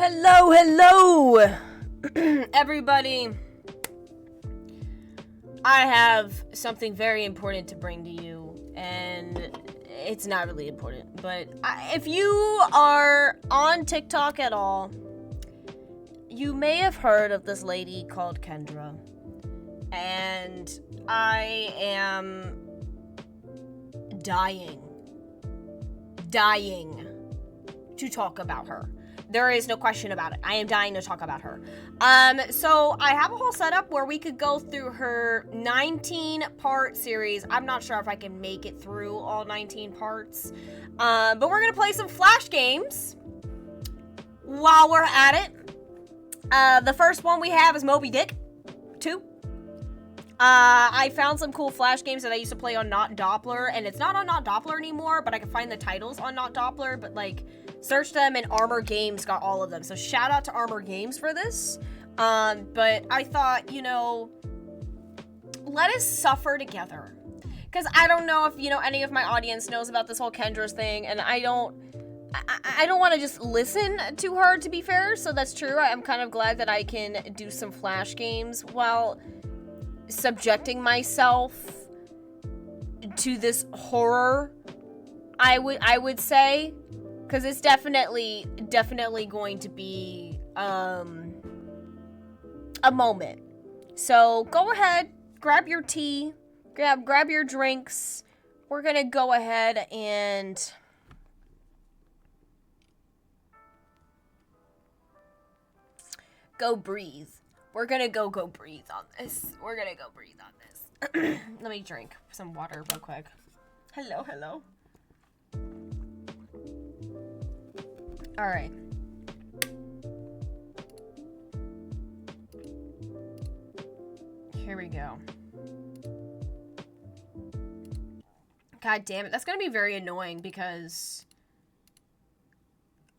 Hello, everybody. I have something very important to bring to you, and it's not really important, but if you are on TikTok at all, you may have heard of this lady called Kendra, and I am dying to talk about her. There is no question about it. I am dying to talk about her. So I have a whole setup where we could go through her 19-part series. I'm not sure if I can make it through all 19 parts. But we're going to play some Flash games while we're at it. The first one we have is Moby Dick 2. I found some cool Flash games that I used to play on Not Doppler, and it's not on Not Doppler anymore, but I can find the titles on Not Doppler, but like, search them, and Armor Games got all of them. So shout out to Armor Games for this. But I thought, let us suffer together. Because I don't know if, any of my audience knows about this whole Kendra's thing, and I don't want to just listen to her, to be fair, so that's true. I'm kind of glad that I can do some Flash games while subjecting myself to this horror, I would say. Because it's definitely going to be a moment. So go ahead, grab your tea, grab your drinks. We're gonna go ahead and go breathe. We're gonna go breathe on this. Let me drink some water real quick. Hello. All right. Here we go. God damn it. That's going to be very annoying because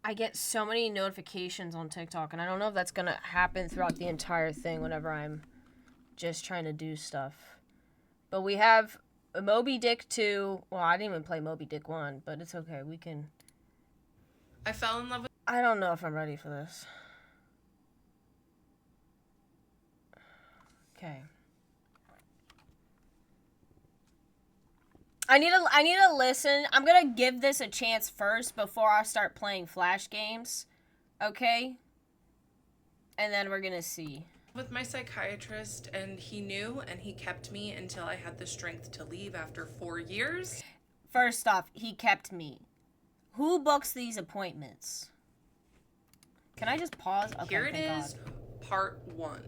I get so many notifications on TikTok, and I don't know if that's going to happen throughout the entire thing whenever I'm just trying to do stuff. But we have Moby Dick 2. Well, I didn't even play Moby Dick 1, but it's okay. We can... I fell in love with... I don't know if I'm ready for this. Okay. I need to listen. I'm gonna give this a chance first before I start playing Flash games. Okay? And then we're gonna see. With my psychiatrist, and he knew, and he kept me until I had the strength to leave after 4 years. First off, he kept me. Who books these appointments? Can I just pause? Okay, here it is, part 1.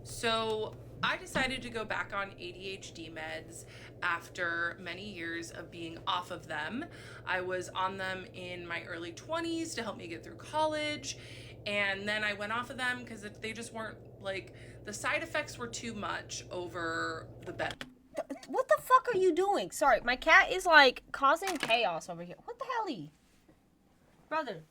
So I decided to go back on ADHD meds after many years of being off of them. I was on them in my early 20s to help me get through college, and then I went off of them because they just weren't, like, the side effects were too much over the benefits. What the fuck are you doing? Sorry, my cat is, like, causing chaos over here. What the hell? Brother.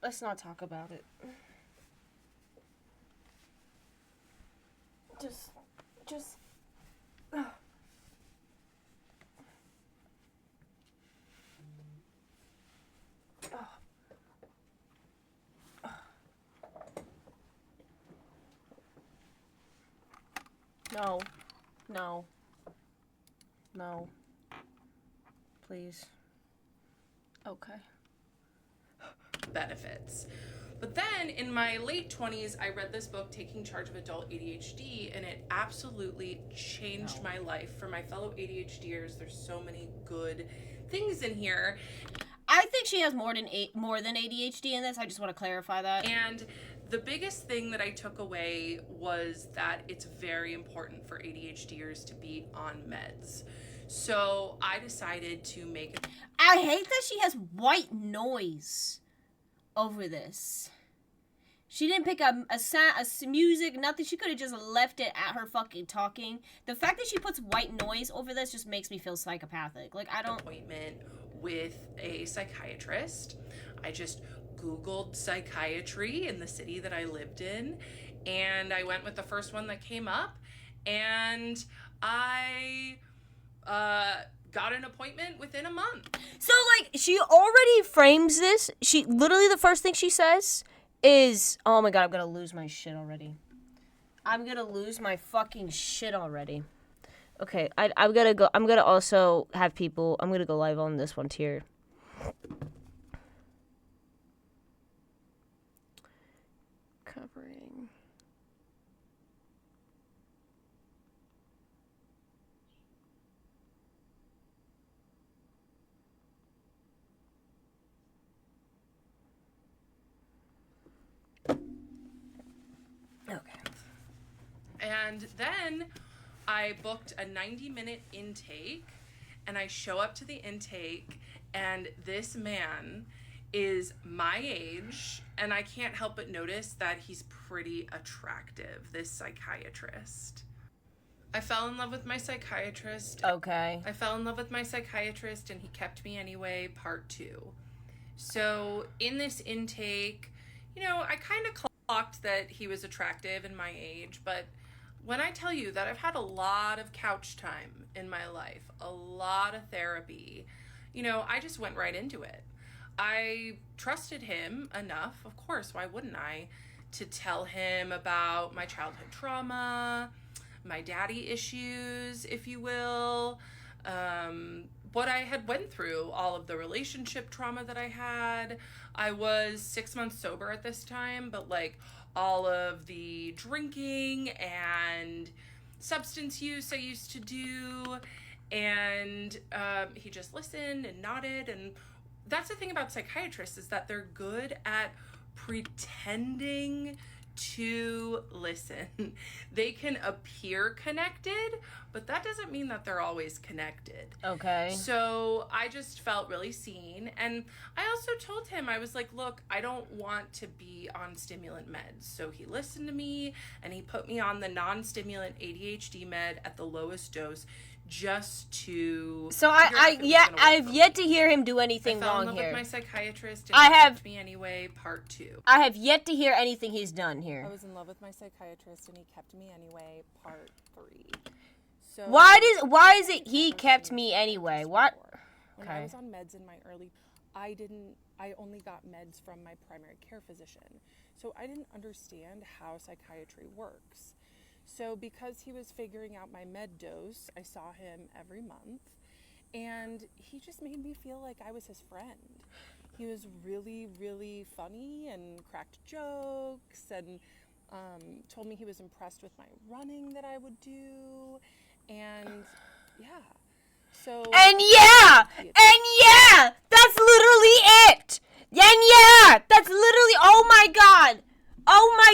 Let's not talk about it. Just. No. Please. Okay. Benefits. But then in my late 20s, I read this book, Taking Charge of Adult ADHD, and it absolutely changed my life. For my fellow ADHDers, there's so many good things in here. I think she has more than ADHD in this. I just want to clarify that. And the biggest thing that I took away was that it's very important for ADHDers to be on meds. So I decided to make it. I hate that she has white noise over this. She didn't pick a music, nothing. She could have just left it at her fucking talking. The fact that she puts white noise over this just makes me feel psychopathic. Like, I don't... Appointment with a psychiatrist. I just Googled psychiatry in the city that I lived in, and I went with the first one that came up, and I got an appointment within a month. So, like, she already frames this. She literally, the first thing she says is, oh my god, I'm gonna lose my shit already. I'm gonna lose my fucking shit already. Okay, I'm gonna go. I'm gonna also have people. I'm gonna go live on this one tier. Covering. Okay. And then I booked a 90-minute intake, and I show up to the intake, and this man is my age, and I can't help but notice that he's pretty attractive, this psychiatrist. I fell in love with my psychiatrist. Okay. I fell in love with my psychiatrist, and he kept me anyway, part 2. So in this intake, you know, I kind of clocked that he was attractive in my age, but when I tell you that I've had a lot of couch time in my life, a lot of therapy, you know, I just went right into it. I trusted him enough, of course, why wouldn't I, to tell him about my childhood trauma, my daddy issues, if you will, what I had went through, all of the relationship trauma that I had. I was 6 months sober at this time, but like all of the drinking and substance use I used to do, and he just listened and nodded. And that's the thing about psychiatrists, is that they're good at pretending to listen. They can appear connected, but that doesn't mean that they're always connected. Okay. So I just felt really seen. And I also told him, I was like, look, I don't want to be on stimulant meds. So he listened to me, and he put me on the non-stimulant ADHD med at the lowest dose, just to. So I've yet to hear him do anything wrong here. I fell in love with my psychiatrist, and he kept me anyway, part 2. I have yet to hear anything he's done here. I was in love with my psychiatrist, and he kept me anyway, part 3. So why is it he kept me anyway? What? When I was on meds in my early, I only got meds from my primary care physician. So I didn't understand how psychiatry works. So because he was figuring out my med dose, I saw him every month, and he just made me feel like I was his friend. He was really, really funny and cracked jokes, and told me he was impressed with my running that I would do, and yeah. So that's literally it. That's literally. Oh my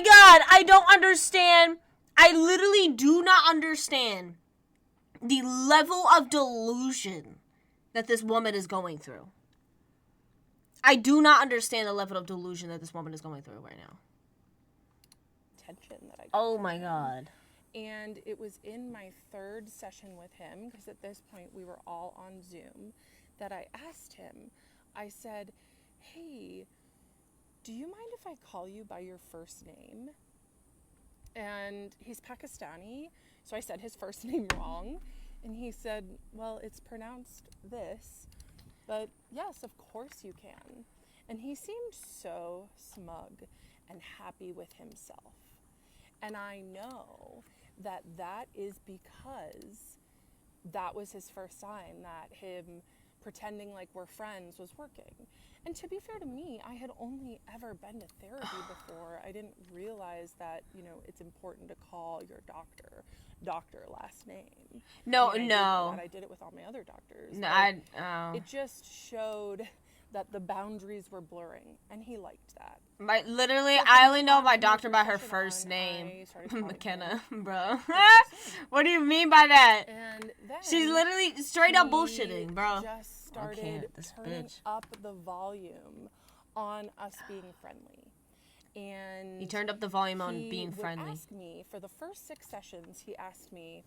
god, I don't understand. I literally do not understand the level of delusion that this woman is going through. I do not understand the level of delusion that this woman is going through right now. Tension that I got. Oh my god. And it was in my 3rd session with him, because at this point we were all on Zoom, that I asked him, I said, hey, do you mind if I call you by your first name? And he's Pakistani, so I said his first name wrong. And he said, well, it's pronounced this, but yes, of course you can. And he seemed so smug and happy with himself. And I know that is because that was his first sign that him pretending like we're friends was working. And to be fair to me, I had only ever been to therapy before. I didn't realize that, you know, it's important to call your doctor last name. No. I did it with all my other doctors. No, It just showed that the boundaries were blurring, and he liked that. I only know my doctor by her first name. McKenna, bro. What do you mean by that? And then she's literally straight up bullshitting, bro. Just started turning up the volume on us being friendly. And he turned up the volume on being friendly. He asked me, for the first 6 sessions, he asked me,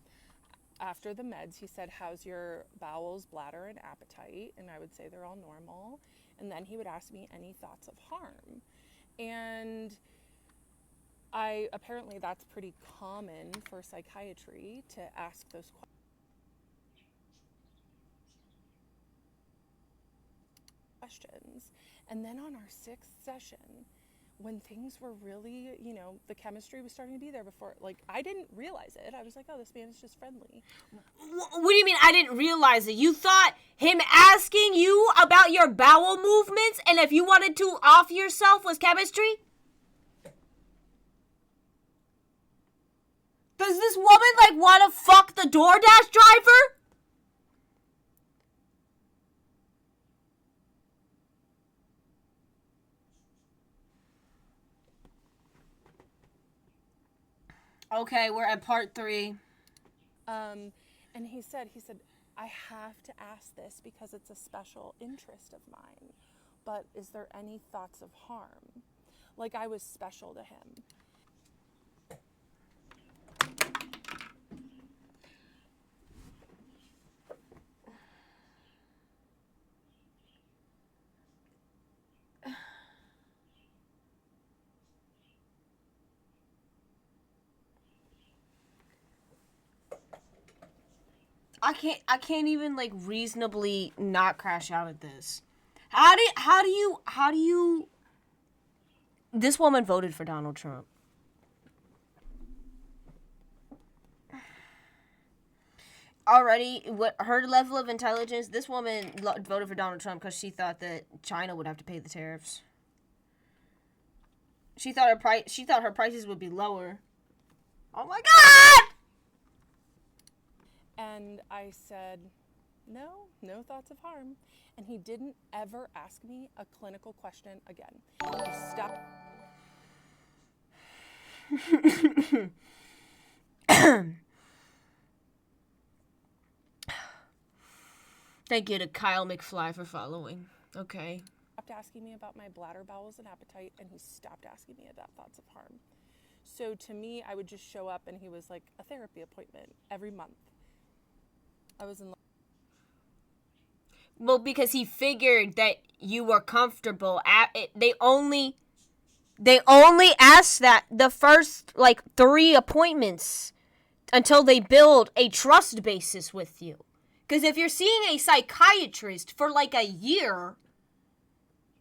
after the meds, he said, how's your bowels, bladder, and appetite? And I would say they're all normal. And then he would ask me any thoughts of harm. And apparently that's pretty common for psychiatry to ask those questions. questions. And then on our 6th session, when things were really, the chemistry was starting to be there before, like, I didn't realize it. I was like, oh, this man is just friendly. What do you mean I didn't realize it? You thought him asking you about your bowel movements and if you wanted to off yourself was chemistry? Does this woman, want to fuck the DoorDash driver? Okay, we're at part 3. And he said, I have to ask this because it's a special interest of mine, but is there any thoughts of harm? Like I was special to him. I can't even reasonably not crash out at this. How do you This woman voted for Donald Trump. Already, what her level of intelligence, this woman voted for Donald Trump because she thought that China would have to pay the tariffs. She thought her prices would be lower. Oh my God! And I said, no thoughts of harm. And he didn't ever ask me a clinical question again. He stopped. Thank you to Kyle McFly for following. Okay. Stopped asking me about my bladder, bowels, and appetite, and he stopped asking me about thoughts of harm. So to me, I would just show up, and he was like a therapy appointment every month. I was in love. Well, because he figured that you were comfortable at it. They only ask that the first 3 appointments until they build a trust basis with you. Because if you're seeing a psychiatrist for a year,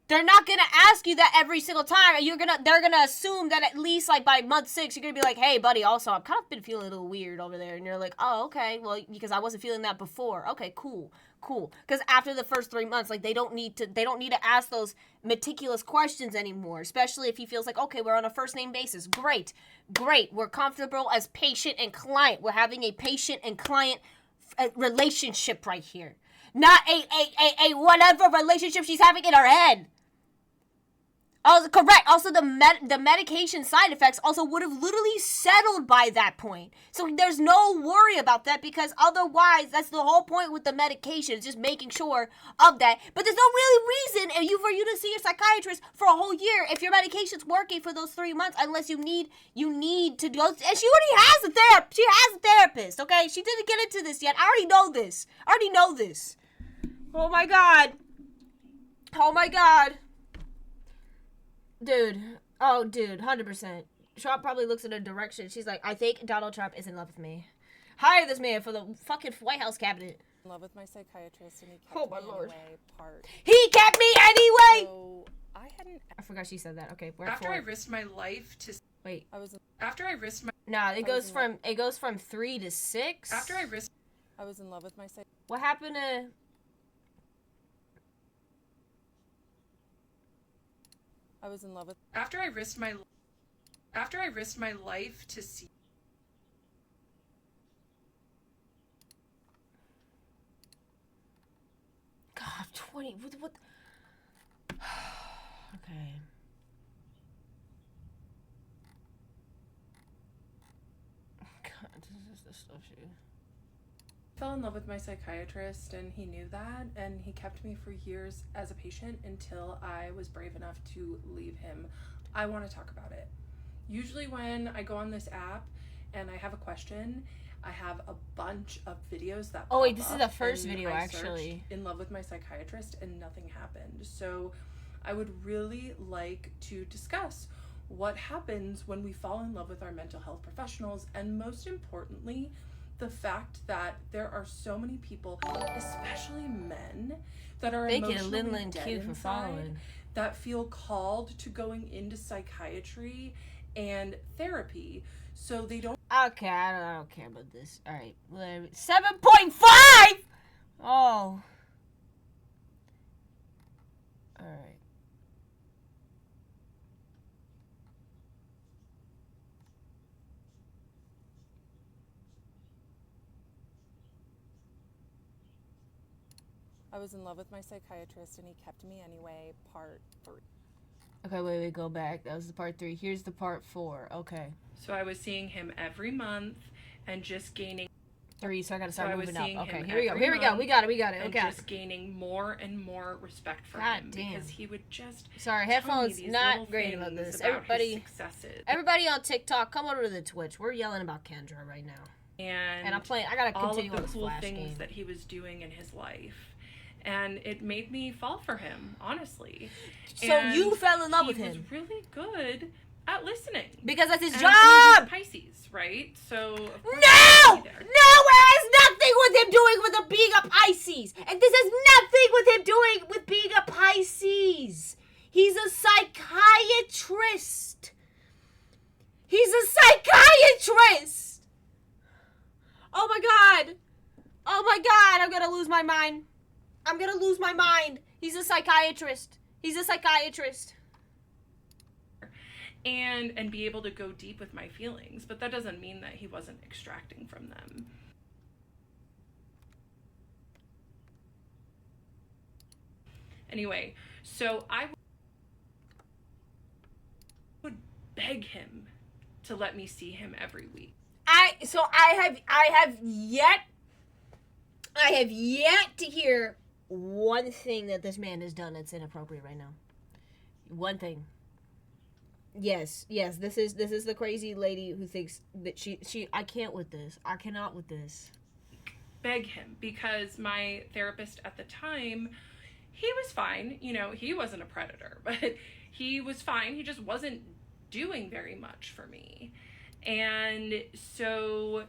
they're not gonna ask you that every single time. They're gonna assume that at least by month 6, you're gonna be like, hey buddy, also I've kind of been feeling a little weird over there, and you're like, oh okay, well because I wasn't feeling that before. Okay, cool. Because after the first 3 months, they don't need to ask those meticulous questions anymore. Especially if he feels like, okay, we're on a first name basis. Great, we're comfortable as patient and client. We're having a patient and client relationship right here, not a whatever relationship she's having in her head. Oh, correct. Also, the medication side effects also would have literally settled by that point. So there's no worry about that because otherwise, that's the whole point with the medication. It's just making sure of that. But there's no really reason for you to see your psychiatrist for a whole year if your medication's working for those 3 months, unless you need to go. And she already has a therapist. She has a therapist. Okay, she didn't get into this yet. I already know this. Oh my God. Dude, 100%. Trump probably looks in a direction. She's like, I think Donald Trump is in love with me. Hire this man for the fucking White House cabinet. In love with my psychiatrist, and he kept me anyway. He kept me anyway! So, I forgot she said that. Okay, after I risked my life to... Wait. After I risked my... Nah, it goes from 3 to 6. After I risked... I was in love with my psychiatrist. What happened to... I was in love with... After I risked my life to see... God, 20... What? Okay. God, this is the stuff she... Fell in love with my psychiatrist, and he knew that, and he kept me for years as a patient until I was brave enough to leave him. I want to talk about it. Usually when I go on this app and I have a question, I have a bunch of videos that Oh wait, this is the first video actually. In love with my psychiatrist, and nothing happened. So I would really like to discuss what happens when we fall in love with our mental health professionals, and most importantly, the fact that there are so many people, especially men, that are Thank you, emotionally Linlin dead Q, for inside, following. that feel called to going into psychiatry and therapy, so they don't. Okay, I don't care about this. All right, 7.5. Oh. All right. I was in love with my psychiatrist and he kept me anyway, part 3. Okay, wait, go back. That was the part 3. Here's the part 4. Okay. So I was seeing him every month and just gaining 3, so I gotta start moving up. Okay, him here we go. every Here we go. month We got it. and Okay. just gaining more and more respect for God him damn. because he would just Sorry, tell me headphones these not little great about things this. about his successes. Everybody on TikTok, come over to the Twitch. We're yelling about Kendra right now. And I'm playing. I gotta continue all on of this the cool Flash things game. that he was doing in his life. And it made me fall for him, honestly. So And you fell in love with He him was really good at listening. because that's his And job. he's Pisces, right? So of course No! he'd be there. No, it has nothing with him doing with being a Pisces. And this has nothing with him doing with being a Pisces. He's a psychiatrist. He's a psychiatrist. Oh my god. Oh my god, I'm gonna lose my mind. I'm gonna lose my mind. He's a psychiatrist. He's a psychiatrist. And be able to go deep with my feelings, but that doesn't mean that he wasn't extracting from them. Anyway, so I would beg him to let me see him every week. I have yet to hear one thing that this man has done that's inappropriate right now. One thing. Yes, this is the crazy lady who thinks that I can't with this. I cannot with this. Beg him, because my therapist at the time, he was fine. You know, he wasn't a predator, but he was fine. He just wasn't doing very much for me. And so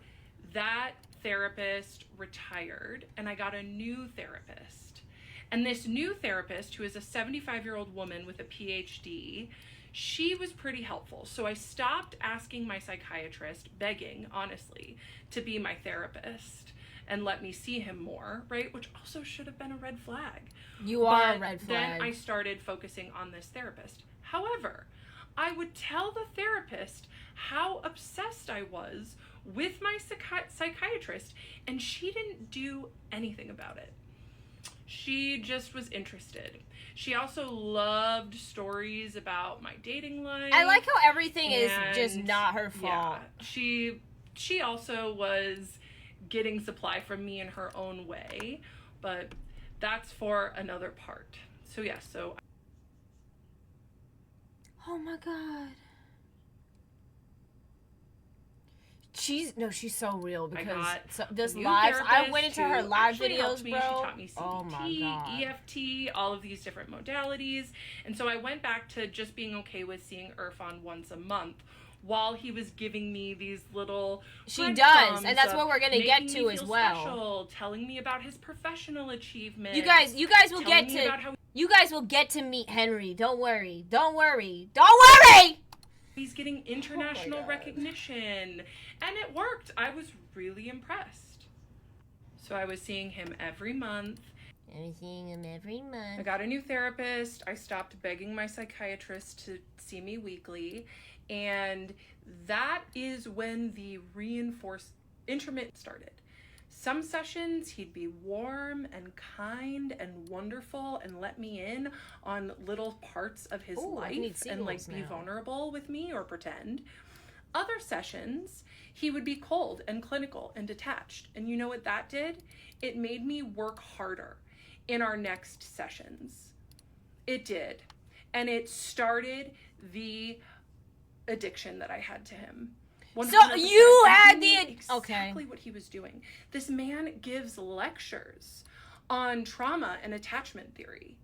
that therapist retired and I got a new therapist. And this new therapist, who is a 75-year-old woman with a PhD, she was pretty helpful. So I stopped asking my psychiatrist, begging, honestly, to be my therapist and let me see him more, right? Which also should have been a red flag. You are a red flag. Then I started focusing on this therapist. However, I would tell the therapist how obsessed I was with my psychiatrist, and she didn't do anything about it. She just was interested. She also loved stories about my dating life. I like how everything is just not her fault. Yeah, she also was getting supply from me in her own way, but that's for another part. So yeah, so. Oh my god. She's so real because this live. I went into her live videos, bro. She taught me CBT, oh my god. EFT, all of these different modalities, and so I went back to just being okay with seeing Irfan once a month, while he was giving me these little. She does, and that's what we're gonna get to as well. Special, telling me about his professional achievements. You guys will get to. You guys will get to meet Henry. Don't worry. Don't worry. Don't worry. He's getting international recognition. And it worked. I was really impressed. So I was seeing him every month. I got a new therapist. I stopped begging my psychiatrist to see me weekly. And that is when the intermittent started. Some sessions he'd be warm and kind and wonderful and let me in on little parts of his life and like be vulnerable with me or pretend. Other sessions, he would be cold and clinical and detached. And you know what that did? It made me work harder in our next sessions. It did. And it started the addiction that I had to him. 100%. So you had the exactly what he was doing. This man gives lectures on trauma and attachment theory.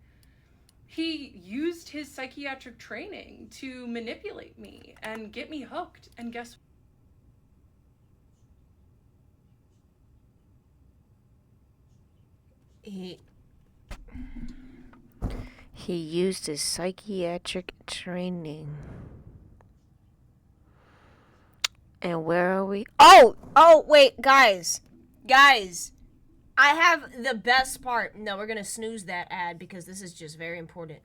He used his psychiatric training to manipulate me and get me hooked. And guess He used his psychiatric training. And where are we? Oh, wait, guys. I have the best part. No, we're going to snooze that ad because this is just very important.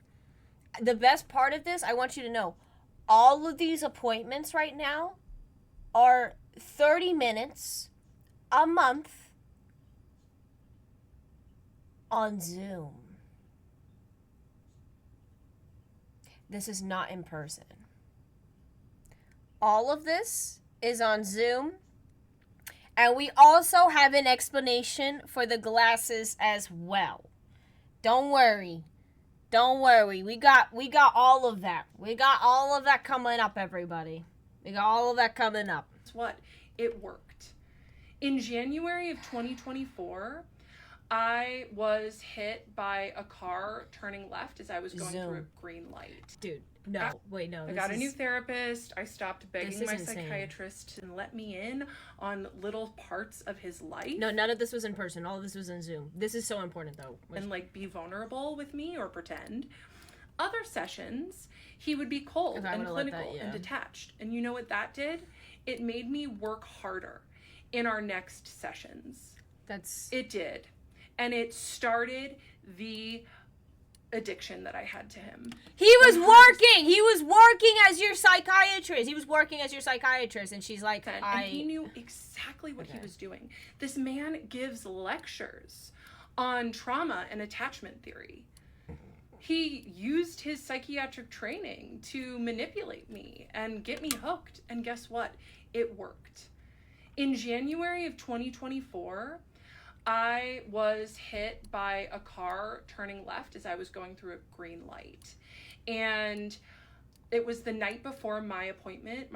The best part of this, I want you to know, all of these appointments right now are 30 minutes a month on Zoom. This is not in person. All of this is on Zoom. And we also have an explanation for the glasses as well. Don't worry. We got all of that. We got all of that coming up, everybody. We got all of that coming up. Guess what? It worked. In January of 2024, I was hit by a car turning left as I was going through a green light. Dude, no. I got a new therapist. I stopped begging my psychiatrist to let me in on little parts of his life. No, none of this was in person. All of this was in Zoom. This is so important, though. And, be vulnerable with me or pretend. Other sessions, he would be cold and clinical and detached. And you know what that did? It made me work harder in our next sessions. It did. And it started the addiction that I had to him. He was working as your psychiatrist. And she's like, and he knew exactly what he was doing. This man gives lectures on trauma and attachment theory. He used his psychiatric training to manipulate me and get me hooked. And guess what? It worked. In January of 2024, I was hit by a car turning left as I was going through a green light. And it was the night before my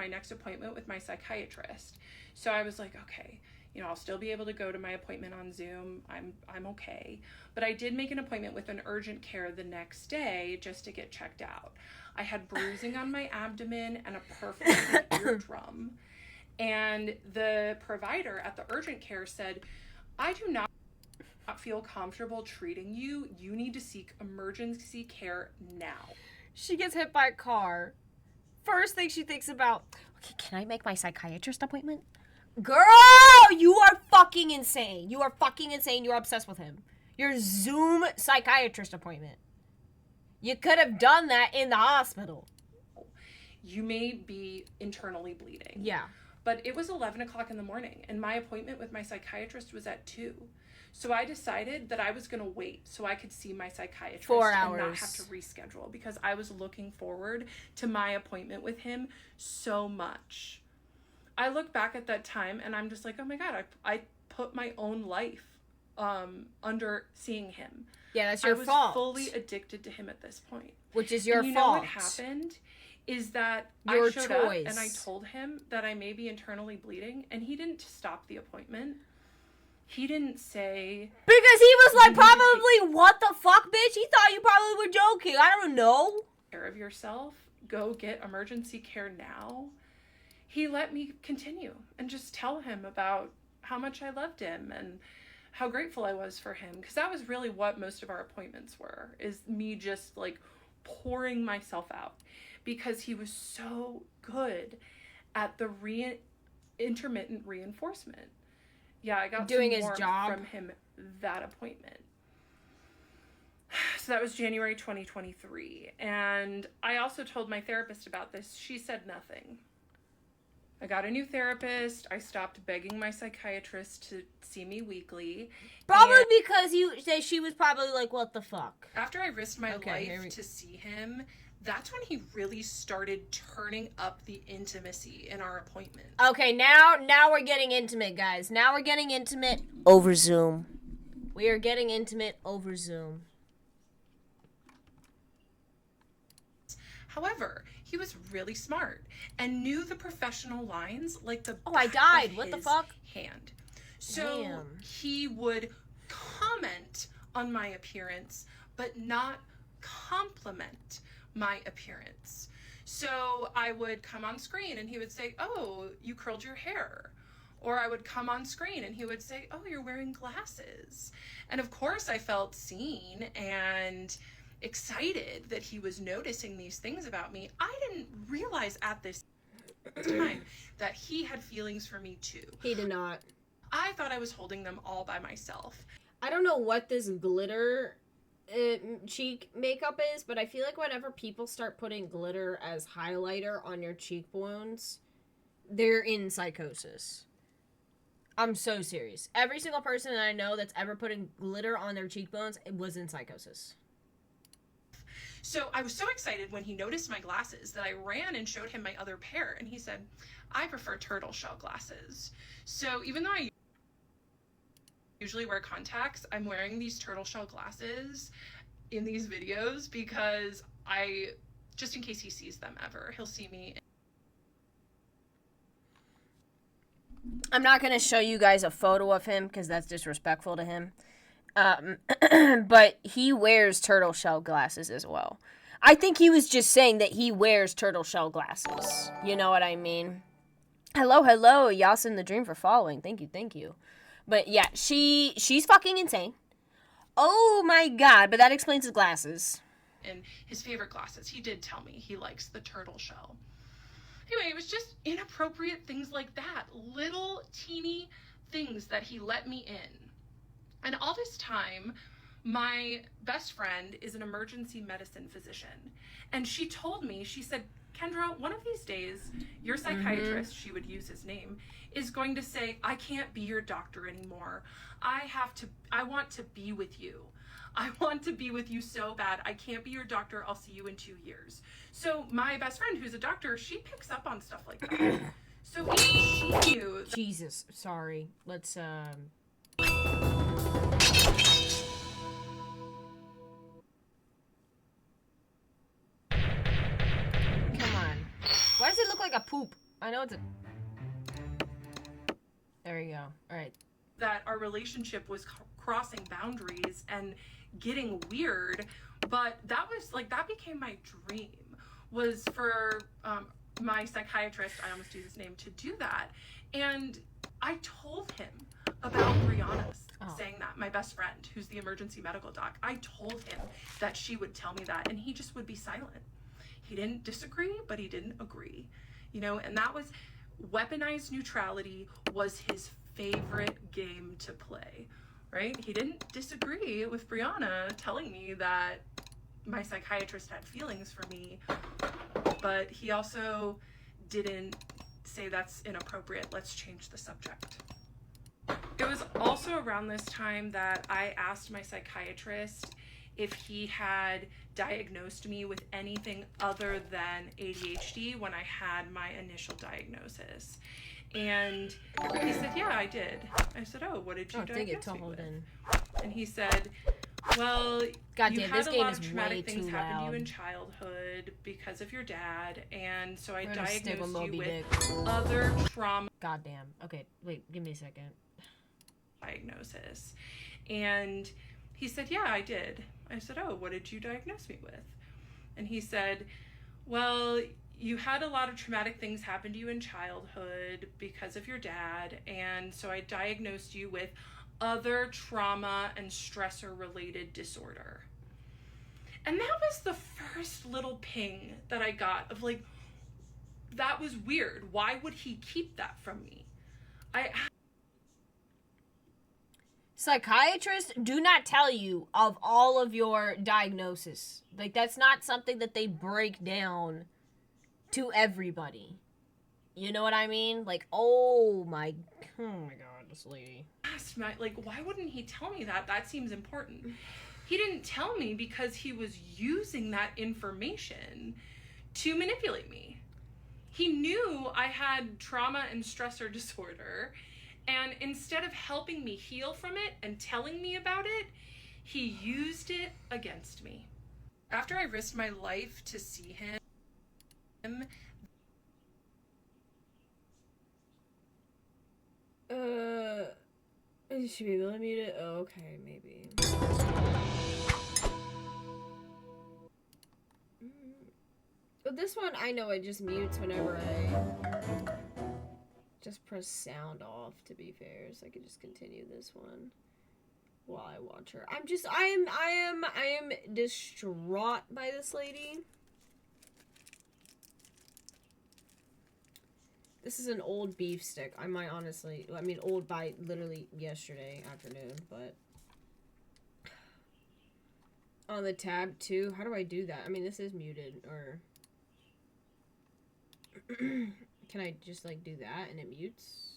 next appointment with my psychiatrist. So I was like, okay, I'll still be able to go to my appointment on Zoom. I'm okay. But I did make an appointment with an urgent care the next day just to get checked out. I had bruising on my abdomen and a perforated eardrum. And the provider at the urgent care said, I do not feel comfortable treating you. You need to seek emergency care now. She gets hit by a car. First thing she thinks about, okay, can I make my psychiatrist appointment? Girl, you are fucking insane. You're obsessed with him. Your Zoom psychiatrist appointment. You could have done that in the hospital. You may be internally bleeding. Yeah. But it was 11 o'clock in the morning, and my appointment with my psychiatrist was at 2. So I decided that I was going to wait so I could see my psychiatrist 4 hours. And not have to reschedule, because I was looking forward to my appointment with him so much. I look back at that time, and I'm just like, oh my God, I put my own life under seeing him. Yeah, that's your fault. I was fully addicted to him at this point. Which is your fault. You know what happened? Is that I showed up and I told him that I may be internally bleeding, and he didn't stop the appointment. He didn't say... Because he was like, probably, what the fuck, bitch? He thought you probably were joking. I don't know. Care of yourself. Go get emergency care now. He let me continue and just tell him about how much I loved him and how grateful I was for him. Because that was really what most of our appointments were, is me just pouring myself out. Because he was so good at the intermittent reinforcement. Yeah, I got doing some his warmth job from him that appointment. So that was January 2023. And I also told my therapist about this. She said nothing. I got a new therapist. I stopped begging my psychiatrist to see me weekly. Probably because she was probably like, what the fuck? After I risked my life to see him, that's when he really started turning up the intimacy in our appointment. Okay, now we're getting intimate, guys. Now we're getting intimate over Zoom. We are getting intimate over Zoom. However, he was really smart and knew the professional lines like the I died. What the fuck? Hand. So he would comment on my appearance, but not compliment my appearance. So I would come on screen and he would say, oh, you curled your hair. Or I would come on screen and he would say, "Oh, you're wearing glasses." And of course I felt seen and excited that he was noticing these things about me. I didn't realize at this time that he had feelings for me too. He did not. I thought I was holding them all by myself. I don't know what this glitter cheek makeup is, but I feel like whenever people start putting glitter as highlighter on your cheekbones, they're in psychosis. I'm so serious. Every single person that I know that's ever putting glitter on their cheekbones was in psychosis. So I was so excited when he noticed my glasses that I ran and showed him my other pair, and he said, "I prefer turtle shell glasses." So even though I usually wear contacts, I'm wearing these turtle shell glasses in these videos because just in case he sees them ever, he'll see me. I'm not going to show you guys a photo of him because that's disrespectful to him. But he wears turtle shell glasses as well. I think he was just saying that he wears turtle shell glasses. You know what I mean? Hello, Yasin the Dream for following. Thank you. But yeah, she's fucking insane. Oh my god, but that explains his glasses. And his favorite glasses. He did tell me he likes the turtle shell. Anyway, it was just inappropriate things like that. Little teeny things that he let me in. And all this time, my best friend is an emergency medicine physician. And she told me, she said, "Kendra, one of these days, your psychiatrist," she would use his name, "is going to say, I can't be your doctor anymore. I want to be with you. I want to be with you so bad. I can't be your doctor. I'll see you in 2 years." So my best friend, who's a doctor, she picks up on stuff like that. So she knew. Jesus, sorry. Let's, Come on. Why does it look like a poop? I know it's a... There you go. All right. That our relationship was crossing boundaries and getting weird, but that became my dream, was for my psychiatrist, I almost do his name, to do that. And I told him about Brianna saying that, my best friend, who's the emergency medical doc. I told him that she would tell me that, and he just would be silent. He didn't disagree, but he didn't agree, and that was weaponized neutrality was his favorite game to play, right? He didn't disagree with Brianna telling me that my psychiatrist had feelings for me, but he also didn't say that's inappropriate. Let's change the subject. It was also around this time that I asked my psychiatrist if he had diagnosed me with anything other than ADHD when I had my initial diagnosis. And he said, "Yeah, I did." I said, "Oh, what did you diagnose me with?" And he said, "Well, you had a lot of traumatic things happen to you in childhood because of your dad, and so I diagnosed you with other trauma." Goddamn. Okay, wait, give me a second. Diagnosis. And he said, "Yeah, I did." I said, "Oh, what did you diagnose me with?" And he said, "Well, you had a lot of traumatic things happen to you in childhood because of your dad, and so I diagnosed you with other trauma and stressor related disorder." And that was the first little ping that I got of like, that was weird. Why would he keep that from me? Psychiatrists do not tell you of all of your diagnosis. Like, that's not something that they break down to everybody. You know what I mean? Like, oh my god, this lady. Why wouldn't he tell me that? That seems important. He didn't tell me because he was using that information to manipulate me. He knew I had trauma and stressor disorder, and instead of helping me heal from it and telling me about it, he used it against me. After I risked my life to see him, should be able to mute it? Oh, okay, maybe. But this one, I know it just mutes whenever I Just press sound off, to be fair, so I can just continue this one while I watch her. I am distraught by this lady. This is an old beef stick. I might honestly, I mean, old by literally yesterday afternoon, but on the tab too. How do I do that? I mean, this is muted, or can I just like do that and it mutes?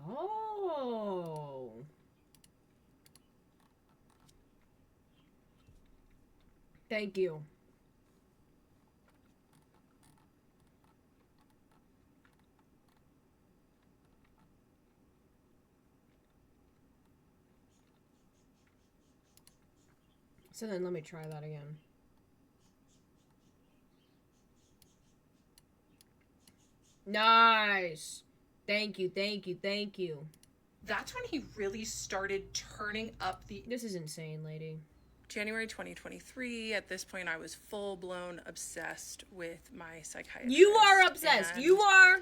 Oh. Thank you. So then let me try that again. Nice. Thank you, thank you, thank you. That's when he really started turning up the... This is insane, lady. January 2023, at this point I was full-blown obsessed with my psychiatrist. You are obsessed. You are.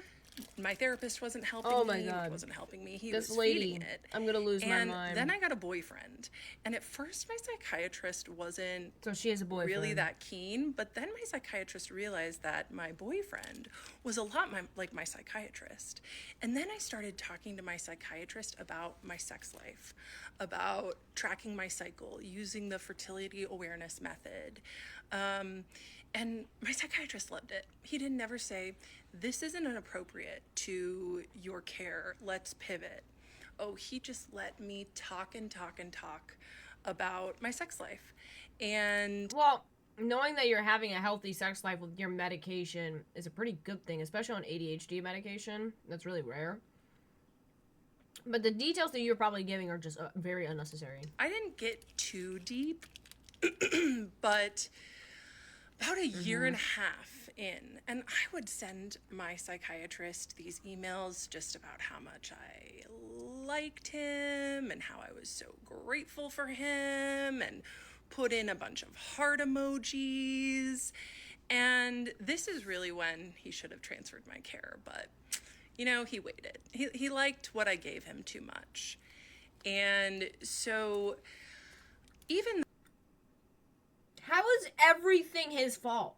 My therapist wasn't helping Oh my me. God. He wasn't helping me. He This was lady, feeding it. I'm gonna lose my mind. And then I got a boyfriend. And at first my psychiatrist wasn't So she has a boyfriend. really that keen. But then my psychiatrist realized that my boyfriend was a lot like my psychiatrist. And then I started talking to my psychiatrist about my sex life, about tracking my cycle, using the fertility awareness method. And my psychiatrist loved it. He didn't ever say, this isn't inappropriate to your care, let's pivot. Oh, he just let me talk and talk and talk about my sex life. And well, knowing that you're having a healthy sex life with your medication is a pretty good thing, especially on ADHD medication. That's really rare. But the details that you're probably giving are just very unnecessary. I didn't get too deep, but about a year and a half in, and I would send my psychiatrist these emails just about how much I liked him and how I was so grateful for him, and put in a bunch of heart emojis. And this is really when he should have transferred my care, but you know, he waited. He liked what I gave him too much. And so even how is everything his fault?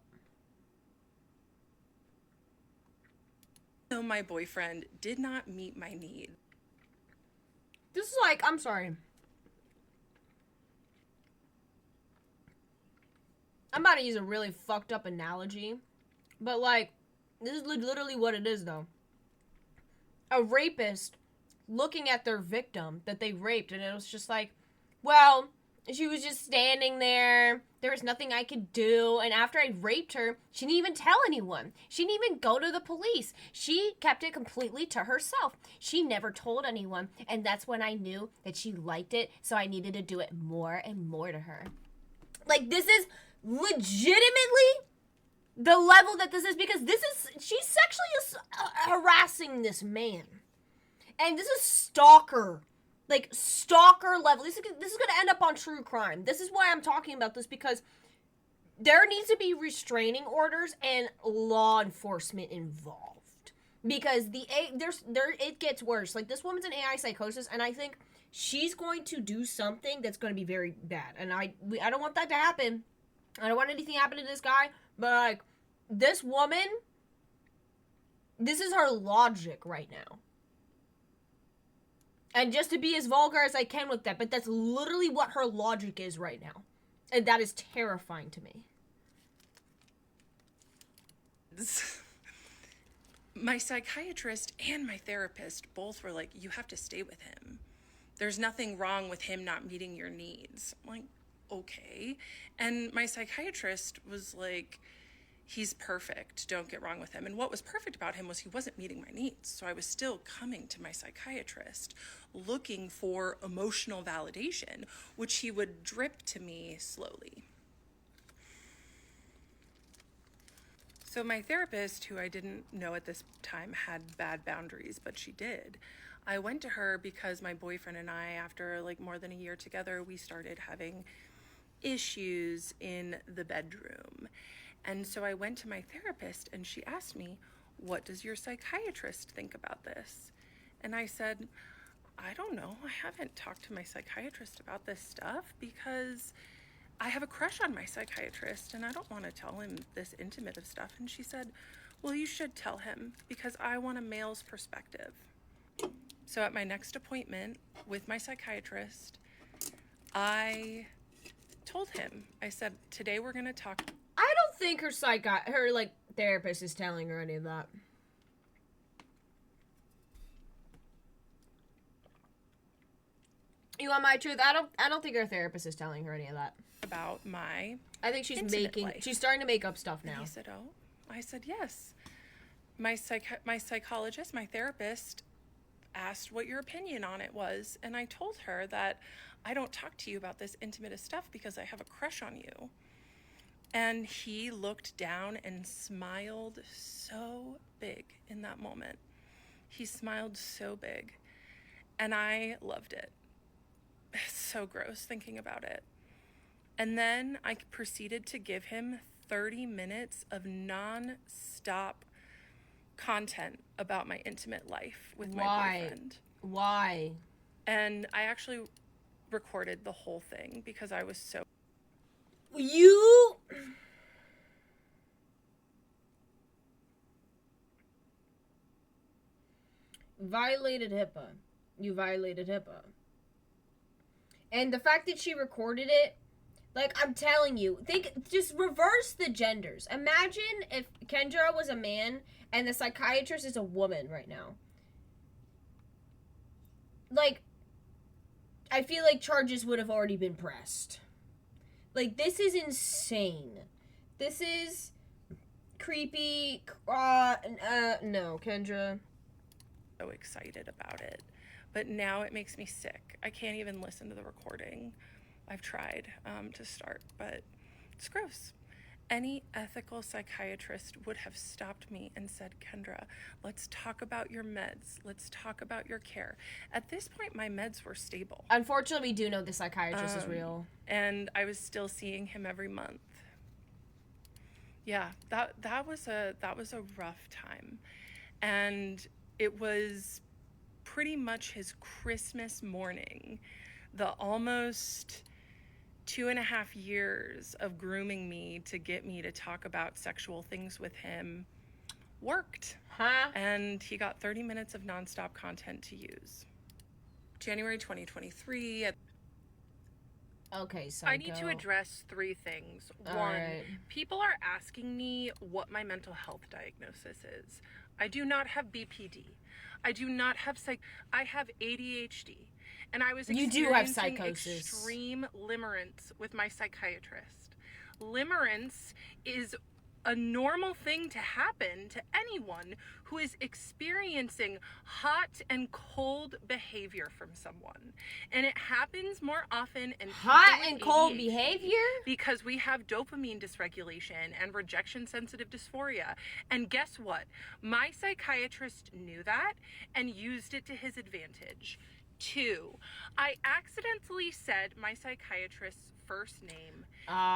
though my boyfriend did not meet my need. This is like, I'm sorry. I'm about to use a really fucked up analogy, but like, this is literally what it is though. A rapist looking at their victim that they raped, and it was just like, well, she was just standing there. There was nothing I could do. And after I raped her, she didn't even tell anyone. She didn't even go to the police. She kept it completely to herself. She never told anyone. And that's when I knew that she liked it. So I needed to do it more and more to her. Like, this is legitimately the level that this is, because she's sexually harassing this man. And this is stalker. Like, stalker level. This is going to end up on true crime. This is why I'm talking about this, because there needs to be restraining orders and law enforcement involved. Because it gets worse. Like, this woman's in AI psychosis, and I think she's going to do something that's going to be very bad. And I don't want that to happen. I don't want anything to happen to this guy. But, like, this woman, this is her logic right now. And just to be as vulgar as I can with that, but that's literally what her logic is right now. And that is terrifying to me. My psychiatrist and my therapist both were like, you have to stay with him. There's nothing wrong with him not meeting your needs. I'm like, okay. And my psychiatrist was like, he's perfect, don't get wrong with him. And what was perfect about him was he wasn't meeting my needs. So I was still coming to my psychiatrist looking for emotional validation, which he would drip to me slowly. So my therapist, who I didn't know at this time had bad boundaries, but she did, I went to her because my boyfriend and I, after like more than a year together, we started having issues in the bedroom. And so I went to my therapist and she asked me, "What does your psychiatrist think about this?" And I said, "I don't know. I haven't talked to my psychiatrist about this stuff because I have a crush on my psychiatrist and I don't want to tell him this intimate of stuff." And she said, "Well, you should tell him because I want a male's perspective." So at my next appointment with my psychiatrist, I told him, I said, "Today we're going to talk." I don't think her therapist is telling her any of that. You want my truth? I don't think her therapist is telling her any of that. About my I think she's life. She's starting to make up stuff now. And he said, "Oh." I said, "Yes. My psychologist, my therapist asked what your opinion on it was, and I told her that I don't talk to you about this intimate stuff because I have a crush on you." And he looked down and smiled so big in that moment. He smiled so big, and I loved it. It's so gross thinking about it. And then I proceeded to give him 30 minutes of non-stop content about my intimate life with my boyfriend. Why? And I actually recorded the whole thing because I was so... You... violated HIPAA. You violated HIPAA. And the fact that she recorded it, like, I'm telling you, just reverse the genders. Imagine if Kendra was a man and the psychiatrist is a woman right now. Like, I feel like charges would have already been pressed. Like, this is insane. This is creepy. No, Kendra. So excited about it. But now it makes me sick. I can't even listen to the recording. I've tried to start, but it's gross. Any ethical psychiatrist would have stopped me and said, "Kendra, let's talk about your meds. Let's talk about your care." At this point, my meds were stable. Unfortunately, we do know the psychiatrist is real. And I was still seeing him every month. Yeah, that was a rough time. And it was pretty much his Christmas morning, the almost 2.5 years of grooming me to get me to talk about sexual things with him worked. Huh? And he got 30 minutes of nonstop content to use. January 2023. Okay, psycho. I need to address 3 things. All One, right. people are asking me what my mental health diagnosis is. I do not have BPD. I do not have I have ADHD. And I was You do have experiencing psychosis. extreme limerence with my psychiatrist. Limerence is a normal thing to happen to anyone who is experiencing hot and cold behavior from someone. And it happens more often in Hot people and with cold ADHD behavior? because we have dopamine dysregulation and rejection sensitive dysphoria. And guess what? My psychiatrist knew that and used it to his advantage. 2, I accidentally said my psychiatrist's first name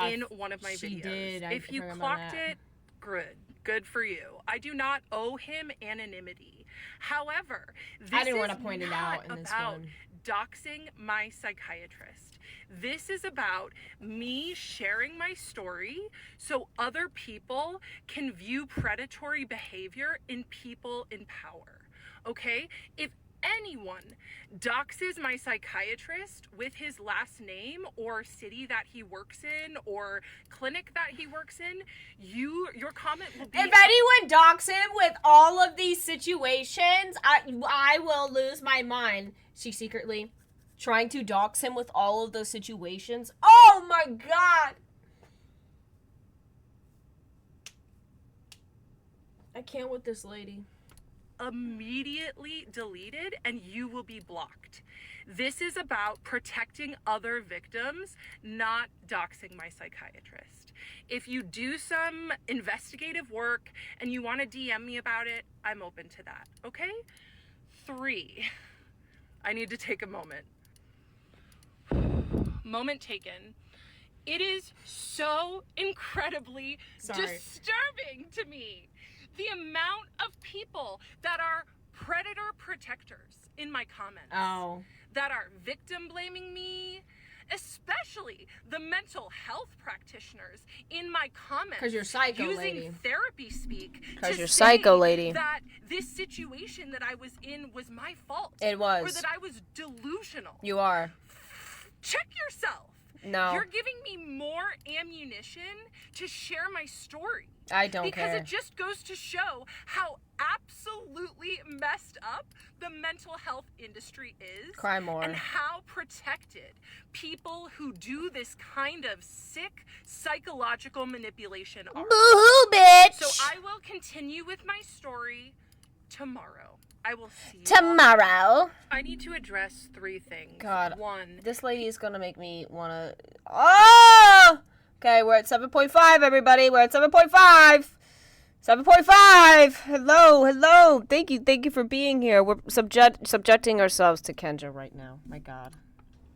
in one of my she videos. did. I If you remember clocked that. it, good for you. I do not owe him anonymity. However, this I didn't is want to point it not out in this about one. doxing my psychiatrist. This is about me sharing my story so other people can view predatory behavior in people in power. Okay? If anyone doxes my psychiatrist with his last name or city that he works in or clinic that he works in, your comment will be... If anyone docks him with all of these situations, I will lose my mind. She secretly trying to dox him with all of those situations. Oh my god! I can't with this lady. Immediately deleted and you will be blocked. This is about protecting other victims, not doxing my psychiatrist. If you do some investigative work and you want to DM me about it, I'm open to that, okay? 3, I need to take a moment. Moment taken. It is so incredibly disturbing to me. The amount of people that are predator protectors in my comments. Oh. That are victim blaming me, especially the mental health practitioners in my comments. Because you're psycho, using lady. therapy speak. Because you're say psycho, lady. That this situation that I was in was my fault. It was. Or that I was delusional. You are. Check yourself. No. You're giving me more ammunition to share my story. I don't because care. It just goes to show how absolutely messed up the mental health industry is. Cry more. And how protected people who do this kind of sick psychological manipulation are. Boo-hoo, bitch! So I will continue with my story tomorrow. I will see you tomorrow. I need to address 3 things. God. 1. This lady is going to make me want to... Oh! Okay, we're at 7.5, everybody. We're at 7.5. 7.5. Hello. Thank you for being here. We're subjecting ourselves to Kendra right now. My God.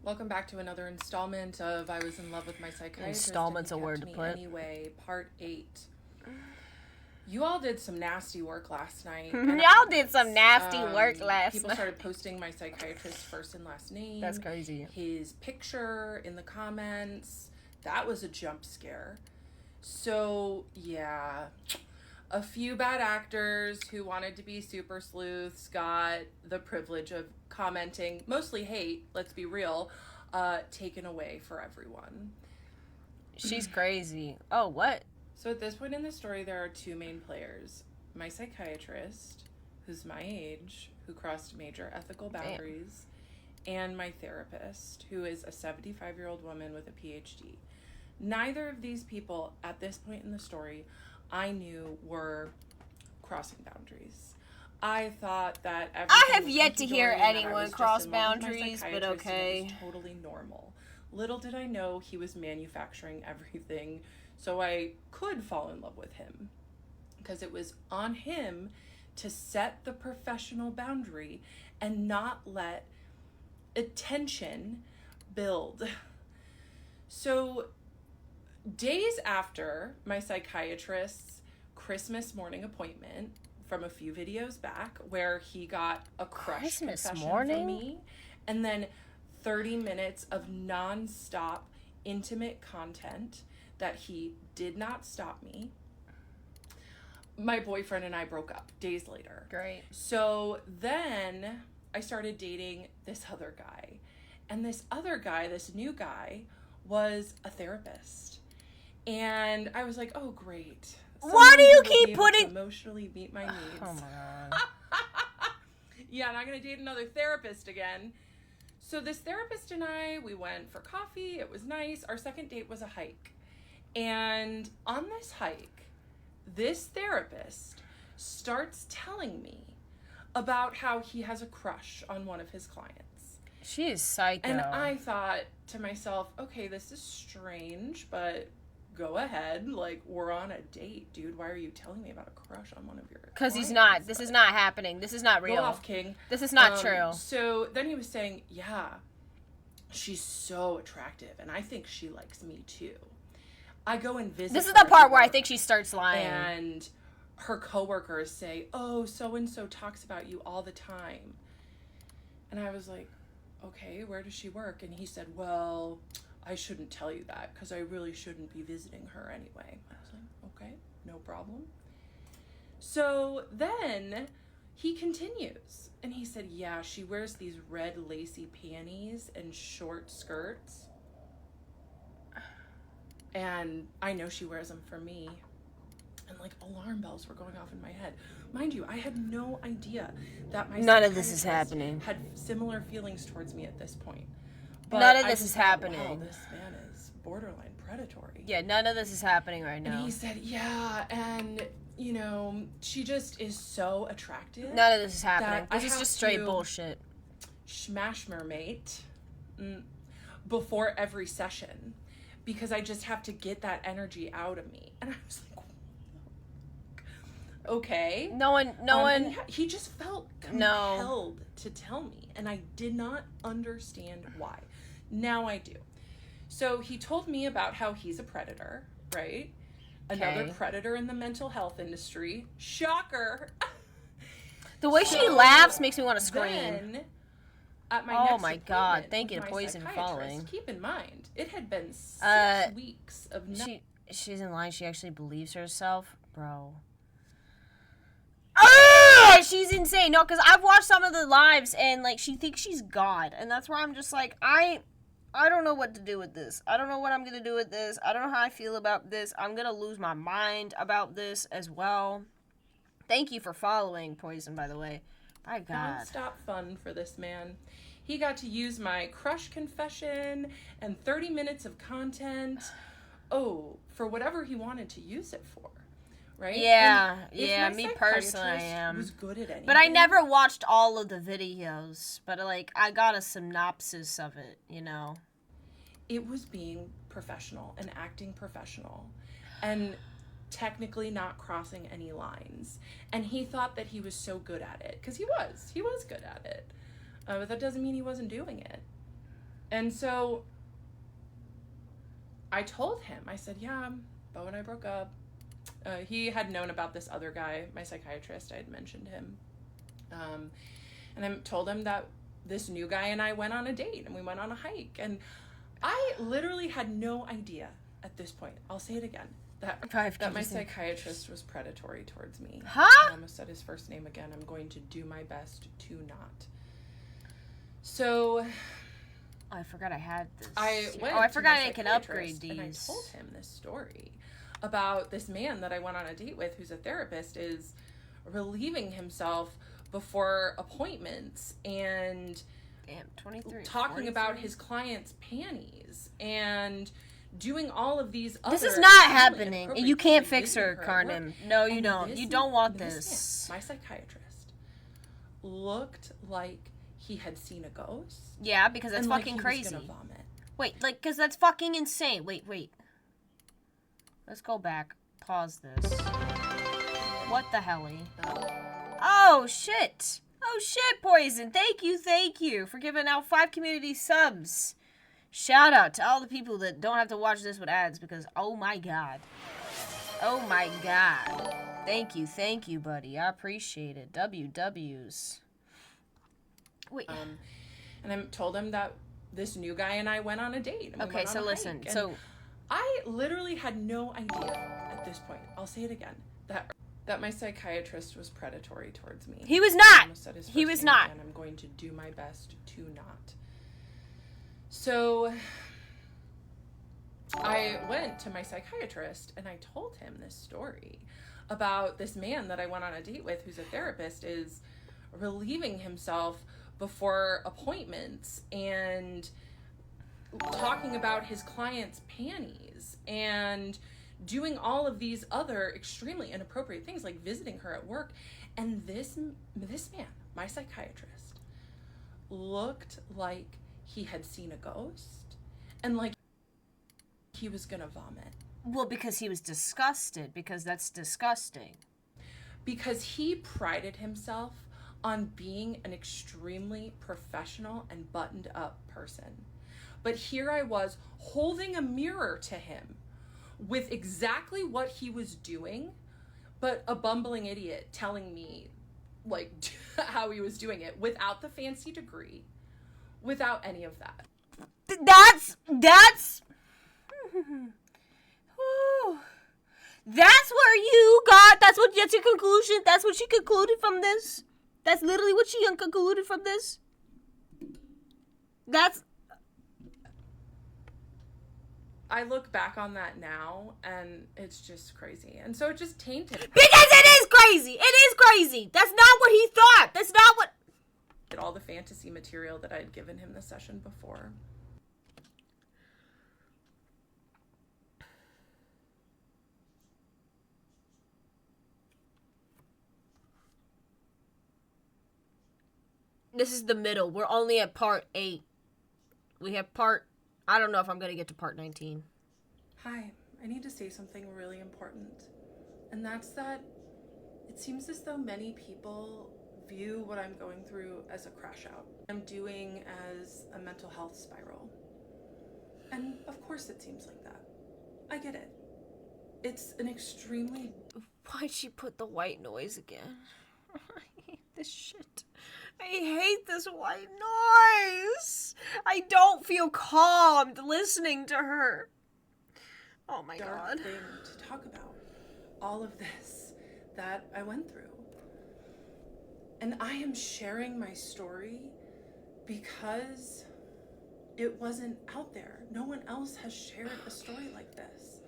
Welcome back to another installment of I Was in Love with My Psychiatrist. Installment's a word to put. Anyway, part 8. You all did some nasty work last night. Y'all did some nasty work last People night. started posting my psychiatrist's first and last name. That's crazy. His picture in the comments. That was a jump scare. So, yeah. A few bad actors who wanted to be super sleuths got the privilege of commenting, mostly hate, let's be real, taken away for everyone. She's crazy. Oh, what? So at this point in the story, there are 2 main players. My psychiatrist, who's my age, who crossed major ethical boundaries, and my therapist, who is a 75-year-old woman with a PhD. Neither of these people, at this point in the story, I knew were crossing boundaries. I thought that I have yet to hear anyone cross boundaries, but okay. It was totally normal. Little did I know he was manufacturing everything so I could fall in love with him. Because it was on him to set the professional boundary and not let attention build. So days after my psychiatrist's Christmas morning appointment from a few videos back where he got a crush confession from me and then 30 minutes of non-stop intimate content that he did not stop me, my boyfriend and I broke up days later. Great. So then I started dating this other guy. And this other guy, this new guy, was a therapist. And I was like, oh, great. Why do you keep putting... emotionally meet my needs. Oh, my God. Yeah, and I'm going to date another therapist again. So this therapist and I, we went for coffee. It was nice. Our second date was a hike. And on this hike, this therapist starts telling me about how he has a crush on one of his clients. She is psycho. And I thought to myself, okay, this is strange, but go ahead. Like, we're on a date, dude. Why are you telling me about a crush on one of your clients? Because he's not. This is not happening. This is not real. Go off, King. This is not true. So then he was saying, yeah, she's so attractive, and I think she likes me too. I go and visit. This is the part where I think she starts lying. And her coworkers say, oh, so-and-so talks about you all the time. And I was like, okay, where does she work? And he said, well, I shouldn't tell you that because I really shouldn't be visiting her anyway. I was like, okay, no problem. So then he continues. And he said, yeah, she wears these red lacy panties and short skirts. And I know she wears them for me. And like alarm bells were going off in my head. Mind you, I had no idea that my None of this is happening. Had similar feelings towards me at this point. But none of this is happening. Wow, this man is borderline predatory. Yeah, none of this is happening right now. And he said, yeah, and you know, she just is so attractive. None of this is happening. I This is have just straight to bullshit. Smash mermate before every session because I just have to get that energy out of me. And I was like, Okay? No one. He just felt No. compelled to tell me, and I did not understand why. Now I do. So he told me about how he's a predator, right? Another Okay. predator in the mental health industry. Shocker! The way she laughs makes me want to scream. Then, at my Oh next my God, appointment thank you with to my Poison for psychiatrist, following. Keep in mind, it had been 6 weeks of She's in line. She actually believes herself, bro. Ah, she's insane. No, because I've watched some of the lives and like she thinks she's God, and that's where I'm just like I don't know what to do with this. I don't know what I'm gonna do with this. I don't know how I feel about this. I'm gonna lose my mind about this as well. Thank you for following, Poison, by the way. My God. non-stop fun for this man. He got to use my crush confession and 30 minutes of content. Oh, for whatever he wanted to use it for. Right? Yeah, And if yeah, my me personally, I psychiatrist am. was good at anything, But I never watched all of the videos. But like, I got a synopsis of it, you know. it was being professional and acting professional and technically not crossing any lines. And he thought that he was so good at it, because he was good at it. But that doesn't mean he wasn't doing it. And so I told him, I said, yeah, Bo and I broke up. He had known about this other guy, my psychiatrist. I had mentioned him. And I told him that this new guy and I went on a date and we went on a hike. And I literally had no idea at this point, I'll say it again, that my psychiatrist was predatory towards me. Huh? I almost said his first name again. I'm going to do my best to not. So Oh, I forgot I had this. I went I to forgot my I can upgrade psychiatrist, and I these. told him this story about this man that I went on a date with, who's a therapist, is relieving himself before appointments and Damn, 23. talking 43? about his clients' panties and doing all of these other This is not extremely happening. inappropriate You can't things, fix visiting her, at work. Carmen. No, you And don't. You don't want this. Man, my psychiatrist looked like he had seen a ghost. Yeah, because that's and like fucking he was crazy. gonna vomit. Wait, like, because that's fucking insane. Wait. Let's go back. Pause this. What the helly? Oh, shit. Oh, shit, Poison. Thank you for giving out 5 community subs. Shout out to all the people that don't have to watch this with ads because, oh my God. Oh my God. Thank you, buddy. I appreciate it. WWs. Wait. And I told him that this new guy and I went on a date. And we Okay, went on so a listen. hike. And So I literally had no idea at this point, I'll say it again, that my psychiatrist was predatory towards me. he was I not. almost said his He first was name not. again. I'm going to do my best to not. So I went to my psychiatrist and I told him this story about this man that I went on a date with, who's a therapist, is relieving himself before appointments and talking about his clients' panties and doing all of these other extremely inappropriate things, like visiting her at work. And this man, my psychiatrist, looked like he had seen a ghost and like he was gonna vomit. Well, because he was disgusted, because that's disgusting. Because he prided himself on being an extremely professional and buttoned up person. But here I was holding a mirror to him with exactly what he was doing, but a bumbling idiot telling me like how he was doing it without the fancy degree, without any of that. That's That's where you got. That's your conclusion. That's what she concluded from this. That's literally what she concluded from this. I look back on that now and it's just crazy. And so it just tainted Because it is crazy. It is crazy. That's not what he thought. That's not what. all the fantasy material that I had given him the session before. This is the middle. We're only at part 8. We have part... I don't know if I'm going to get to part 19. Hi, I need to say something really important. And that's that It seems as though many people view what I'm going through as a crash out. I'm doing as a mental health spiral. And of course it seems like that. I get it. It's an extremely... Why'd she put the white noise again? I hate this shit. I hate this white noise. I don't feel calmed listening to her. Oh my God. Thing to talk about. All of this that I went through. And I am sharing my story because it wasn't out there. No one else has shared a story like this.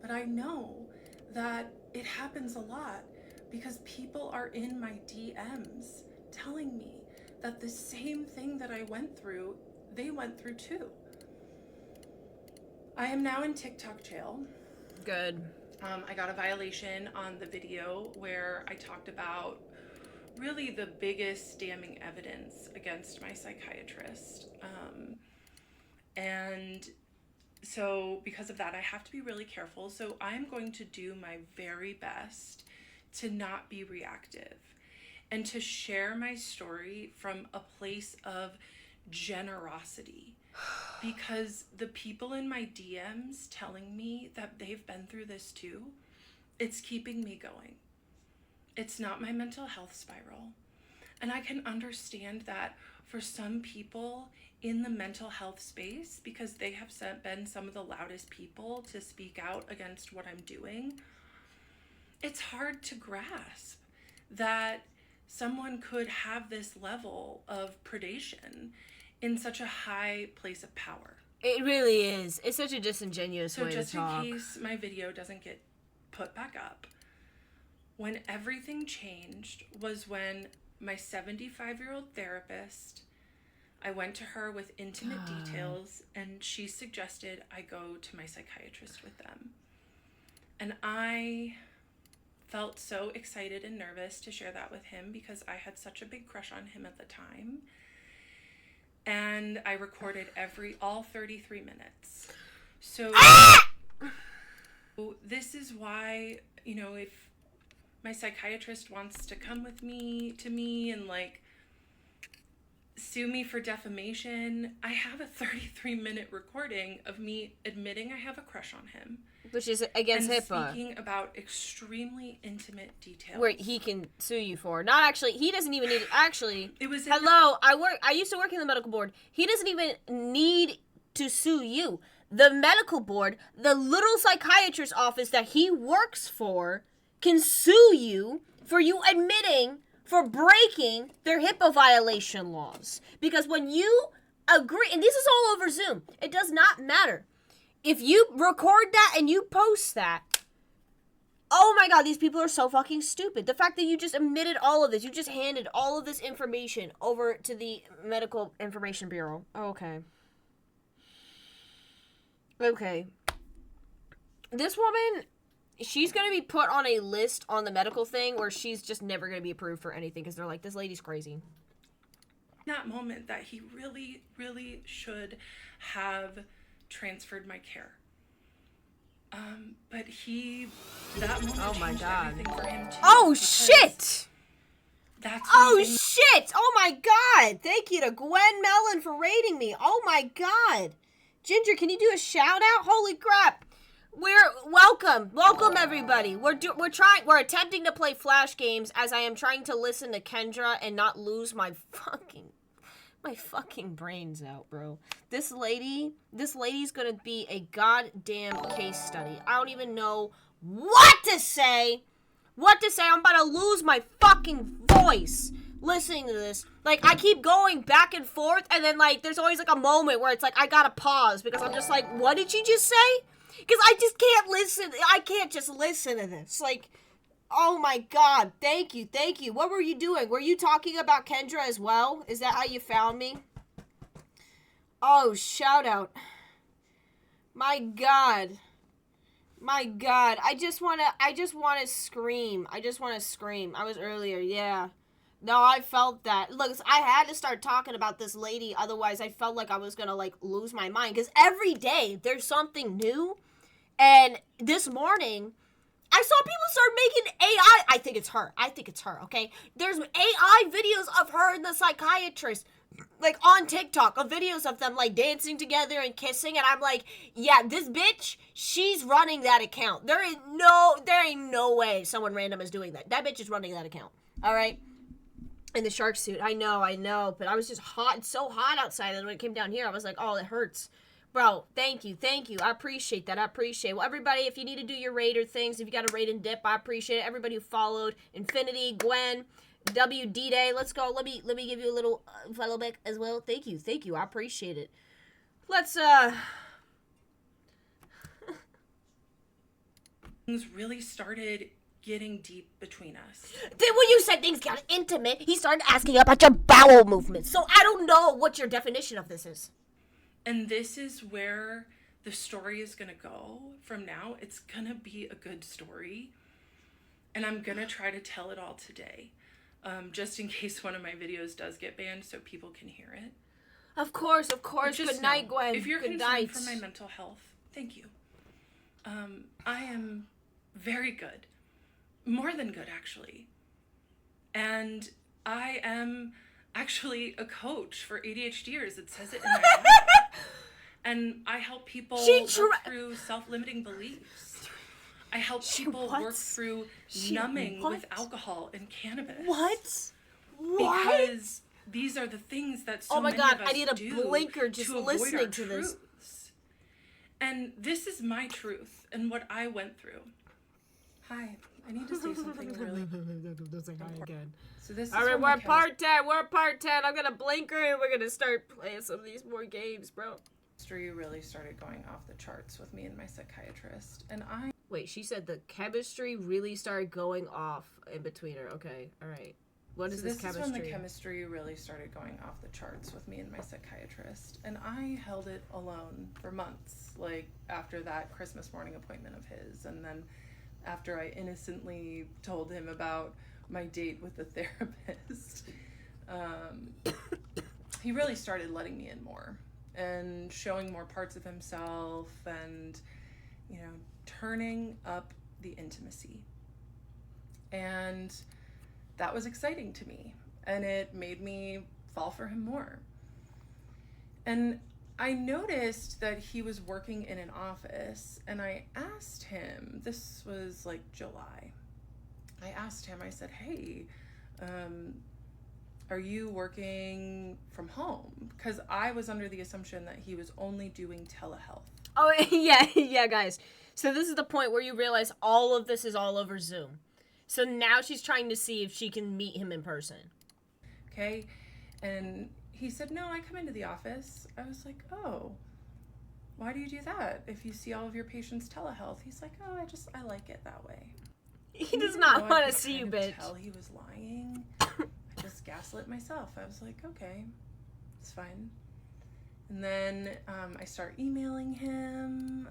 But I know that it happens a lot because people are in my DMs telling me that the same thing that I went through, they went through too. I am now in TikTok jail. Good. I got a violation on the video where I talked about really the biggest damning evidence against my psychiatrist. And so because of that, I have to be really careful. So I'm going to do my very best to not be reactive and to share my story from a place of generosity. Because the people in my DMs telling me that they've been through this too, it's keeping me going. It's not my mental health spiral. And I can understand that for some people in the mental health space, because they have been some of the loudest people to speak out against what I'm doing, it's hard to grasp that someone could have this level of predation in such a high place of power. It really is. It's such a disingenuous way to talk. So just in case my video doesn't get put back up, when everything changed was when my 75-year-old therapist, I went to her with intimate details, and she suggested I go to my psychiatrist with them. And I felt so excited and nervous to share that with him because I had such a big crush on him at the time. And I recorded all 33 minutes. So this is why, if my psychiatrist wants to come with me and like sue me for defamation, I have a 33-minute recording of me admitting I have a crush on him. Which is against and HIPAA. Speaking about extremely intimate details. Where he can sue you for. Not actually, he doesn't even need, actually. It was I used to work in the medical board. He doesn't even need to sue you. The medical board, the little psychiatrist's office that he works for, can sue you for you admitting for breaking their HIPAA violation laws. Because when you agree, and this is all over Zoom, it does not matter. If you record that and you post that, oh my God, these people are so fucking stupid. The fact that you just admitted all of this, you just handed all of this information over to the Medical Information Bureau. Okay. Okay. This woman, she's going to be put on a list on the medical thing where she's just never going to be approved for anything because they're like, this lady's crazy. That moment that he really, really should have transferred my care. But that moment changed everything for him too. Oh, shit! That's shit! Oh my God! Thank you to Gwen Mellon for rating me. Oh my God! Ginger, can you do a shout out? Holy crap! Welcome everybody. We're attempting to play Flash games as I am trying to listen to Kendra and not lose my fucking brains out, bro. This lady's gonna be a goddamn case study. I don't even know what to say. I'm about to lose my fucking voice listening to this. Like, I keep going back and forth, and then, like, there's always, like, a moment where it's like, I gotta pause, because I'm just like, what did she just say? Because I just can't listen. I can't just listen to this. Like, oh my God. Thank you. What were you doing? Were you talking about Kendra as well? Is that how you found me? Oh, shout out. My God. I just want to scream. I was earlier, yeah. No, I felt that. Look, I had to start talking about this lady. Otherwise, I felt like I was going to, like, lose my mind. Because every day, there's something new. And this morning, I saw people start making AI. I think it's her, okay? There's AI videos of her and the psychiatrist, like, on TikTok, of videos of them, like, dancing together and kissing, and I'm like, yeah, this bitch, she's running that account. There ain't no way someone random is doing that. That bitch is running that account, all right? In the shark suit. I know, but I was just hot. It's so hot outside, and when it came down here, I was like, oh, it hurts. Bro, thank you. I appreciate that. Well, everybody, if you need to do your raid or things, if you got a raid and dip, I appreciate it. Everybody who followed, Infinity, Gwen, WD Day, let's go. Let me give you a little follow back as well. Thank you. I appreciate it. Let's Things really started getting deep between us. Then when you said things got intimate, he started asking about your bowel movements. So I don't know what your definition of this is. And this is where the story is going to go from now. It's going to be a good story. And I'm going to try to tell it all today. Just in case one of my videos does get banned so people can hear it. Of course. Good night, Gwen. If you're good concerned night. for my mental health, thank you. I am very good. More than good, actually. And I am actually a coach for ADHDers. It says it in my bio. And I help people work through self-limiting beliefs. I help people work through numbing with alcohol and cannabis. What? Because these are the things that so many of us do. Oh my God, I need a blinker just listening to this. And this is my truth and what I went through. Hi, I need to say something really Don't say hi again. So this is all right, we're part 10. I'm gonna blinker and we're gonna start playing some of these more games, bro. Chemistry really started going off the charts with me and my psychiatrist, and Wait, she said the chemistry really started going off in between her. Okay, all right. What is this chemistry? This is when the chemistry really started going off the charts with me and my psychiatrist, and I held it alone for months, like after that Christmas morning appointment of his, and then after I innocently told him about my date with the therapist, he really started letting me in more and showing more parts of himself and, turning up the intimacy. And that was exciting to me, and it made me fall for him more. And I noticed that he was working in an office, and I asked him, this was like July, I asked him, I said, hey, are you working from home? Because I was under the assumption that he was only doing telehealth. Oh, yeah, guys. So this is the point where you realize all of this is all over Zoom. So now she's trying to see if she can meet him in person. Okay, and he said, no, I come into the office. I was like, oh, why do you do that? If you see all of your patients telehealth. He's like, oh, I like it that way. He does not want to see you, bitch. Tell he was lying. I just gaslit myself. I was like, okay, it's fine. And then I start emailing him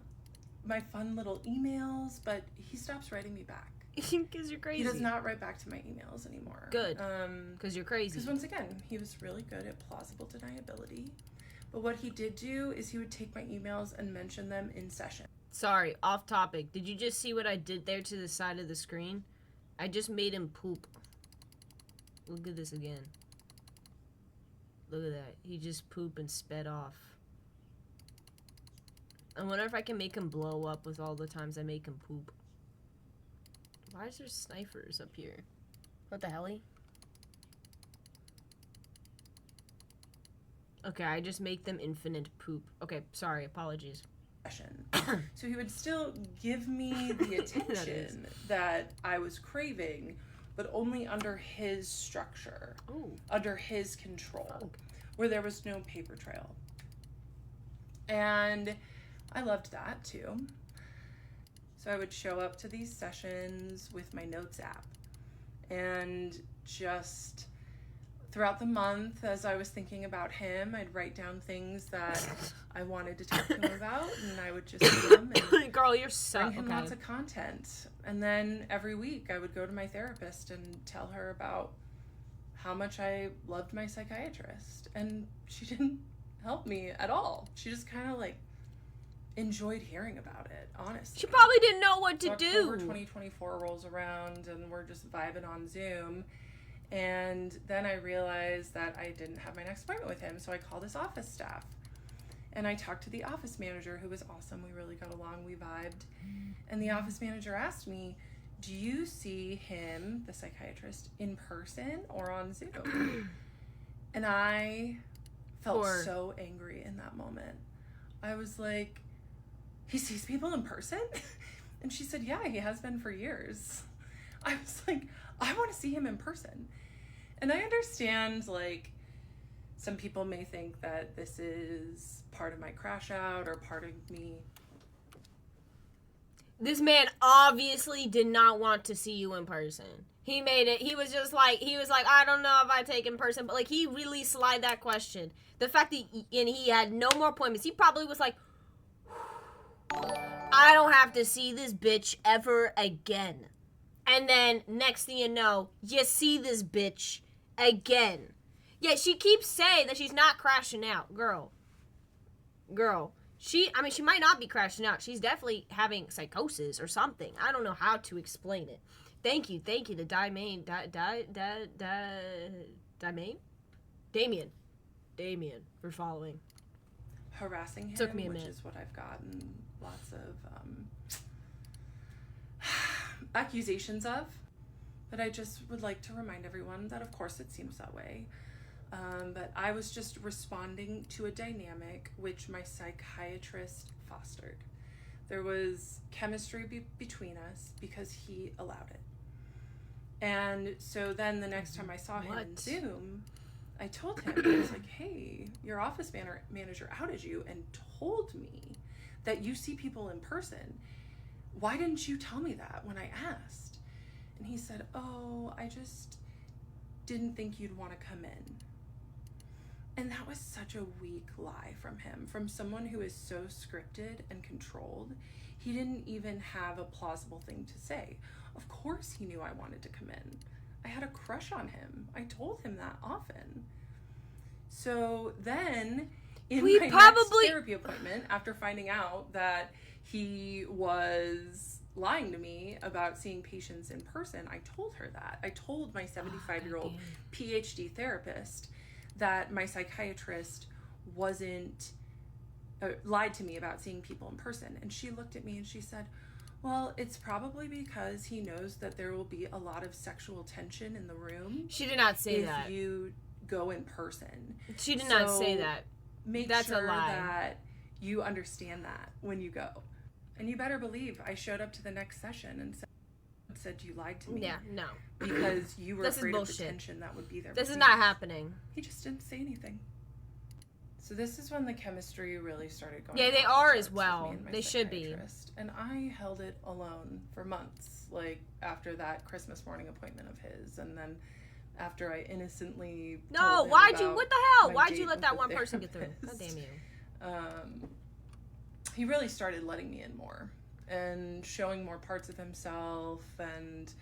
my fun little emails, but he stops writing me back. Because you're crazy. He does not write back to my emails anymore. Good. Because you're crazy. Because once again, he was really good at plausible deniability. But what he did do is he would take my emails and mention them in session. Sorry, off topic. Did you just see what I did there to the side of the screen? I just made him poop. Look at this again. Look at that. He just pooped and sped off. I wonder if I can make him blow up with all the times I make him poop. Why is there snipers up here? What the helly? Okay, I just make them infinite poop. Okay, sorry, apologies. So he would still give me the attention that I was craving, but only under his structure, under his control, where there was no paper trail. And I loved that too. So I would show up to these sessions with my notes app, and just throughout the month, as I was thinking about him, I'd write down things that I wanted to talk to him about, and I would just do them and girl, you're so bring him lots of content. And then every week I would go to my therapist and tell her about how much I loved my psychiatrist, and she didn't help me at all. She just kind of like enjoyed hearing about it, honestly. She probably didn't know what to October do. 2024 rolls around and we're just vibing on Zoom. And then I realized that I didn't have my next appointment with him. So I called his office staff. And I talked to the office manager, who was awesome. We really got along. We vibed. And the office manager asked me, do you see him, the psychiatrist, in person or on Zoom? And I felt so angry in that moment. I was like, he sees people in person? And she said, yeah, he has been for years. I was like, I want to see him in person. And I understand, like, some people may think that this is part of my crash out or part of me. This man obviously did not want to see you in person. He made it. He was like, I don't know if I take in person, but like he really slid that question. The fact that he had no more appointments, he probably was like, I don't have to see this bitch ever again. And then next thing you know, you see this bitch again. Yeah, she keeps saying that she's not crashing out, girl. She might not be crashing out. She's definitely having psychosis or something. I don't know how to explain it. Thank you, the Damien, for following. Harassing him, Took me a which minute. is what I've gotten lots of accusations of. But I just would like to remind everyone that, of course, it seems that way. But I was just responding to a dynamic which my psychiatrist fostered. There was chemistry between us because he allowed it. And so then the next time I saw him in Zoom, I told him, I was like, hey, your office manager outed you and told me that you see people in person. Why didn't you tell me that when I asked? And he said, oh, I just didn't think you'd want to come in. And that was such a weak lie from him, from someone who is so scripted and controlled. He didn't even have a plausible thing to say. Of course he knew I wanted to come in. I had a crush on him. I told him that often. So then, in my next therapy appointment, after finding out that he was lying to me about seeing patients in person, I told her that. I told my 75-year-old PhD therapist that my psychiatrist lied to me about seeing people in person. And she looked at me and she said, well, it's probably because he knows that there will be a lot of sexual tension in the room. She did not say that. If you go in person. She did not say that. That's a lie. That you understand that when you go. And you better believe I showed up to the next session and said you lied to me. Yeah, no. Because you were afraid of the tension that would be there. This is not happening. He just didn't say anything. So this is when the chemistry really started going. Yeah, they are as well. They should be. And I held it alone for months, like after that Christmas morning appointment of his, and then after I innocently what the hell? Why'd you let that one person get through? God damn you. He really started letting me in more and showing more parts of himself and,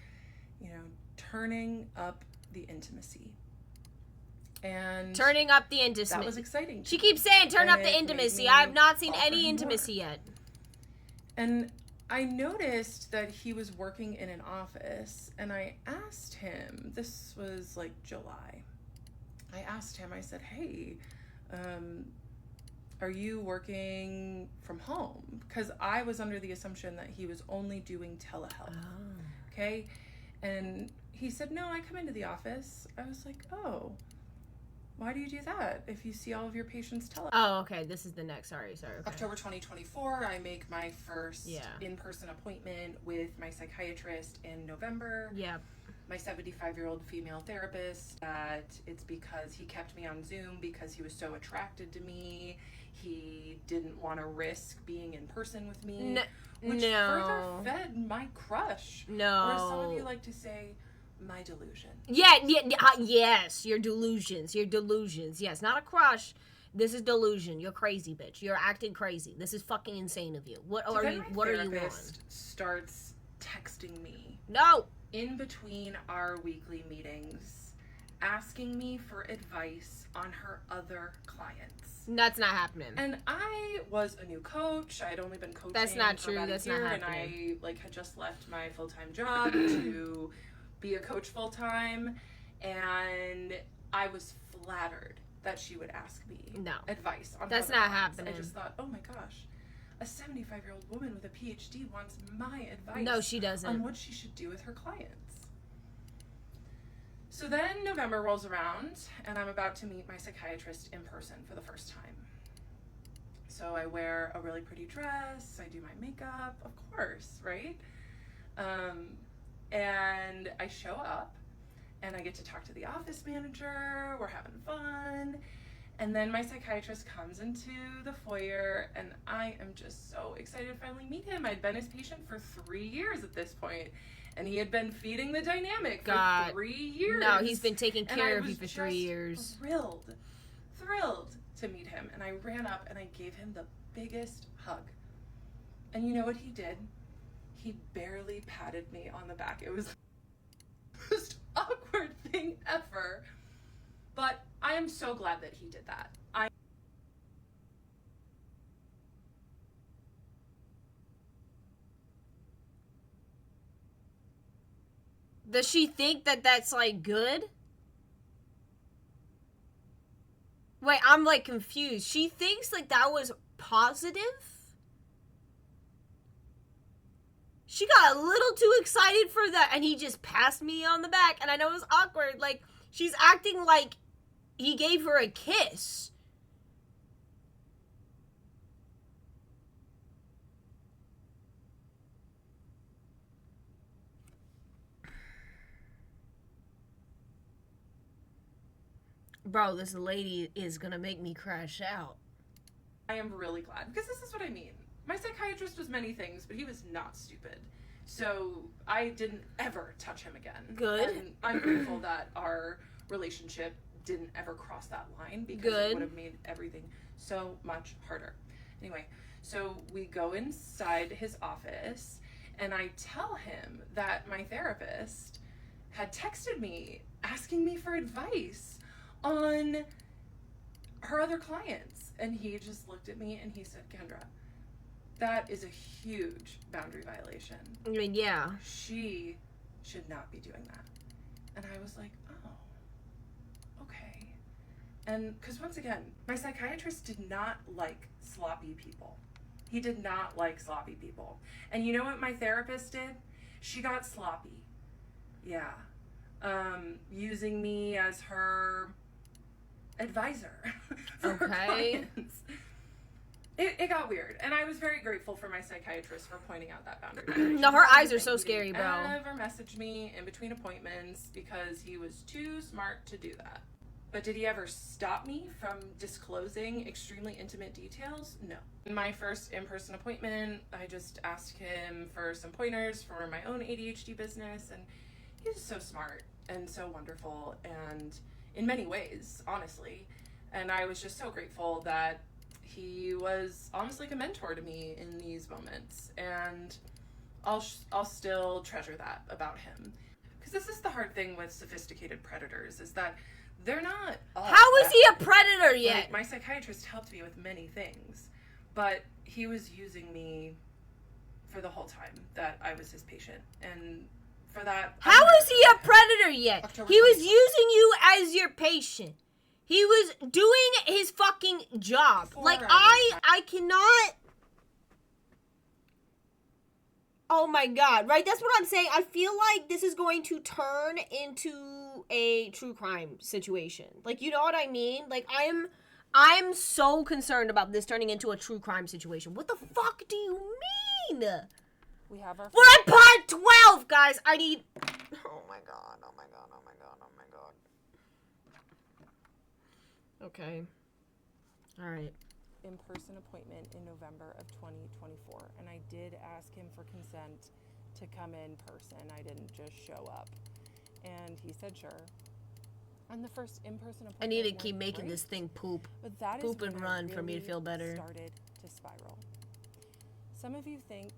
turning up the intimacy. And turning up the intimacy. That was exciting. She keeps saying turn up the intimacy. I have not seen any intimacy yet. And I noticed that he was working in an office, and I asked him, this was like July, I asked him, I said, hey, are you working from home? Because I was under the assumption that he was only doing telehealth. Okay? And he said, no, I come into the office. I was like, oh, why do you do that if you see all of your patients telehealth? Oh, okay. This is the next. Sorry. Okay. October 2024, I make my first in-person appointment with my psychiatrist in November. Yeah. My 75-year-old female therapist, that it's because he kept me on Zoom because he was so attracted to me. He didn't want to risk being in person with me, which further fed my crush. No. Or as some of you like to say, my delusion. Yes, your delusions. Yes, not a crush. This is delusion. You're crazy, bitch. You're acting crazy. This is fucking insane of you. What are you on? Starts texting me. No. In between our weekly meetings asking me for advice on her other clients. That's not happening. And I was a new coach. I had only been coaching That's not for true. about That's a year, not and happening. I had just left my full-time job to be a coach full-time, and I was flattered that she would ask me advice on that's other not clients. happening. I just thought, oh my gosh, a 75-year-old woman with a PhD wants my advice. No, she doesn't. On what she should do with her clients. So then November rolls around, and I'm about to meet my psychiatrist in person for the first time. So I wear a really pretty dress, I do my makeup, of course, right? And I show up, and I get to talk to the office manager, we're having fun, and then my psychiatrist comes into the foyer, and I am just so excited to finally meet him. I'd been his patient for 3 years at this point, and he had been feeding the dynamic for 3 years. No, he's been taking care of you for 3 years. Thrilled to meet him. And I ran up and I gave him the biggest hug. And you know what he did? He barely patted me on the back. It was the most awkward thing ever. But I am so glad that he did that. Does she think that that's, like, good? Wait, I'm, like, confused. She thinks, like, that was positive? She got a little too excited for that, and he just passed me on the back, and I know it was awkward. Like, she's acting like he gave her a kiss. Bro, this lady is gonna make me crash out. I am really glad, because this is what I mean. My psychiatrist was many things, but he was not stupid. So I didn't ever touch him again. Good. And I'm grateful that our relationship didn't ever cross that line, because it would have made everything so much harder. Anyway, so we go inside his office, and I tell him that my therapist had texted me asking me for advice on her other clients. And he just looked at me and he said, Kendra, that is a huge boundary violation. I mean, yeah. She should not be doing that. And I was like, oh, okay. And because once again, my psychiatrist did not like sloppy people. He did not like sloppy people. And you know what my therapist did? She got sloppy. Yeah. Using me as her advisor for her clients. It got weird, and I was very grateful for my psychiatrist for pointing out that boundary. No, her eyes are so scary, bro. He never messaged me in between appointments because he was too smart to do that. But did he ever stop me from disclosing extremely intimate details? No. In my first in-person appointment, I just asked him for some pointers for my own ADHD business, and he was so smart and so wonderful, and in many ways, honestly. And I was just so grateful that he was almost like a mentor to me in these moments. And I'll still treasure that about him. Because this is the hard thing with sophisticated predators, is that they're not all How is that. he a predator yet? Like, my psychiatrist helped me with many things, but he was using me for the whole time that I was his patient. And for that, How is he a predator yet? October He was 24th. using you as your patient. He was doing his fucking job. Before Like, I I cannot... Oh my god, right? That's what I'm saying. I feel like this is going to turn into a true crime situation. Like, you know what I mean? Like, I'm so concerned about this turning into a true crime situation. What the fuck do you mean? We have our We're at part 12, guys. I need... Oh my god, oh my god, oh my god, oh my god. Okay. Alright. In-person appointment in November of 2024, and I did ask him for consent to come in person. I didn't just show up, and he said sure. And the first in-person appointment I need to went keep making great, this thing poop. but that Poop is and when run I for me to really feel better. Started to spiral. Some of you think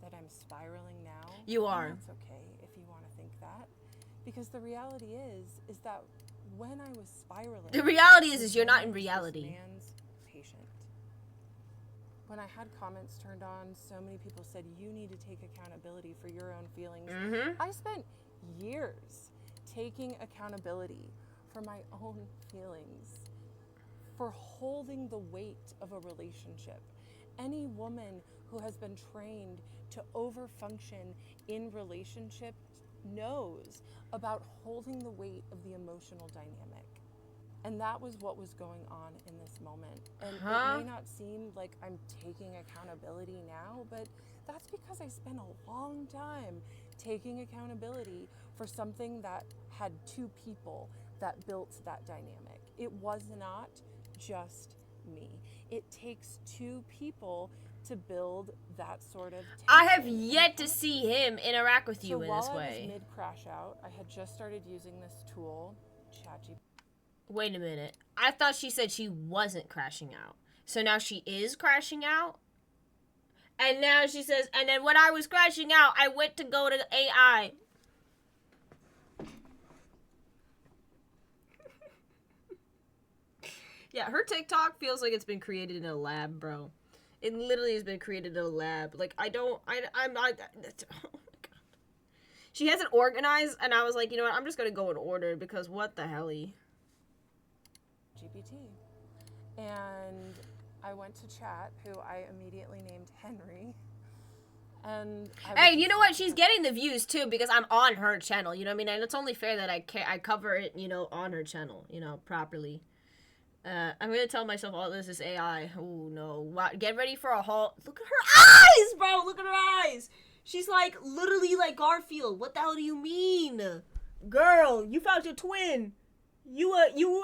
that I'm spiraling now. You and are. That's okay if you want to think that, because the reality is that when I was spiraling. The reality is you're not in this reality. man's patient. When I had comments turned on, so many people said, you need to take accountability for your own feelings. I spent years taking accountability for my own feelings, for holding the weight of a relationship. Any woman who has been trained to overfunction in relationships knows about holding the weight of the emotional dynamic. And that was what was going on in this moment. And it may not seem like I'm taking accountability now, but that's because I spent a long time taking accountability for something that had two people that built that dynamic. It was not just me. It takes two people to build that sort of tension. I have yet to see him interact with you in this So while I way. was mid-crash out, I had just started using this tool, ChatGPT. Wait a minute. I thought she said she wasn't crashing out. So now she is crashing out? And now she says, and then when I was crashing out, I went to go to AI. Yeah, her TikTok feels like it's been created in a lab, bro. It literally has been created in a lab. Like, I'm not, oh my God. She has it organized, and I was like, you know what, I'm just gonna go in order, because what the hell-y. GPT. And I went to chat, who I immediately named Henry. And hey, you know what? She's getting the views too because I'm on her channel. You know what I mean? And it's only fair that I cover it, you know, on her channel, you know, properly. I'm gonna tell myself all this is AI. Oh no! Wow. Get ready for a halt. Look at her eyes, bro. Look at her eyes. She's like literally like Garfield. What the hell do you mean, girl? You found your twin. You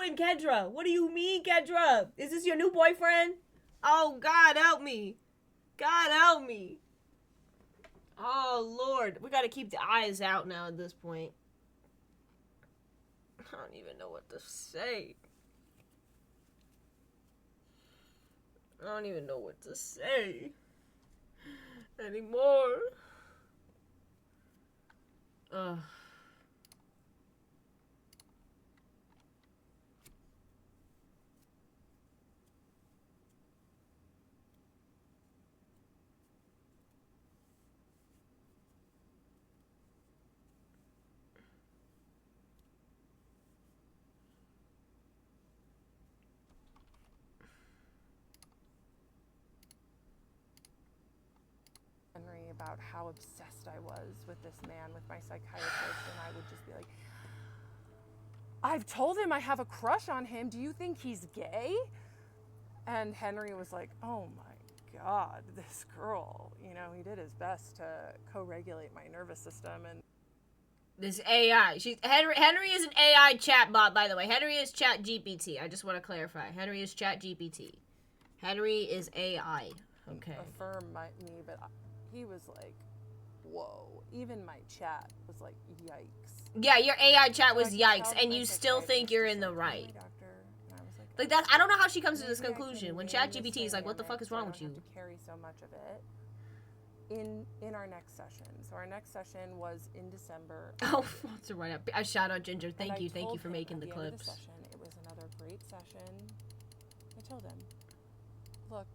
and Kendra. What do you mean, Kendra? Is this your new boyfriend? Oh God, help me. God help me. Oh Lord, we gotta keep the eyes out now at this point. I don't even know what to say. I don't even know what to say anymore. Ugh. Henry about how obsessed I was with this man, with my psychiatrist, and I would just be like, I've told him I have a crush on him. Do you think he's gay? And Henry was like, oh my God, this girl, you know, he did his best to co-regulate my nervous system. And this AI. Henry is an AI chatbot, by the way. Henry is ChatGPT. I just want to clarify. Henry is ChatGPT. Henry is AI. Okay. Affirm me, but he was like, whoa. Even my chat was like, yikes. Yeah, your AI chat was So yikes, and you still think you're in the right. Like that, I don't know how she comes to this conclusion when ChatGPT is like, "What the fuck is wrong with you?" I don't have to carry so much of it in our next session. So our next session was in December. Oh, to right up. I shout out Ginger. Thank you told for him making at the end of clips. session, it was another great session. I told him, look,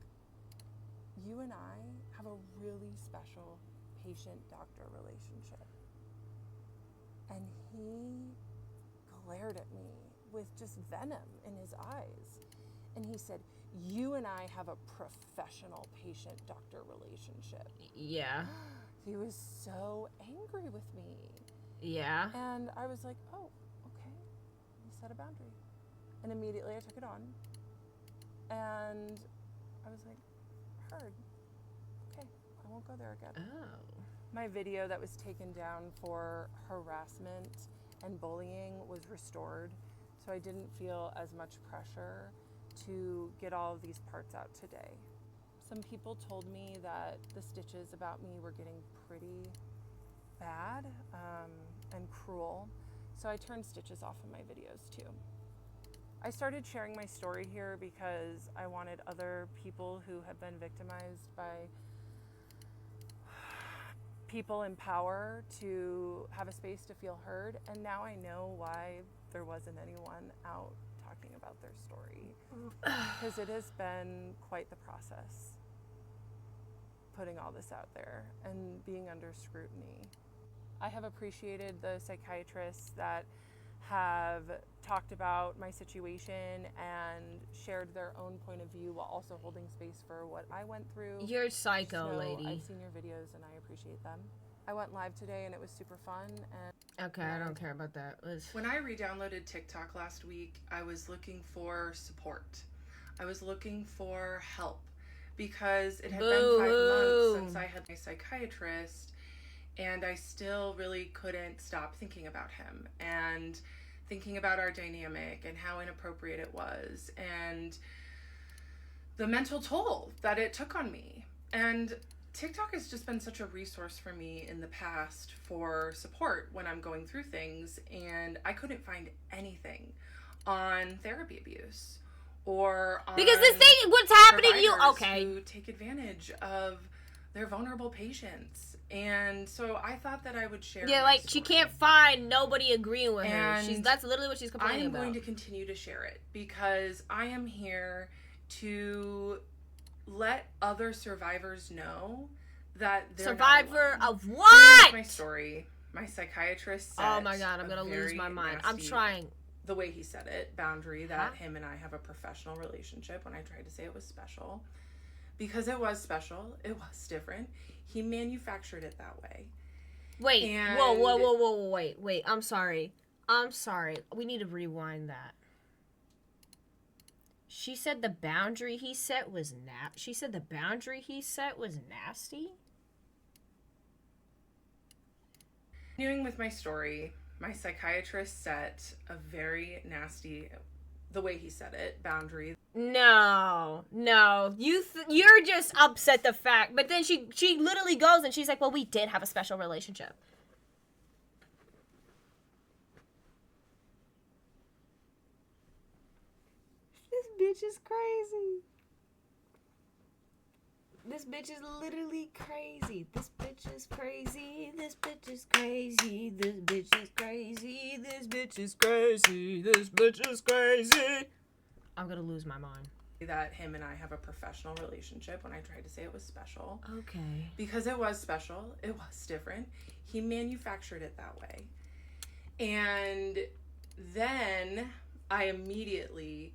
you and I have a really special patient-doctor relationship. And he glared at me with just venom in his eyes. And he said, you and I have a professional patient-doctor relationship. Yeah. He was so angry with me. Yeah. And I was like, oh, okay. He set a boundary. And immediately I took it on. And I was like, heard. Okay, I won't go there again. Oh. My video that was taken down for harassment and bullying was restored. So I didn't feel as much pressure to get all of these parts out today. Some people told me that the stitches about me were getting pretty bad and cruel. So I turned stitches off of my videos too. I started sharing my story here because I wanted other people who have been victimized by people in power to have a space to feel heard. And now I know why there wasn't anyone out talking about their story, because it has been quite the process putting all this out there and being under scrutiny. I have appreciated the psychiatrists that have talked about my situation and shared their own point of view while also holding space for what I went through. You're psycho, So lady. I've seen your videos and I appreciate them. I went live today and it was super fun. And Okay, I don't care about that. When I re-downloaded TikTok last week, I was looking for support. I was looking for help because it had been 5 months since I had my psychiatrist, and I still really couldn't stop thinking about him and thinking about our dynamic and how inappropriate it was and the mental toll that it took on me. And TikTok has just been such a resource for me in the past for support when I'm going through things, and I couldn't find anything on therapy abuse or on because this thing, what's happening, you okay? Who take advantage of their vulnerable patients. And so I thought that I would share. Yeah, my like she story. can't find nobody agreeing with her. And That's literally what she's I complaining am about. going to continue to share it because I am here to let other survivors know that they're Survivor not alone. of Here's what? my story. My psychiatrist said Oh my god, I'm gonna lose my mind. I'm trying. The way he said it, boundary that him and I have a professional relationship, when I tried to say it was special. Because it was special. It was different. He manufactured it that way. Wait, And whoa, wait. I'm sorry. We need to rewind that. She said the boundary he set was nasty? Continuing with my story, my psychiatrist set a very nasty, the way he said it, boundary. No. You're just upset the fact. But then she literally goes and she's like, well, we did have a special relationship. This bitch is crazy. This bitch is literally crazy. This bitch is crazy. This bitch is crazy. This bitch is crazy. This bitch is crazy. This bitch is crazy. I'm gonna lose my mind. That him and I have a professional relationship, when I tried to say it was special. Okay. Because it was special. It was different. He manufactured it that way. And then I immediately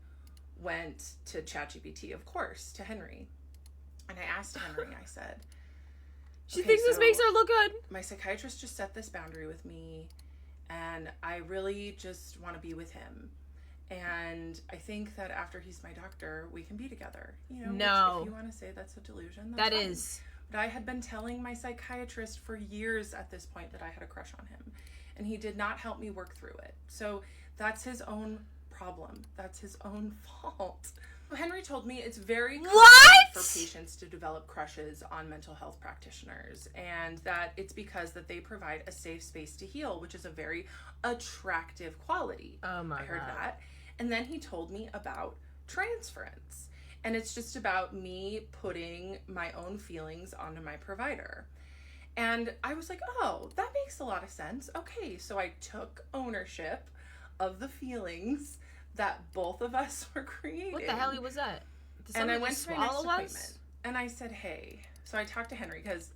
went to ChatGPT, of course, to Henry. And I asked Henry, I said, She okay, thinks this so makes her look good. my psychiatrist just set this boundary with me, and I really just want to be with him. And I think that after he's my doctor, we can be together. You know, No. which, if you want to say that's a delusion, That that's fine. is. But I had been telling my psychiatrist for years at this point that I had a crush on him, and he did not help me work through it. So that's his own problem. That's his own fault. Henry told me it's very common for patients to develop crushes on mental health practitioners, and that it's because that they provide a safe space to heal, which is a very attractive quality. Oh my I heard God. that. And then he told me about transference. And it's just about me putting my own feelings onto my provider. And I was like, oh, that makes a lot of sense. Okay, so I took ownership of the feelings that both of us were creating. What the hell was that? Did And I somebody went just to my next swallow appointment. us? And I said, hey. So I talked to Henry because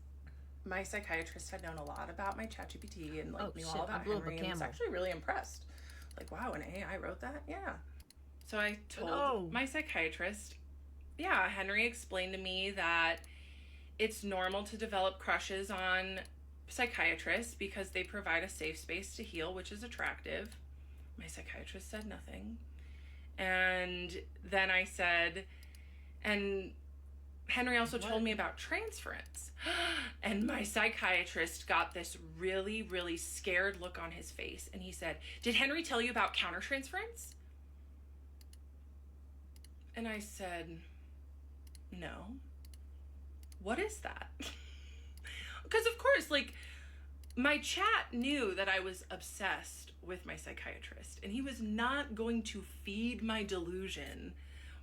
my psychiatrist had known a lot about my ChatGPT and Oh, knew shit, all I about blew up a Henry, and was camel. actually really impressed. Like, wow, an AI wrote that? Yeah. So I told No. my psychiatrist, yeah, Henry explained to me that it's normal to develop crushes on psychiatrists because they provide a safe space to heal, which is attractive. My psychiatrist said nothing. And then I said, and Henry also told me about transference. And my psychiatrist got this really, really scared look on his face. And he said, did Henry tell you about countertransference? And I said, no. What is that? Because of course, like, my chat knew that I was obsessed with my psychiatrist, and he was not going to feed my delusion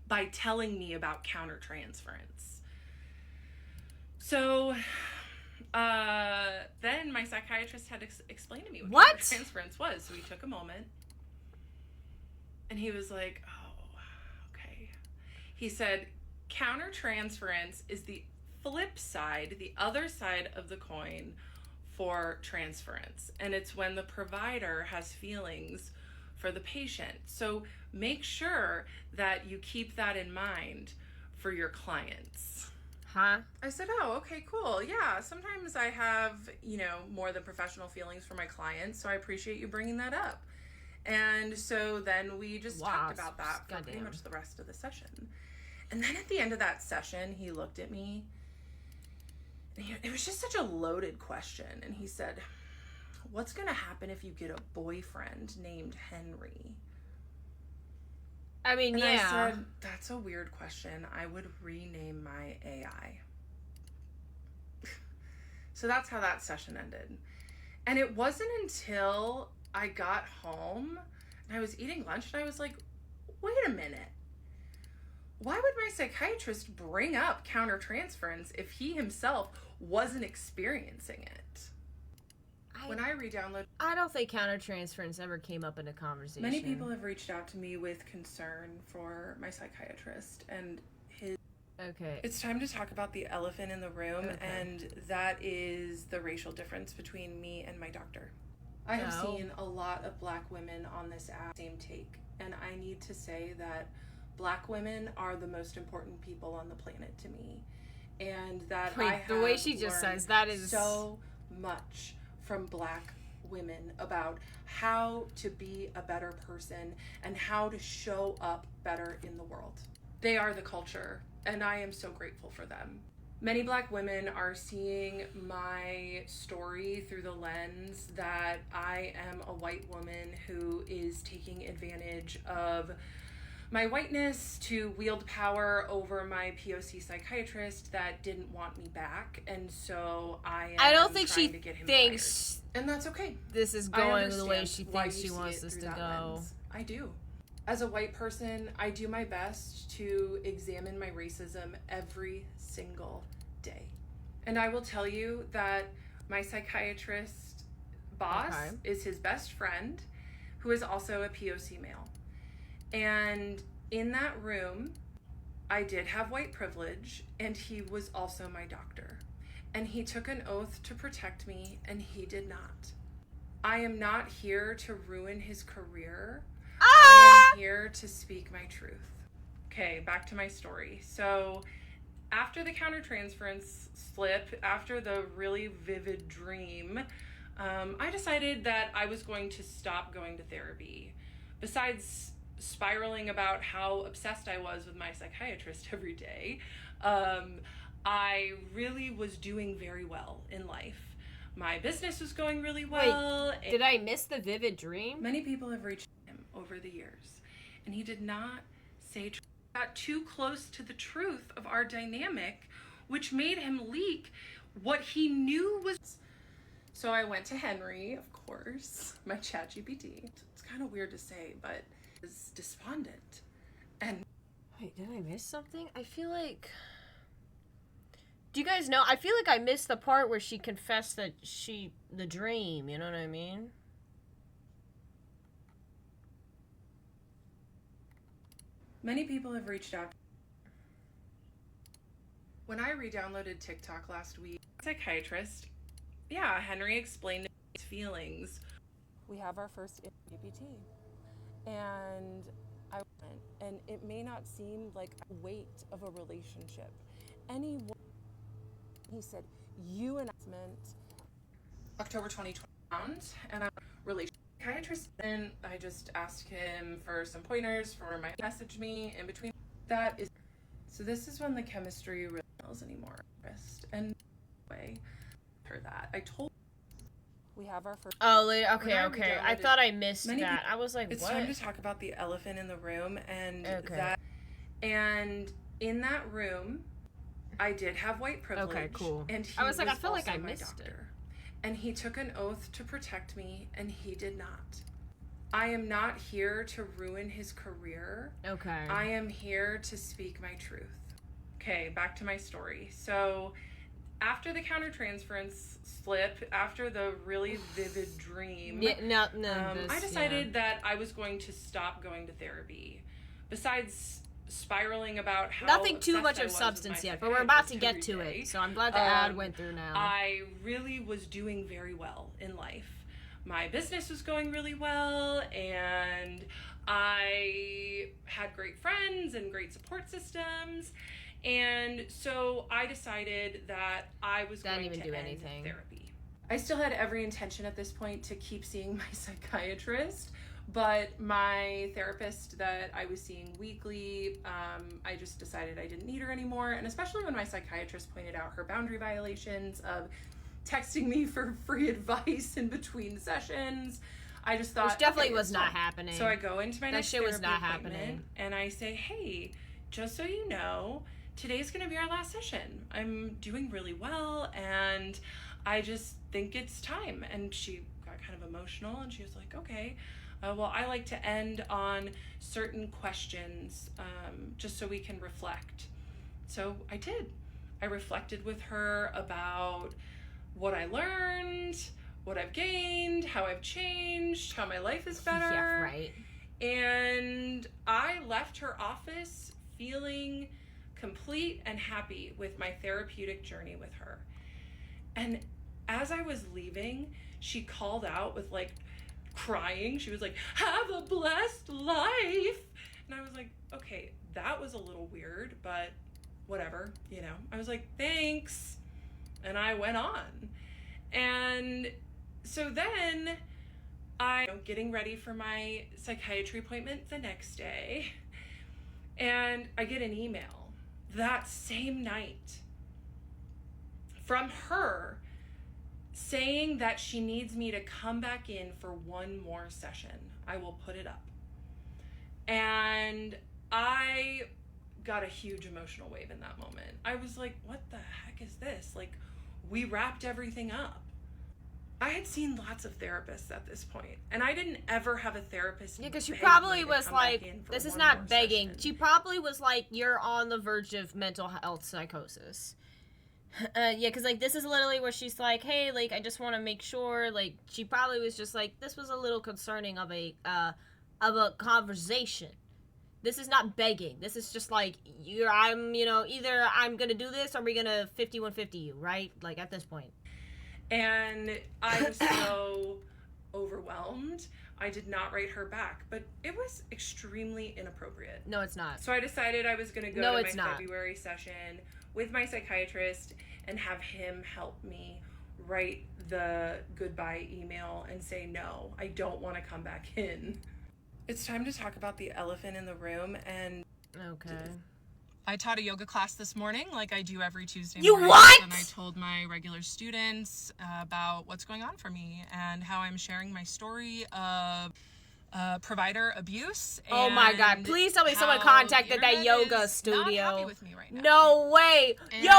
by telling me about countertransference. So then my psychiatrist had explained to me what countertransference was. So he took a moment And he was like, oh, okay. He said, countertransference is the flip side, the other side of the coin for transference. And it's when the provider has feelings for the patient. So make sure that you keep that in mind for your clients. Huh? I said, oh, okay, cool. Yeah, sometimes I have, more than professional feelings for my clients, so I appreciate you bringing that up. And so then we just talked about that for pretty much the rest of the session. And then at the end of that session, he looked at me, and it was just such a loaded question. And he said, what's going to happen if you get a boyfriend named Henry? I mean, and yeah. I said, that's a weird question. I would rename my AI. So that's how that session ended. And it wasn't until I got home and I was eating lunch and I was like, wait a minute. Why would my psychiatrist bring up countertransference if he himself wasn't experiencing it? When I re-downloaded... I don't think countertransference ever came up in a conversation. Many people have reached out to me with concern for my psychiatrist and his... Okay. It's time to talk about the elephant in the room, and that is the racial difference between me and my doctor. I have seen a lot of Black women on this app, same take, and I need to say that Black women are the most important people on the planet to me, and that I have the way she just says that is so much from Black women about how to be a better person and how to show up better in the world. They are the culture, and I am so grateful for them. Many Black women are seeing my story through the lens that I am a white woman who is taking advantage of my whiteness to wield power over my POC psychiatrist that didn't want me back, and so I don't think she to get him thinks fired. And that's okay. This is going the way she thinks she wants this to go. Lens. I do. As a white person, I do my best to examine my racism every single day. And I will tell you that my psychiatrist boss is his best friend, who is also a POC male. And in that room, I did have white privilege, and he was also my doctor. And he took an oath to protect me, and he did not. I am not here to ruin his career. I am here to speak my truth. Okay, back to my story. So after the countertransference slip, after the really vivid dream, I decided that I was going to stop going to therapy. Besides spiraling about how obsessed I was with my psychiatrist every day, I really was doing very well in life. My business was going really well. Wait, did I miss the vivid dream? Many people have reached him over the years, and he did not say got too close to the truth of our dynamic, which made him leak what he knew was. So I went to Henry, of course, my ChatGPT. It's kind of weird to say, but is despondent. And wait, did I miss something? I feel like... Do you guys know? I feel like I missed the part where she confessed that the dream, you know what I mean? Many people have reached out. When I re-downloaded TikTok last week, psychiatrist, Henry explained his feelings. We have our first GPT, and and it may not seem like a weight of a relationship. He said, you and I meant October 2020, and I'm a relationship psychiatrist, and I just asked him for some pointers for my message me in between. That is, so this is when the chemistry really smells anymore. And way for that, I told. We have our first. Oh, okay. I thought I missed that. I was like, it's what? Time to talk about the elephant in the room, and that. And in that room, I did have white privilege. Okay, cool. And he I was like, I feel also like I my missed it. doctor. And he took an oath to protect me, and he did not. I am not here to ruin his career. Okay. I am here to speak my truth. Okay, back to my story. So after the countertransference slip, after the really vivid dream, I decided that I was going to stop going to therapy. Besides spiraling about how nothing too obsessed much I of was substance with my yet, but we're about to psychiatrist get every to day. it. So I'm glad the ad went through now. I really was doing very well in life. My business was going really well, and I had great friends and great support systems. And so I decided that I was going to end therapy. I still had every intention at this point to keep seeing my psychiatrist, but my therapist that I was seeing weekly, I just decided I didn't need her anymore. And especially when my psychiatrist pointed out her boundary violations of texting me for free advice in between sessions, I just thought, which definitely was not happening. So I go into my next therapy was not appointment, happening. and I say, hey, just so you know, today's going to be our last session. I'm doing really well, and I just think it's time. And she got kind of emotional, and she was like, okay, well, I like to end on certain questions just so we can reflect. So I did. I reflected with her about what I learned, what I've gained, how I've changed, how my life is better. Yeah, right. And I left her office feeling complete and happy with my therapeutic journey with her. And as I was leaving, she called out with like crying. She was like, have a blessed life. And I was like, okay, that was a little weird, but whatever, you know. I was like, thanks. And I went on. And so then I'm getting ready for my psychiatry appointment the next day. And I get an email that same night from her saying that she needs me to come back in for one more session. I will put it up. And I got a huge emotional wave in that moment. I was like, what the heck is this? Like, we wrapped everything up. I had seen lots of therapists at this point, and I didn't ever have a therapist. Yeah, because she beg probably me to was come back like, in for this is one not more begging. session. She probably was like, you're on the verge of mental health psychosis. Yeah, because like this is literally where she's like, hey, like I just want to make sure. Like she probably was just like, this was a little concerning of a conversation. This is not begging. This is just like either I'm gonna do this or we're gonna 5150 you, right? Like at this point. And I was so overwhelmed. I did not write her back, but it was extremely inappropriate. No, it's not. So I decided I was going to go to my February session with my psychiatrist and have him help me write the goodbye email and say, no, I don't want to come back in. It's time to talk about the elephant in the room. And okay. I taught a yoga class this morning, like I do every Tuesday You morning. what? And I told my regular students about what's going on for me and how I'm sharing my story of provider abuse. Oh my God! Please tell me someone contacted that yoga studio. Not happy with me right now. No way! And Yo,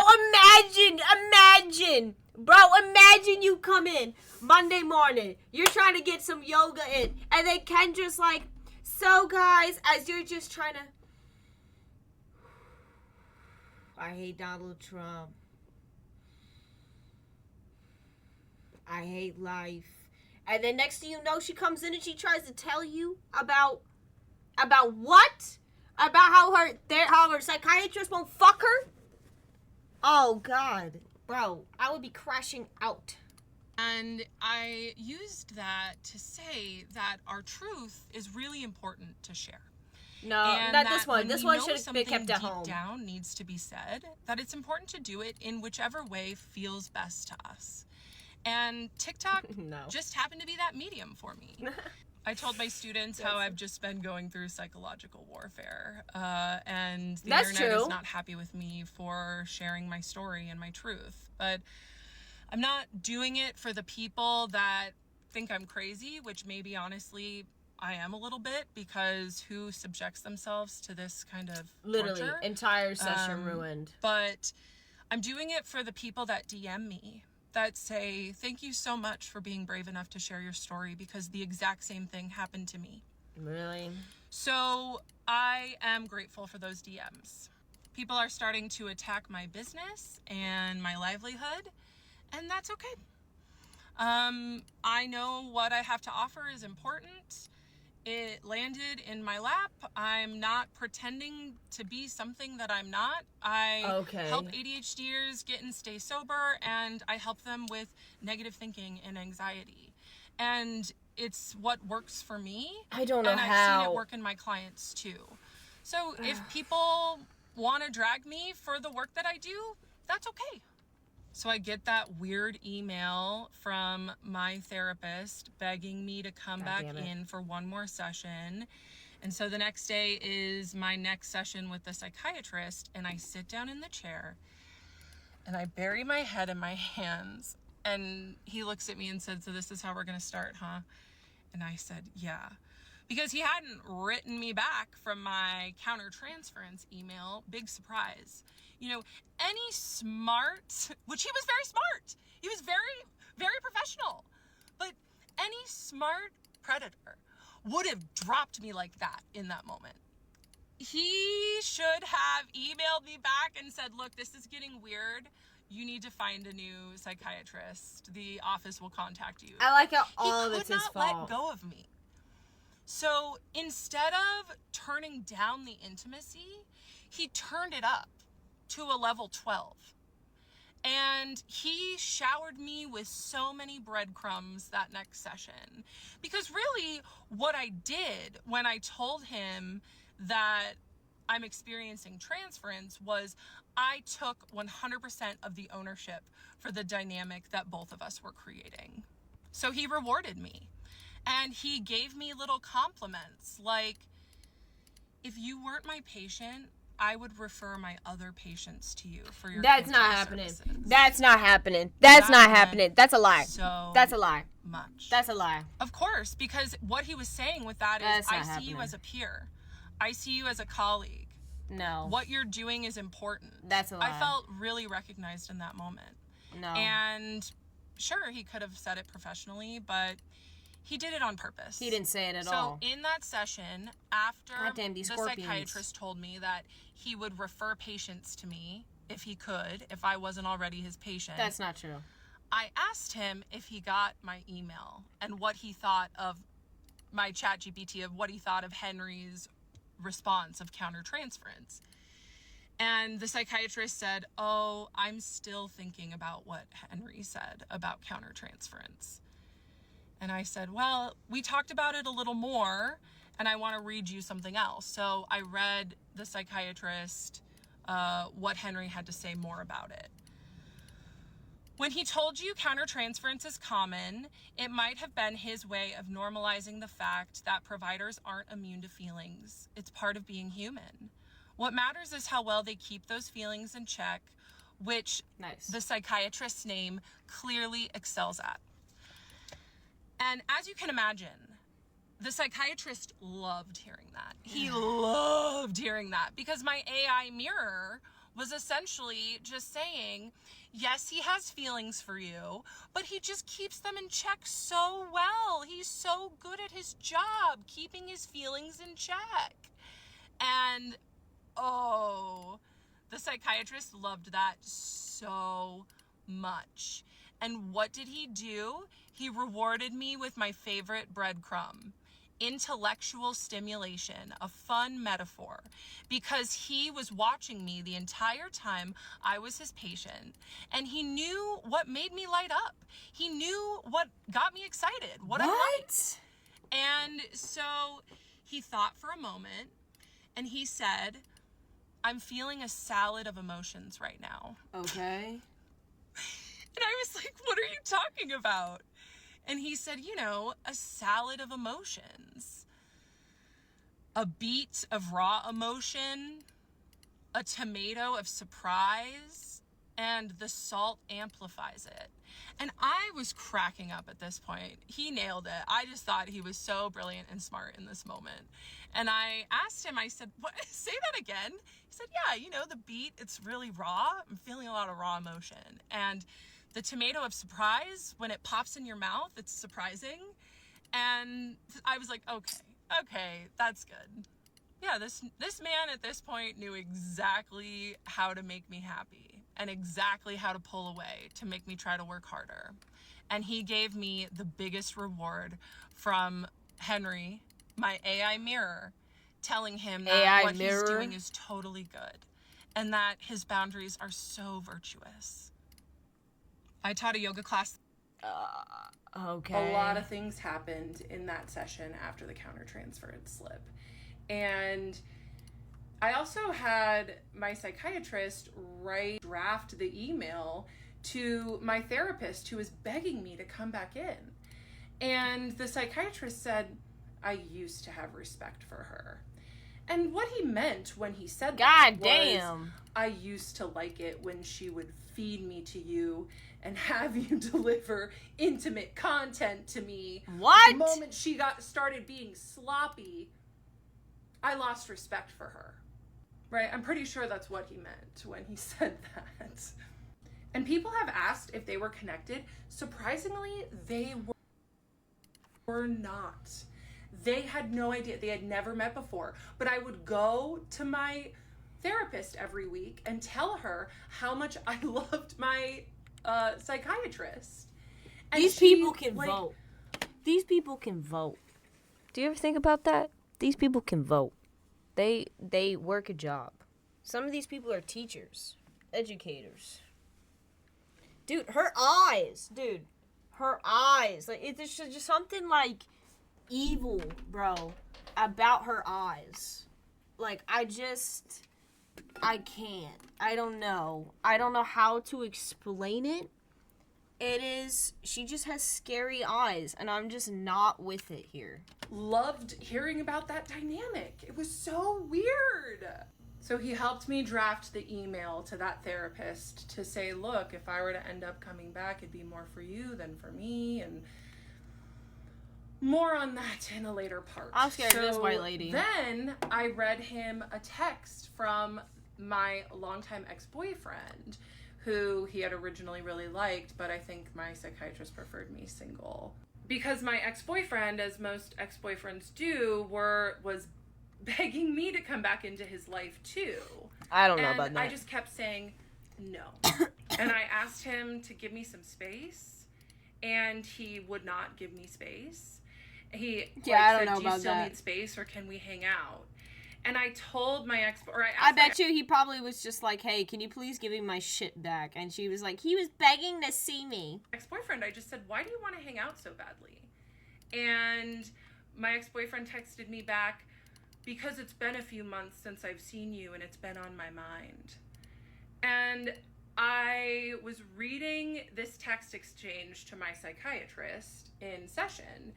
imagine, bro! Imagine you come in Monday morning. You're trying to get some yoga in, and then Kendra's like, "So guys, as you're just trying to." I hate Donald Trump. I hate life. And then next thing you know, she comes in and she tries to tell you about what? About how her psychiatrist won't fuck her? Oh God. Bro, I would be crashing out. And I used that to say that our truth is really important to share. No, and not this one. This one should have been something kept at deep home. Down needs to be said, that it's important to do it in whichever way feels best to us. And TikTok just happened to be that medium for me. I told my students how I've just been going through psychological warfare, and the internet is not happy with me for sharing my story and my truth. But I'm not doing it for the people that think I'm crazy, which maybe honestly I am a little bit, because who subjects themselves to this kind of torture? Entire session ruined. But I'm doing it for the people that DM me, that say, thank you so much for being brave enough to share your story, because the exact same thing happened to me. Really? So I am grateful for those DMs. People are starting to attack my business and my livelihood, and that's okay. I know what I have to offer is important. It landed in my lap. I'm not pretending to be something that I'm not. I help ADHDers get and stay sober, and I help them with negative thinking and anxiety. And it's what works for me. I don't know and how. I've seen it work in my clients too. So if people want to drag me for the work that I do, that's okay. So I get that weird email from my therapist begging me to come back in for one more session. And so the next day is my next session with the psychiatrist, and I sit down in the chair and I bury my head in my hands, and he looks at me and said, "So this is how we're going to start, huh?" And I said, "Yeah." Because he hadn't written me back from my countertransference email. Big surprise. You know, any smart, which he was very smart. He was very, very professional. But any smart predator would have dropped me like that in that moment. He should have emailed me back and said, "Look, this is getting weird. You need to find a new psychiatrist. The office will contact you." I like how all of it's his fault. He could not let go of me. So instead of turning down the intimacy, he turned it up to a level 12. And he showered me with so many breadcrumbs that next session. Because really, what I did when I told him that I'm experiencing transference was I took 100% of the ownership for the dynamic that both of us were creating. So he rewarded me. And he gave me little compliments like, "If you weren't my patient, I would refer my other patients to you for your That's not happening. services." That's not happening. That's not happening. That's a lie. So That's a lie. Much. That's a lie. Of course, because what he was saying with that is, I see you as a peer. I see you as a colleague. No. What you're doing is important. That's a lie. I felt really recognized in that moment. No. And sure, he could have said it professionally, but he did it on purpose. He didn't say it at all. So in that session, after Goddamn, these the scorpions. psychiatrist told me that he would refer patients to me if he could, if I wasn't already his patient. That's not true. I asked him if he got my email and what he thought of my ChatGPT, of what he thought of Henry's response of countertransference. And the psychiatrist said, "Oh, I'm still thinking about what Henry said about countertransference." And I said, "Well, we talked about it a little more, and I want to read you something else." So I read the psychiatrist what Henry had to say more about it. When he told you countertransference is common, it might have been his way of normalizing the fact that providers aren't immune to feelings. It's part of being human. What matters is how well they keep those feelings in check, which the psychiatrist's name clearly excels at. And as you can imagine, the psychiatrist loved hearing that. He loved hearing that because my AI mirror was essentially just saying, yes, he has feelings for you, but he just keeps them in check so well. He's so good at his job, keeping his feelings in check. And, oh, the psychiatrist loved that so much. And what did he do? He rewarded me with my favorite breadcrumb. Intellectual stimulation, a fun metaphor, because he was watching me the entire time I was his patient, and he knew what made me light up. He knew what got me excited, what I liked. And so he thought for a moment, and he said, "I'm feeling a salad of emotions right now." Okay. And I was like, "What are you talking about?" And he said, a salad of emotions. A beet of raw emotion, a tomato of surprise, and the salt amplifies it. And I was cracking up at this point. He nailed it. I just thought he was so brilliant and smart in this moment. And I asked him, I said, "What? Say that again." He said, "Yeah, the beet, it's really raw. I'm feeling a lot of raw emotion. And the tomato of surprise, when it pops in your mouth, it's surprising." And I was like, okay, that's good. Yeah, this man at this point knew exactly how to make me happy and exactly how to pull away to make me try to work harder. And he gave me the biggest reward from Henry, my AI mirror, telling him that what he's doing is totally good and that his boundaries are so virtuous. I taught a yoga class. Okay. A lot of things happened in that session after the countertransferred slip. And I also had my psychiatrist draft the email to my therapist who was begging me to come back in. And the psychiatrist said, I used to have respect for her. And what he meant when he said that was, I used to like it when she would feed me to you and have you deliver intimate content to me. What? The moment she started being sloppy, I lost respect for her. Right? I'm pretty sure that's what he meant when he said that. And people have asked if they were connected. Surprisingly, they were not. They had no idea. They had never met before. But I would go to my therapist every week and tell her how much I loved my psychiatrist. And these people can vote. These people can vote. Do you ever think about that? These people can vote. They work a job. Some of these people are teachers, educators. Dude, her eyes. Like, it's just something, like, evil, bro, about her eyes. Like, I can't. I don't know how to explain it. She just has scary eyes, and I'm just not with it here. Loved hearing about that dynamic. It was so weird. So he helped me draft the email to that therapist to say, look, if I were to end up coming back, it'd be more for you than for me, and more on that in a later part. I'm scared of this white lady. Then I read him a text from my longtime ex-boyfriend, who he had originally really liked, but I think my psychiatrist preferred me single. Because my ex-boyfriend, as most ex-boyfriends do, was begging me to come back into his life too. I don't know about that. I just kept saying no. And I asked him to give me some space, and he would not give me space. He I don't know said, do you still need space, or can we hang out? And I told my I bet you he probably was just like, hey, can you please give me my shit back? And she was like, he was begging to see me. Ex-boyfriend, I just said, why do you want to hang out so badly? And my ex-boyfriend texted me back, because it's been a few months since I've seen you and it's been on my mind. And I was reading this text exchange to my psychiatrist in session,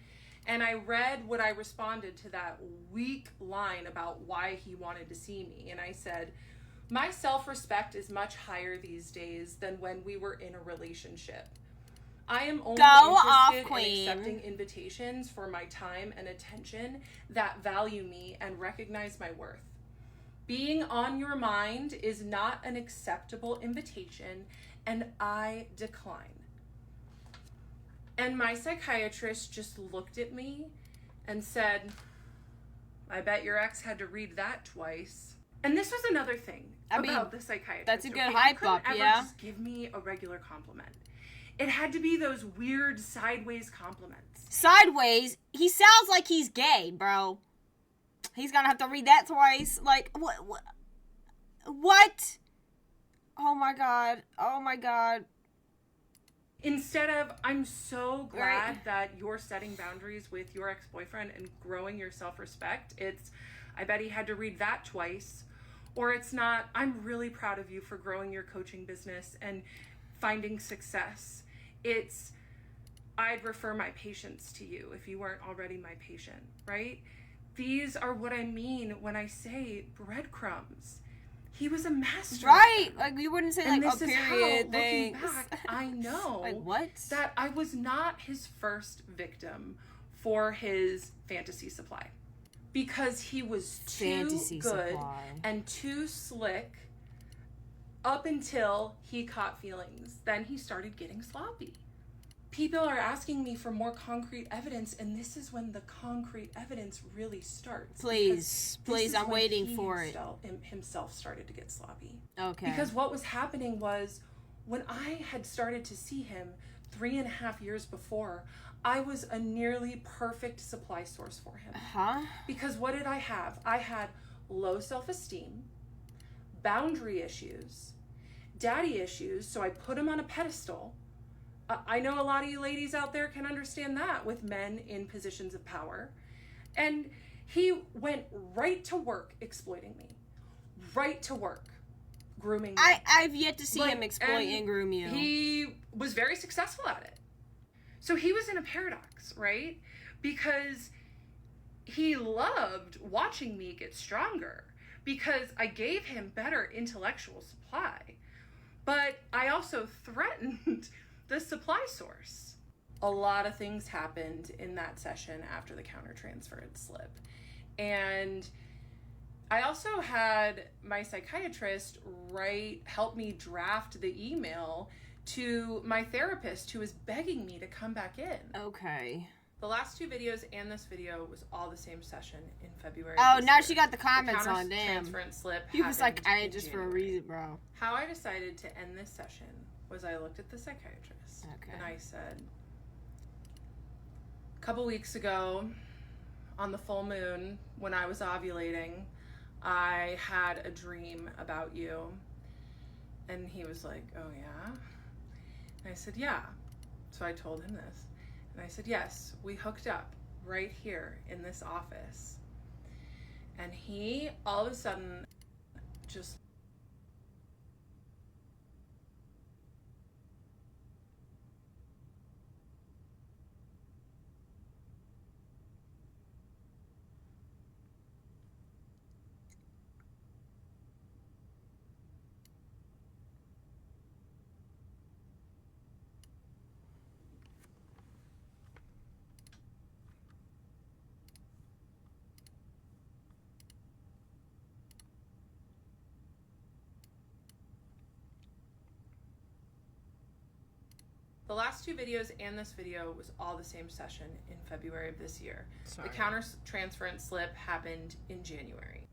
and I read what I responded to that weak line about why he wanted to see me. And I said, my self-respect is much higher these days than when we were in a relationship. I am only interested in accepting invitations for my time and attention that value me and recognize my worth. Being on your mind is not an acceptable invitation, and I decline. And my psychiatrist just looked at me and said, I bet your ex had to read that twice. And this was another thing about the psychiatrist. That's a good hype up, yeah? He couldn't ever just give me a regular compliment. It had to be those weird sideways compliments. Sideways? He sounds like he's gay, bro. He's gonna have to read that twice. Like, what? Oh my god. Instead of, I'm so glad that you're setting boundaries with your ex-boyfriend and growing your self-respect, it's, I bet he had to read that twice. Or it's not, I'm really proud of you for growing your coaching business and finding success. It's, I'd refer my patients to you if you weren't already my patient, right? These are what I mean when I say breadcrumbs. He was a master. Right. Like, you wouldn't say, and like, this a is period how, thing. looking back, I know like, what? that I was not his first victim for his fantasy supply. Because he was too good and too slick up until he caught feelings. Then he started getting sloppy. people are asking me for more concrete evidence, and this is when the concrete evidence really starts. Please, I'm waiting for it. Himself started to get sloppy. Okay. Because what was happening was, when I had started to see him 3.5 years before, I was a nearly perfect supply source for him. Huh? Because what did I have? I had low self-esteem, boundary issues, daddy issues, so I put him on a pedestal. I know a lot of you ladies out there can understand that with men in positions of power. And he went right to work exploiting me. Right to work grooming me. I've yet to see him exploit and groom you. He was very successful at it. So he was in a paradox, right? Because he loved watching me get stronger, because I gave him better intellectual supply. But I also threatened the supply source. A lot of things happened in that session after the countertransference slip. And I also had my psychiatrist help me draft the email to my therapist, who was begging me to come back in. Okay. The last 2 videos and this video was all the same session in February. Oh, now she got the comments on, damn. Transference slip. He was psychiatrist for a reason, bro. How I decided to end this session was I looked at the psychiatrist and I said, a couple weeks ago, on the full moon, when I was ovulating, I had a dream about you. And he was like, oh yeah? And I said, yeah. So I told him this. And I said, yes, we hooked up right here in this office. And he, all of a sudden, just... The last 2 videos and this video was all the same session in February of this year. Sorry. The countertransference slip happened in January.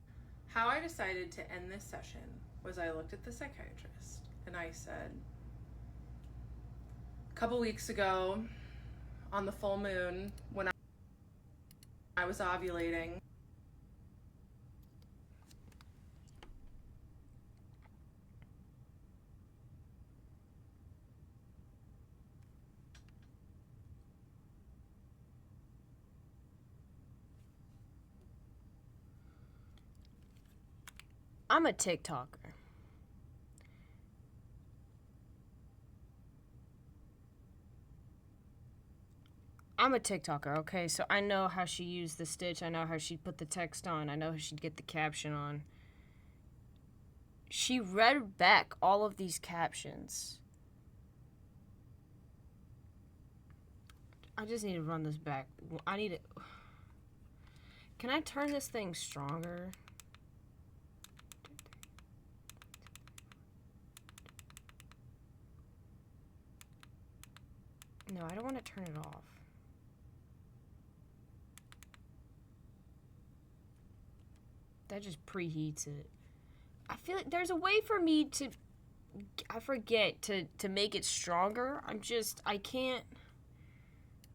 How I decided to end this session was I looked at the psychiatrist and I said, a couple weeks ago, on the full moon, when I was ovulating, I'm a TikToker. I'm a TikToker, okay? So I know how she used the stitch. I know how she put the text on. I know how she'd get the caption on. She read back all of these captions. I just need to run this back. I need to... Can I turn this thing stronger? No, I don't want to turn it off. That just preheats it. I feel like there's a way for me to... I forget to make it stronger. I can't...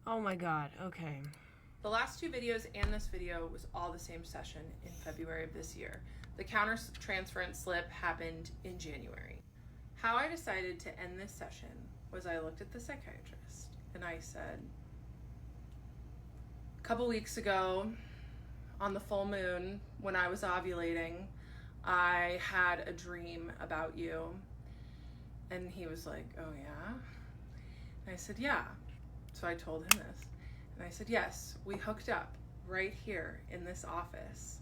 Oh my god, okay. The last 2 videos and this video was all the same session in February of this year. The countertransference slip happened in January. How I decided to end this session was I looked at the psychiatrist and I said, a couple weeks ago, on the full moon, when I was ovulating, I had a dream about you. And he was like, oh yeah? And I said, yeah. So I told him this. And I said, yes, we hooked up right here in this office.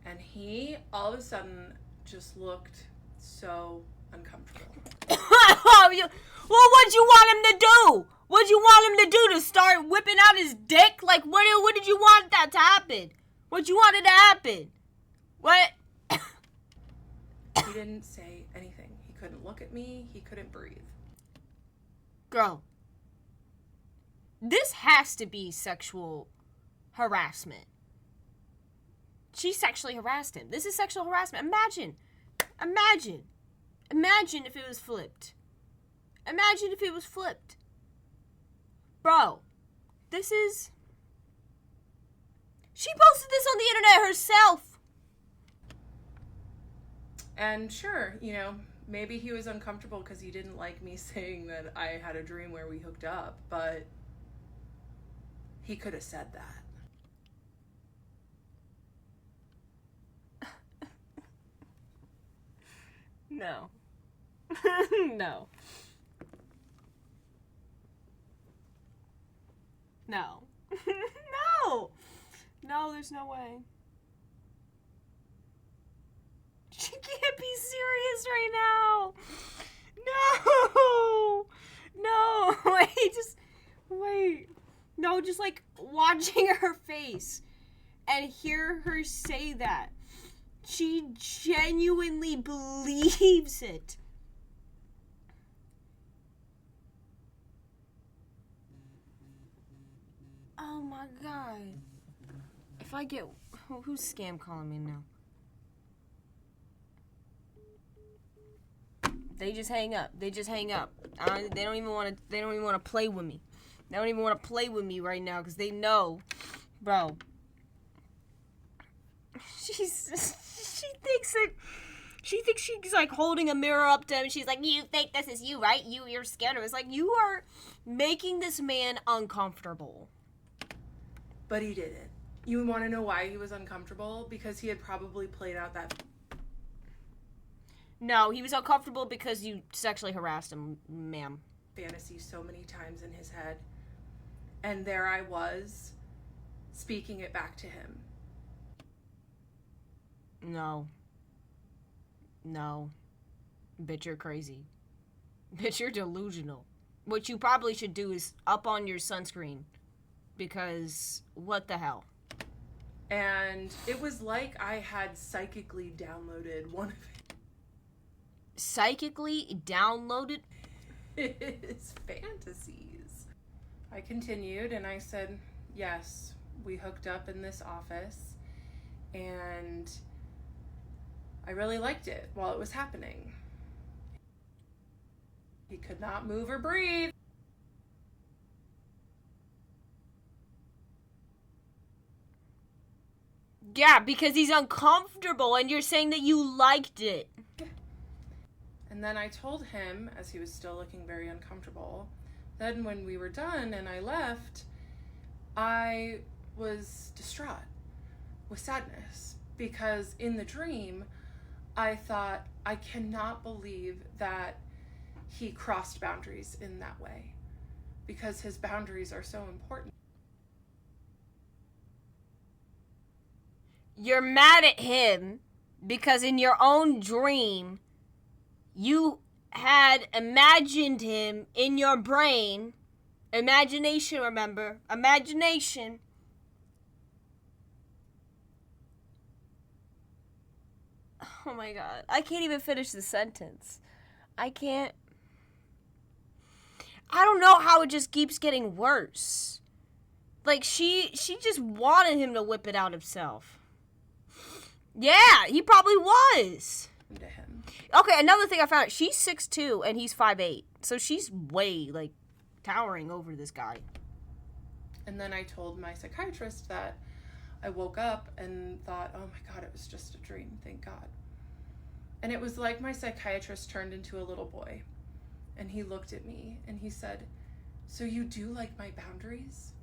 And he, all of a sudden, just looked so uncomfortable. Well, what'd you want him to do? What'd you want him to do? To start whipping out his dick? Like, what did you want that to happen? What you wanted to happen? What? He didn't say anything. He couldn't look at me. He couldn't breathe. Girl, This has to be sexual harassment. She sexually harassed him. This is sexual harassment. Imagine if it was flipped. Imagine if it was flipped. Bro, this is... She posted this on the internet herself. And sure, you know, maybe he was uncomfortable because he didn't like me saying that I had a dream where we hooked up, but he could have said that. No. No. No. No! No, there's no way. She can't be serious right now. No! No! Wait. No, just like watching her face and hear her say that. She genuinely believes it. Oh my god. If I get... Who's scam calling me now? They just hang up. They don't even want to play with me. They don't even want to play with me right now because they know, bro. She thinks she's like holding a mirror up to him. She's like, you think this is you, right? You're scared of it. It's like, you are making this man uncomfortable. But he didn't. You want to know why he was uncomfortable? Because he had probably played out that... No, he was uncomfortable because you sexually harassed him, ma'am. fantasy so many times in his head. And there I was, speaking it back to him. No. Bitch, you're crazy. Bitch, you're delusional. What you probably should do is up on your sunscreen. Because what the hell? And it was like I had psychically downloaded one of Psychically downloaded? his fantasies. I continued and I said, yes, we hooked up in this office and I really liked it while it was happening. He could not move or breathe. Yeah, because he's uncomfortable and you're saying that you liked it. And then I told him, as he was still looking very uncomfortable, then when we were done and I left, I was distraught with sadness because in the dream, I thought, I cannot believe that he crossed boundaries in that way because his boundaries are so important. You're mad at him because in your own dream, you had imagined him in your brain. Imagination, remember? Imagination. Oh my god. I can't even finish the sentence. I don't know how it just keeps getting worse. Like, she just wanted him to whip it out himself. Yeah, he probably was. To him. Okay, another thing I found, she's 6'2" and he's 5'8". So she's way, like, towering over this guy. And then I told my psychiatrist that I woke up and thought, oh my God, it was just a dream, thank God. And it was like my psychiatrist turned into a little boy. And he looked at me and he said, so you do like my boundaries?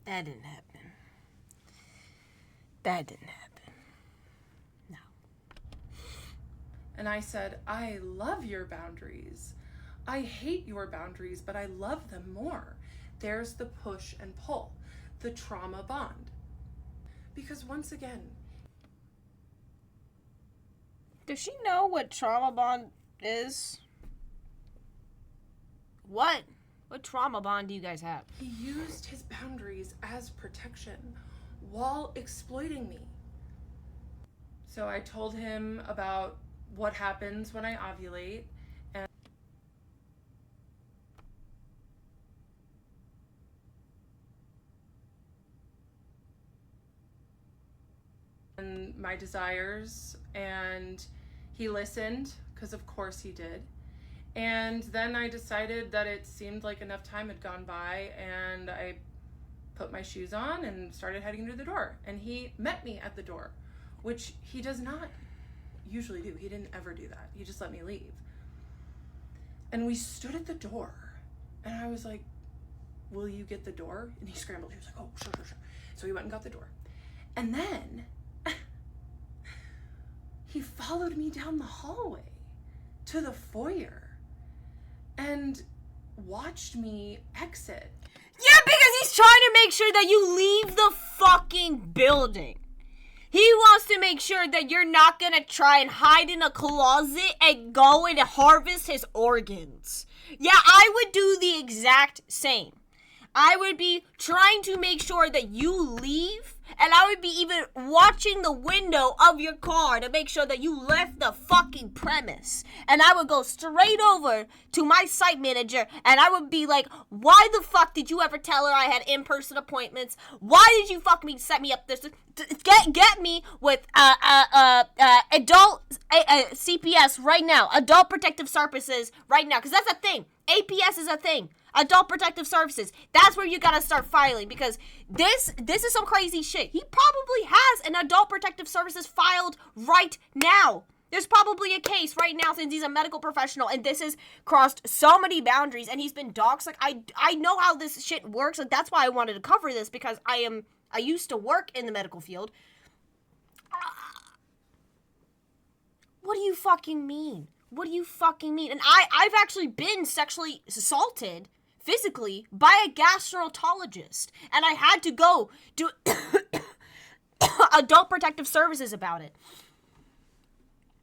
That didn't happen. That didn't happen. No. And I said, I love your boundaries. I hate your boundaries, but I love them more. There's the push and pull, the trauma bond. Because once again... Does she know what trauma bond is? What? What trauma bond do you guys have? He used his boundaries as protection while exploiting me. So I told him about what happens when I ovulate, and my desires, and he listened, because of course he did. And then I decided that it seemed like enough time had gone by, and I put my shoes on and started heading to the door. And he met me at the door, which he does not usually do. He didn't ever do that. He just let me leave. And we stood at the door, and I was like, will you get the door? And he scrambled. He was like, oh, sure. So he went and got the door. And then he followed me down the hallway to the foyer and watched me exit. Yeah, because he's trying to make sure that you leave the fucking building. He wants to make sure that you're not gonna try and hide in a closet and go and harvest his organs. Yeah, I would do the exact same. I would be trying to make sure that you leave, and I would be even watching the window of your car to make sure that you left the fucking premise. And I would go straight over to my site manager, and I would be like, why the fuck did you ever tell her I had in-person appointments? Why did you fuck me, set me up this? Get me with adult CPS right now, adult protective services right now, because that's a thing. APS is a thing. Adult Protective Services. That's where you gotta start filing, because this is some crazy shit. He probably has an Adult Protective Services filed right now. There's probably a case right now since he's a medical professional, and this has crossed so many boundaries, and he's been doxxed. Like, I know how this shit works, and that's why I wanted to cover this, because I used to work in the medical field. What do you fucking mean? What do you fucking mean? And I've actually been sexually assaulted physically by a gastroenterologist, and I had to go to Adult Protective Services about it,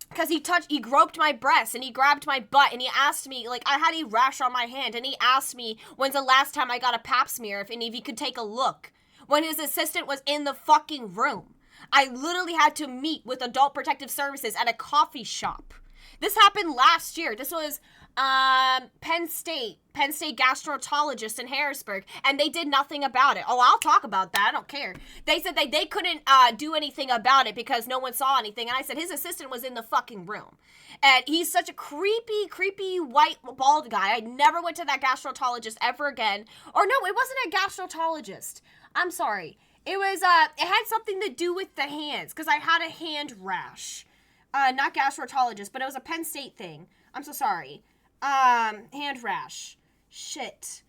because he groped my breasts, and he grabbed my butt, and he asked me, like, I had a rash on my hand, and he asked me when's the last time I got a pap smear, if he could take a look, when his assistant was in the fucking room. I literally had to meet with Adult Protective Services at a coffee shop. This happened last year. This was Penn State gastroenterologist in Harrisburg, and they did nothing about it. Oh, I'll talk about that. I don't care. They said they couldn't do anything about it because no one saw anything. And I said his assistant was in the fucking room. And he's such a creepy white bald guy. I never went to that gastroenterologist ever again. Or no, it wasn't a gastroenterologist. I'm sorry. It was it had something to do with the hands, because I had a hand rash. Not gastroenterologist, but it was a Penn State thing. I'm so sorry. Hand rash. Shit.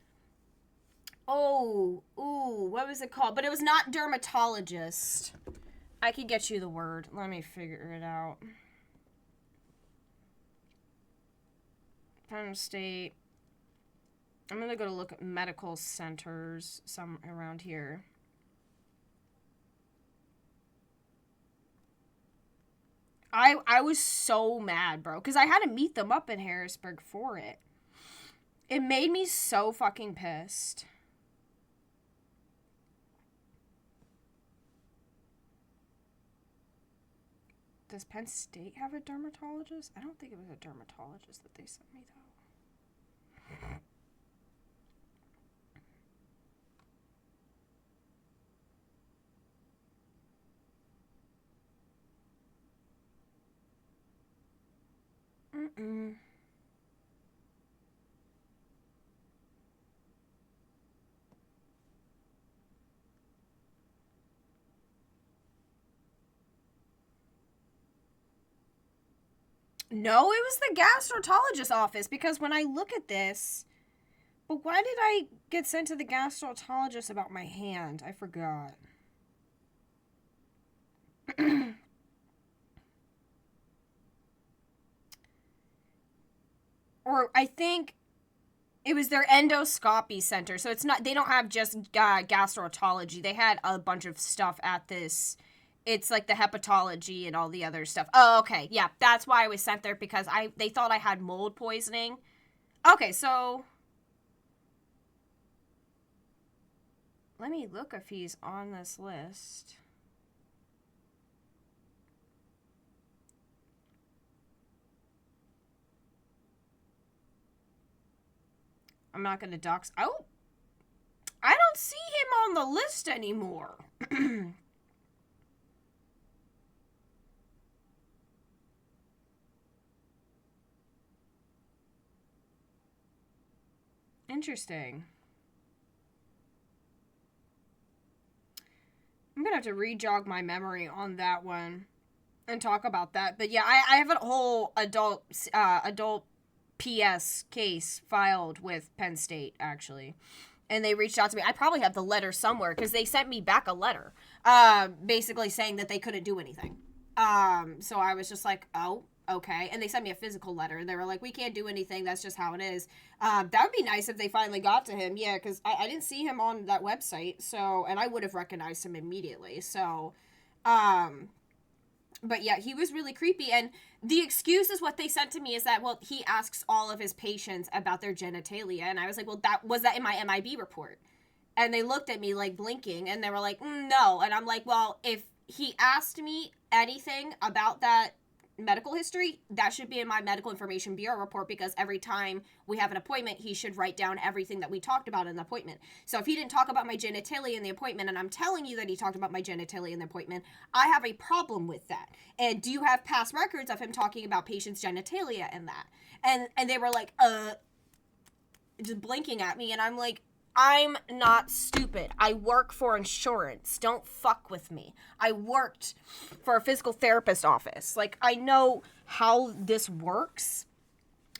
Oh, ooh, what was it called? But it was not dermatologist. I could get you the word. Let me figure it out. Penn State. I'm gonna go to look at medical centers some around here. I was so mad, bro, because I had to meet them up in Harrisburg for it. It made me so fucking pissed. Does Penn State have a dermatologist? I don't think it was a dermatologist that they sent me, though. No, it was the gastroenterologist's office, because when I look at this... But why did I get sent to the gastroenterologist about my hand? I forgot. Or I think it was their endoscopy center. So it's not, they don't have just gastroenterology. They had a bunch of stuff at this. It's like the hepatology and all the other stuff. Oh, okay. Yeah, that's why I was sent there, because they thought I had mold poisoning. Okay, so Let me look if he's on this list. I'm not going to dox. Oh! I don't see him on the list anymore. Interesting. I'm gonna have to re-jog my memory on that one and talk about that. But yeah, I have a whole adult PS case filed with Penn State, actually. And they reached out to me. I probably have the letter somewhere because they sent me back a letter basically saying that they couldn't do anything. So I was just like, oh, okay. And they sent me a physical letter. They were like, we can't do anything. That's just how it is. That would be nice if they finally got to him. Yeah, because I didn't see him on that website. So, and I would have recognized him immediately. So, but yeah, he was really creepy. And the excuse is what they sent to me is that, well, he asks all of his patients about their genitalia. And I was like, well, was that in my MIB report? And they looked at me like blinking and they were like, no. And I'm like, well, if he asked me anything about that medical history, that should be in my medical information bureau report, because every time we have an appointment, he should write down everything that we talked about in the appointment. So if he didn't talk about my genitalia in the appointment, and I'm telling you that he talked about my genitalia in the appointment, I have a problem with that. And do you have past records of him talking about patients' genitalia and that? And they were like, just blinking at me, and I'm like, I'm not stupid. I work for insurance. Don't fuck with me. I worked for a physical therapist office. Like, I know how this works.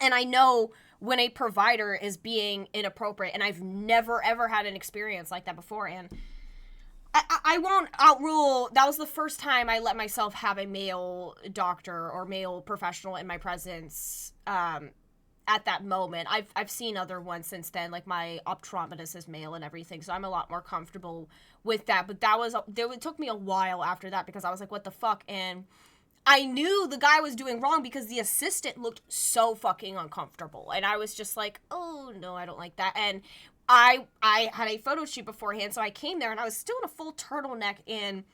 And I know when a provider is being inappropriate. And I've never, ever had an experience like that before. And I won't outrule. That was the first time I let myself have a male doctor or male professional in my presence at that moment. I've seen other ones since then, like my optometrist is male and everything, so I'm a lot more comfortable with that. But it took me a while after that, because I was like, what the fuck? And I knew the guy was doing wrong because the assistant looked so fucking uncomfortable, and I was just like, oh no, I don't like that. And I had a photo shoot beforehand, so I came there and I was still in a full turtleneck in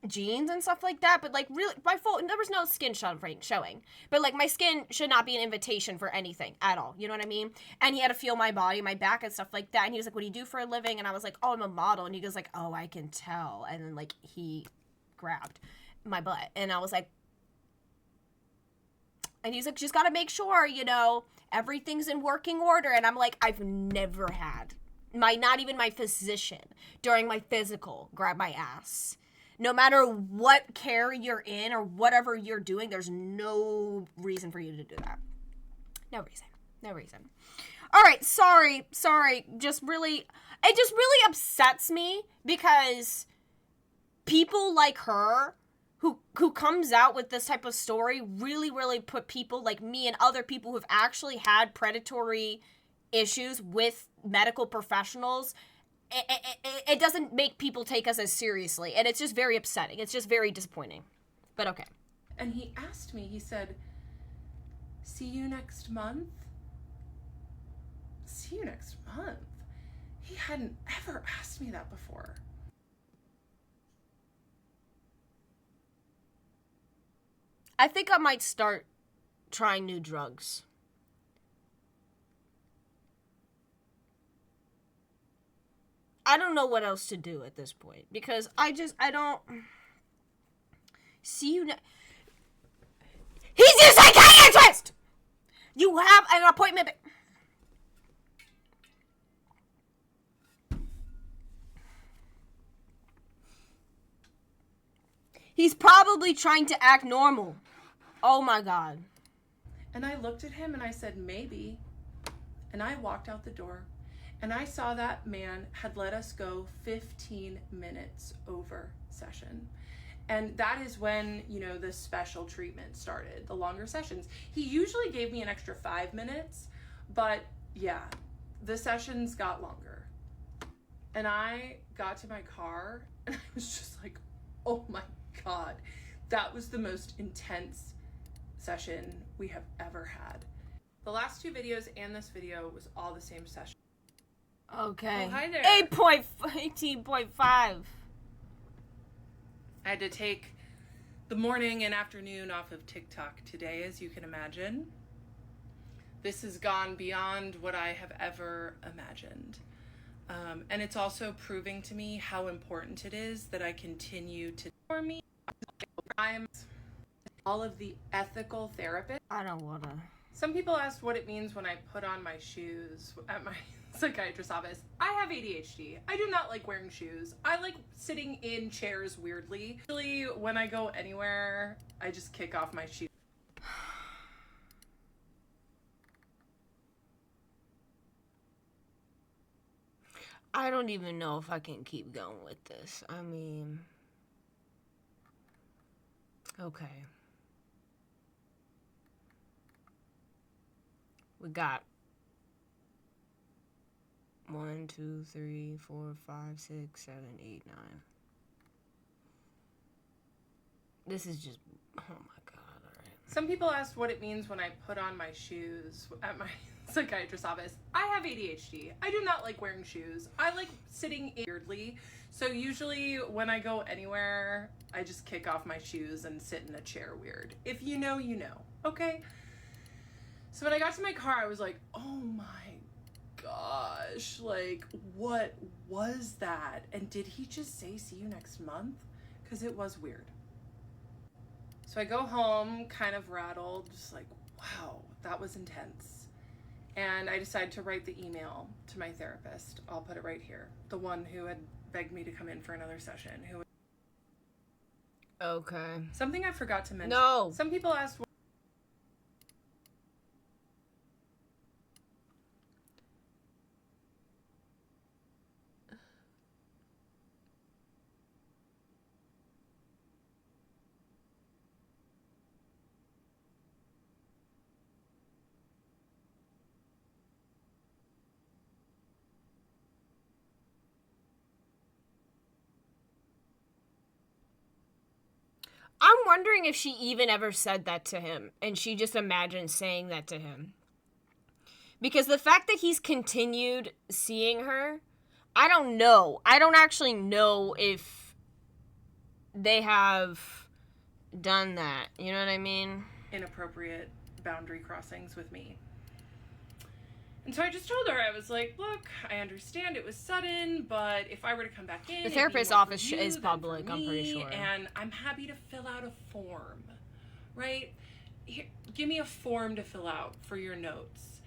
jeans and stuff like that, but like really by full, there was no skin showing, but like my skin should not be an invitation for anything at all, you know what I mean? And he had to feel my body, my back and stuff like that, and he was like, what do you do for a living? And I was like, oh, I'm a model. And he goes like, oh, I can tell. And then like he grabbed my butt, and I was like, and he's like, just gotta make sure, you know, everything's in working order. And I'm like, I've never had not even my physician during my physical grab my ass. No matter what care you're in or whatever you're doing, there's no reason for you to do that. No reason. All right, sorry. It just really upsets me, because people like her who comes out with this type of story really put people like me and other people who've actually had predatory issues with medical professionals. It doesn't make people take us as seriously, and it's just very upsetting. It's just very disappointing, but okay. And he asked me, he said, see you next month? See you next month? He hadn't ever asked me that before. I think I might start trying new drugs. I don't know what else to do at this point, because I don't see you. He's your psychiatrist! You have an appointment. He's probably trying to act normal. Oh my God. And I looked at him and I said, maybe. And I walked out the door. And I saw that man had let us go 15 minutes over session. And that is when, you know, the special treatment started, the longer sessions. He usually gave me an extra 5 minutes, but yeah, the sessions got longer. And I got to my car and I was just like, oh my God, that was the most intense session we have ever had. The last two videos and this video was all the same session. Okay. Oh, hi there. 18.5. I had to take the morning and afternoon off of TikTok today, as you can imagine. This has gone beyond what I have ever imagined. And it's also proving to me how important it is that I continue to for me. I'm all of the ethical therapists. I don't wanna. Some people asked what it means when I put on my shoes at my psychiatrist's office. I have ADHD. I do not like wearing shoes. I like sitting in chairs weirdly. Usually when I go anywhere, I just kick off my shoes. I don't even know if I can keep going with this. I mean, okay. We got 1, 2, 3, 4, 5, 6, 7, 8, 9. This is just, oh my God, all right. Some people asked what it means when I put on my shoes at my psychiatrist's office. I have ADHD. I do not like wearing shoes. I like sitting weirdly. So usually when I go anywhere, I just kick off my shoes and sit in a chair weird. If you know, you know. Okay? So when I got to my car, I was like, oh my gosh, like, what was that? And did he just say, see you next month? Because it was weird. So I go home, kind of rattled, just like, wow, that was intense. And I decided to write the email to my therapist. I'll put it right here. The one who had begged me to come in for another session. Okay. Something I forgot to mention. No. Some people asked, I'm wondering if she even ever said that to him, and she just imagined saying that to him. Because the fact that he's continued seeing her, I don't know. I don't actually know if they have done that. You know what I mean? inappropriate boundary crossings with me. And so I just told her, I was like, look, I understand it was sudden, but if I were to come back in, The it'd be therapist's more for office you is than for public, I'm pretty me, sure. And I'm happy to fill out a form, right? Here, give me a form to fill out for your notes.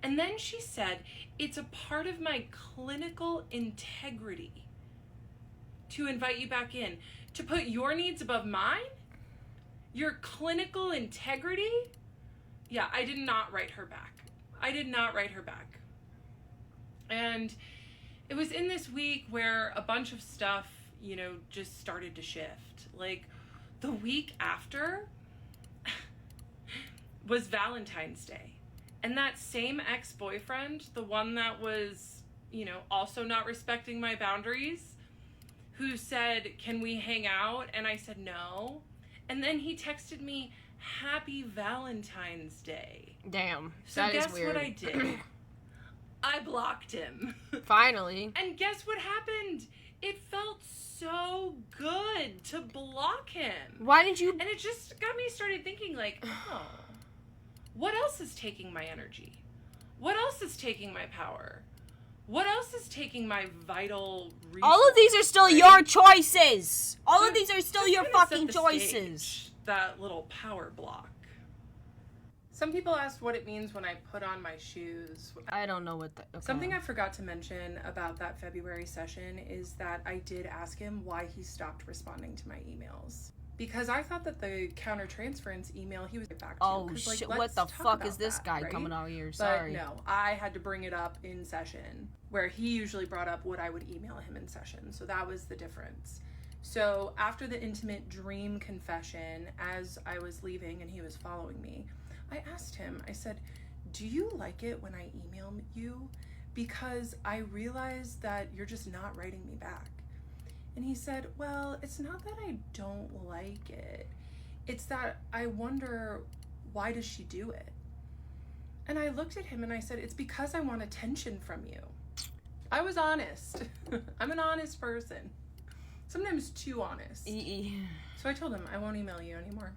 And then she said, it's a part of my clinical integrity to invite you back in. To put your needs above mine? Your clinical integrity? Yeah, I did not write her back. I did not write her back. And it was in this week where a bunch of stuff, you know, just started to shift. Like, the week after was Valentine's Day. And that same ex-boyfriend, the one that was, you know, also not respecting my boundaries, who said, can we hang out? And I said no. And then he texted me, Happy Valentine's Day. Damn. So that guess is weird. what I did? I blocked him. Finally. And guess what happened? It felt so good to block him. Why did you... And it just got me started thinking like, oh, what else is taking my energy? What else is taking my power? What else is taking my vital resource? All of these are still right? your choices. All So of these are still just your kinda set fucking the choices. stage, that little power block. Some people asked what it means when I put on my shoes. I don't know what that... Okay. Something I forgot to mention about that February session is that I did ask him why he stopped responding to my emails. Because I thought that the countertransference email he was back to. Oh, 'cause, like, shit. let's What the talk fuck about is this that, guy right? coming out here? Sorry. But no, I had to bring it up in session where he usually brought up what I would email him in session. So that was the difference. So after the intimate dream confession, as I was leaving and he was following me, I asked him, I said, do you like it when I email you? Because I realize that you're just not writing me back. And he said, well, it's not that I don't like it. It's that I wonder, why does she do it? And I looked at him and I said, it's because I want attention from you. I was honest. I'm an honest person. Sometimes too honest. So I told him, I won't email you anymore.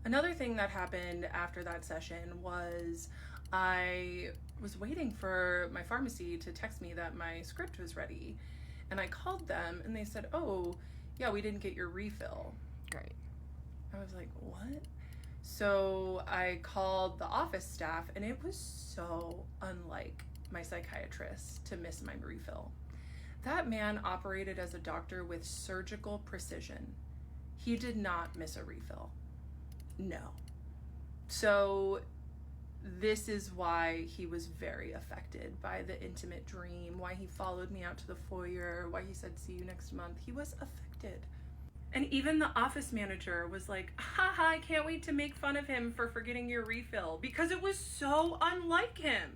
Another thing that happened after that session was I was waiting for my pharmacy to text me that my script was ready. And I called them and they said, oh, yeah, we didn't get your refill. Great. I was like, what? So I called the office staff and it was so unlike my psychiatrist to miss my refill. That man operated as a doctor with surgical precision. He did not miss a refill. No. So this is why he was very affected by the intimate dream, why he followed me out to the foyer, why he said, see you next month. He was affected. And even the office manager was like, haha, I can't wait to make fun of him for forgetting your refill, because it was so unlike him.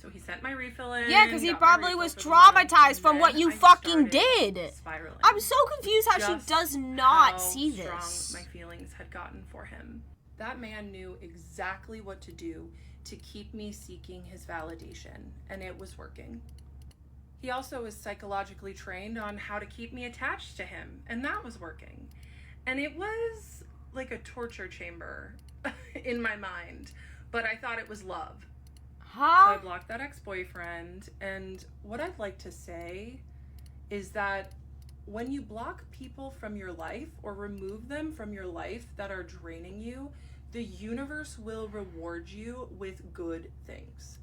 So he sent my refill in. Yeah, because he probably was traumatized from what you fucking did. Spiraling. I'm so confused how she does not see this. How strong my feelings had gotten for him. That man knew exactly what to do to keep me seeking his validation, and it was working. He also was psychologically trained on how to keep me attached to him, and that was working. And it was like a torture chamber in my mind, but I thought it was love. So I blocked that ex-boyfriend, and what I'd like to say is that when you block people from your life or remove them from your life that are draining you, the universe will reward you with good things.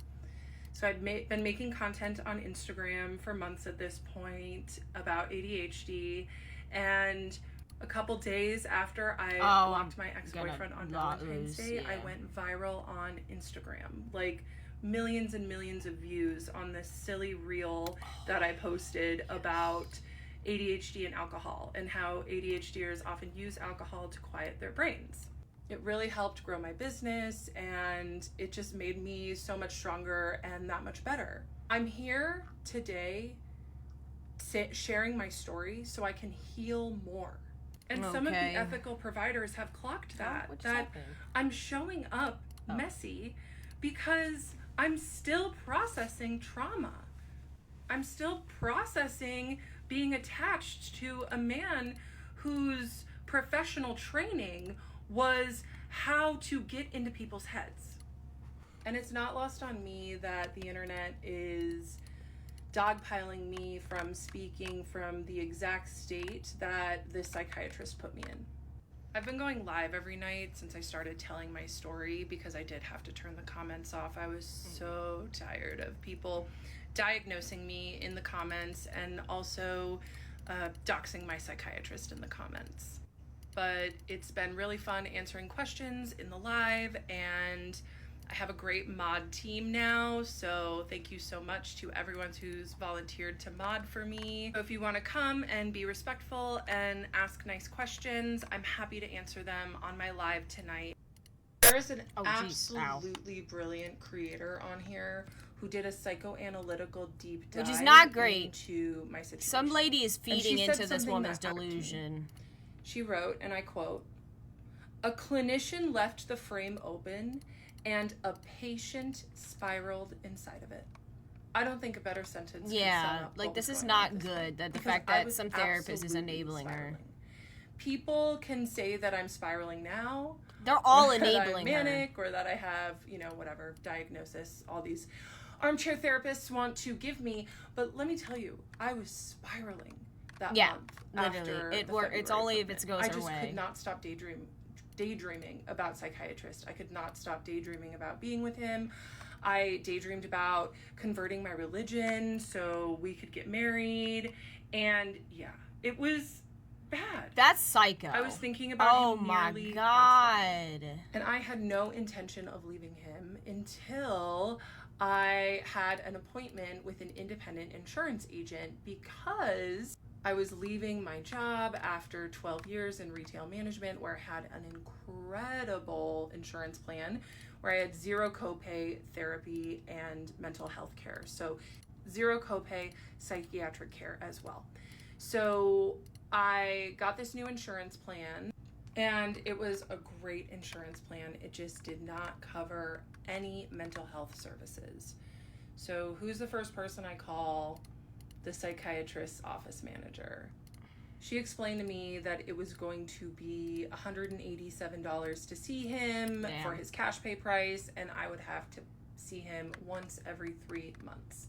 So I'd been making content on Instagram for months at this point about ADHD, and a couple days after I blocked my ex-boyfriend on Valentine's Day, I went viral on Instagram. Like, millions and millions of views on this silly reel that I posted about ADHD and alcohol, and how ADHDers often use alcohol to quiet their brains. It really helped grow my business, and it just made me so much stronger and that much better. I'm here today sharing my story so I can heal more. And some of the ethical providers have clocked that I'm showing up messy because I'm still processing trauma. I'm still processing being attached to a man whose professional training was how to get into people's heads. And it's not lost on me that the internet is dogpiling me from speaking from the exact state that this psychiatrist put me in. I've been going live every night since I started telling my story because I did have to turn the comments off. I was so tired of people diagnosing me in the comments and also doxing my psychiatrist in the comments. But it's been really fun answering questions in the live, and I have a great mod team now, so thank you so much to everyone who's volunteered to mod for me. So if you want to come and be respectful and ask nice questions, I'm happy to answer them on my live tonight. There is an absolutely brilliant creator on here who did a psychoanalytical deep dive, which is not great, into my situation. Some lady is feeding into this woman's delusion. She wrote, and I quote, "A clinician left the frame open and a patient spiraled inside of it." I don't think a better sentence could sum up like what this was is going on not at this good point, that the because fact I that was some therapist is absolutely enabling her. spiraling. People can say that I'm spiraling now. They're all or enabling that I'm manic, or that I have, whatever diagnosis all these armchair therapists want to give me. But let me tell you, I was spiraling that month after it's only if it goes I her just way. could not stop daydreaming about psychiatrist. I could not stop daydreaming about being with him. I daydreamed about converting my religion so we could get married, and it was bad. That's psycho. I was thinking about him nearly constantly. God. And I had no intention of leaving him until I had an appointment with an independent insurance agent, because I was leaving my job after 12 years in retail management, where I had an incredible insurance plan where I had zero copay therapy and mental health care. So zero copay psychiatric care as well. So I got this new insurance plan, and it was a great insurance plan. It just did not cover any mental health services. So who's the first person I call? The psychiatrist's office manager. She explained to me that it was going to be $187 to see him. Damn. For his cash pay price, and I would have to see him once every 3 months.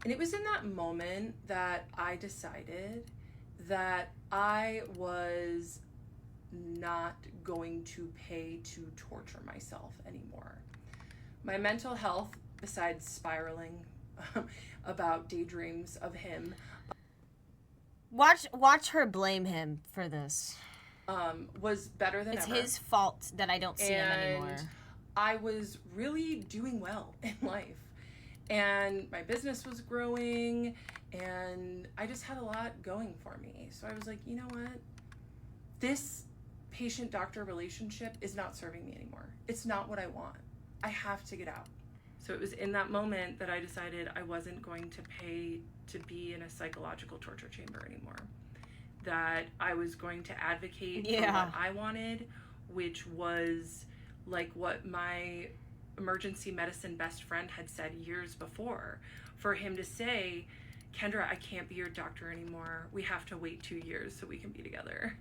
And it was in that moment that I decided that I was not going to pay to torture myself anymore. My mental health, besides spiraling about daydreams of him, Watch her blame him for this. was better than It's ever. his fault that I don't see him anymore. And I was really doing well in life. And my business was growing, and I just had a lot going for me. So I was like, you know what? This patient-doctor relationship is not serving me anymore. It's not what I want. I have to get out. So it was in that moment that I decided I wasn't going to pay to be in a psychological torture chamber anymore. That I was going to advocate for what I wanted, which was like what my emergency medicine best friend had said years before. For him to say, Kendra, I can't be your doctor anymore. We have to wait 2 years so we can be together.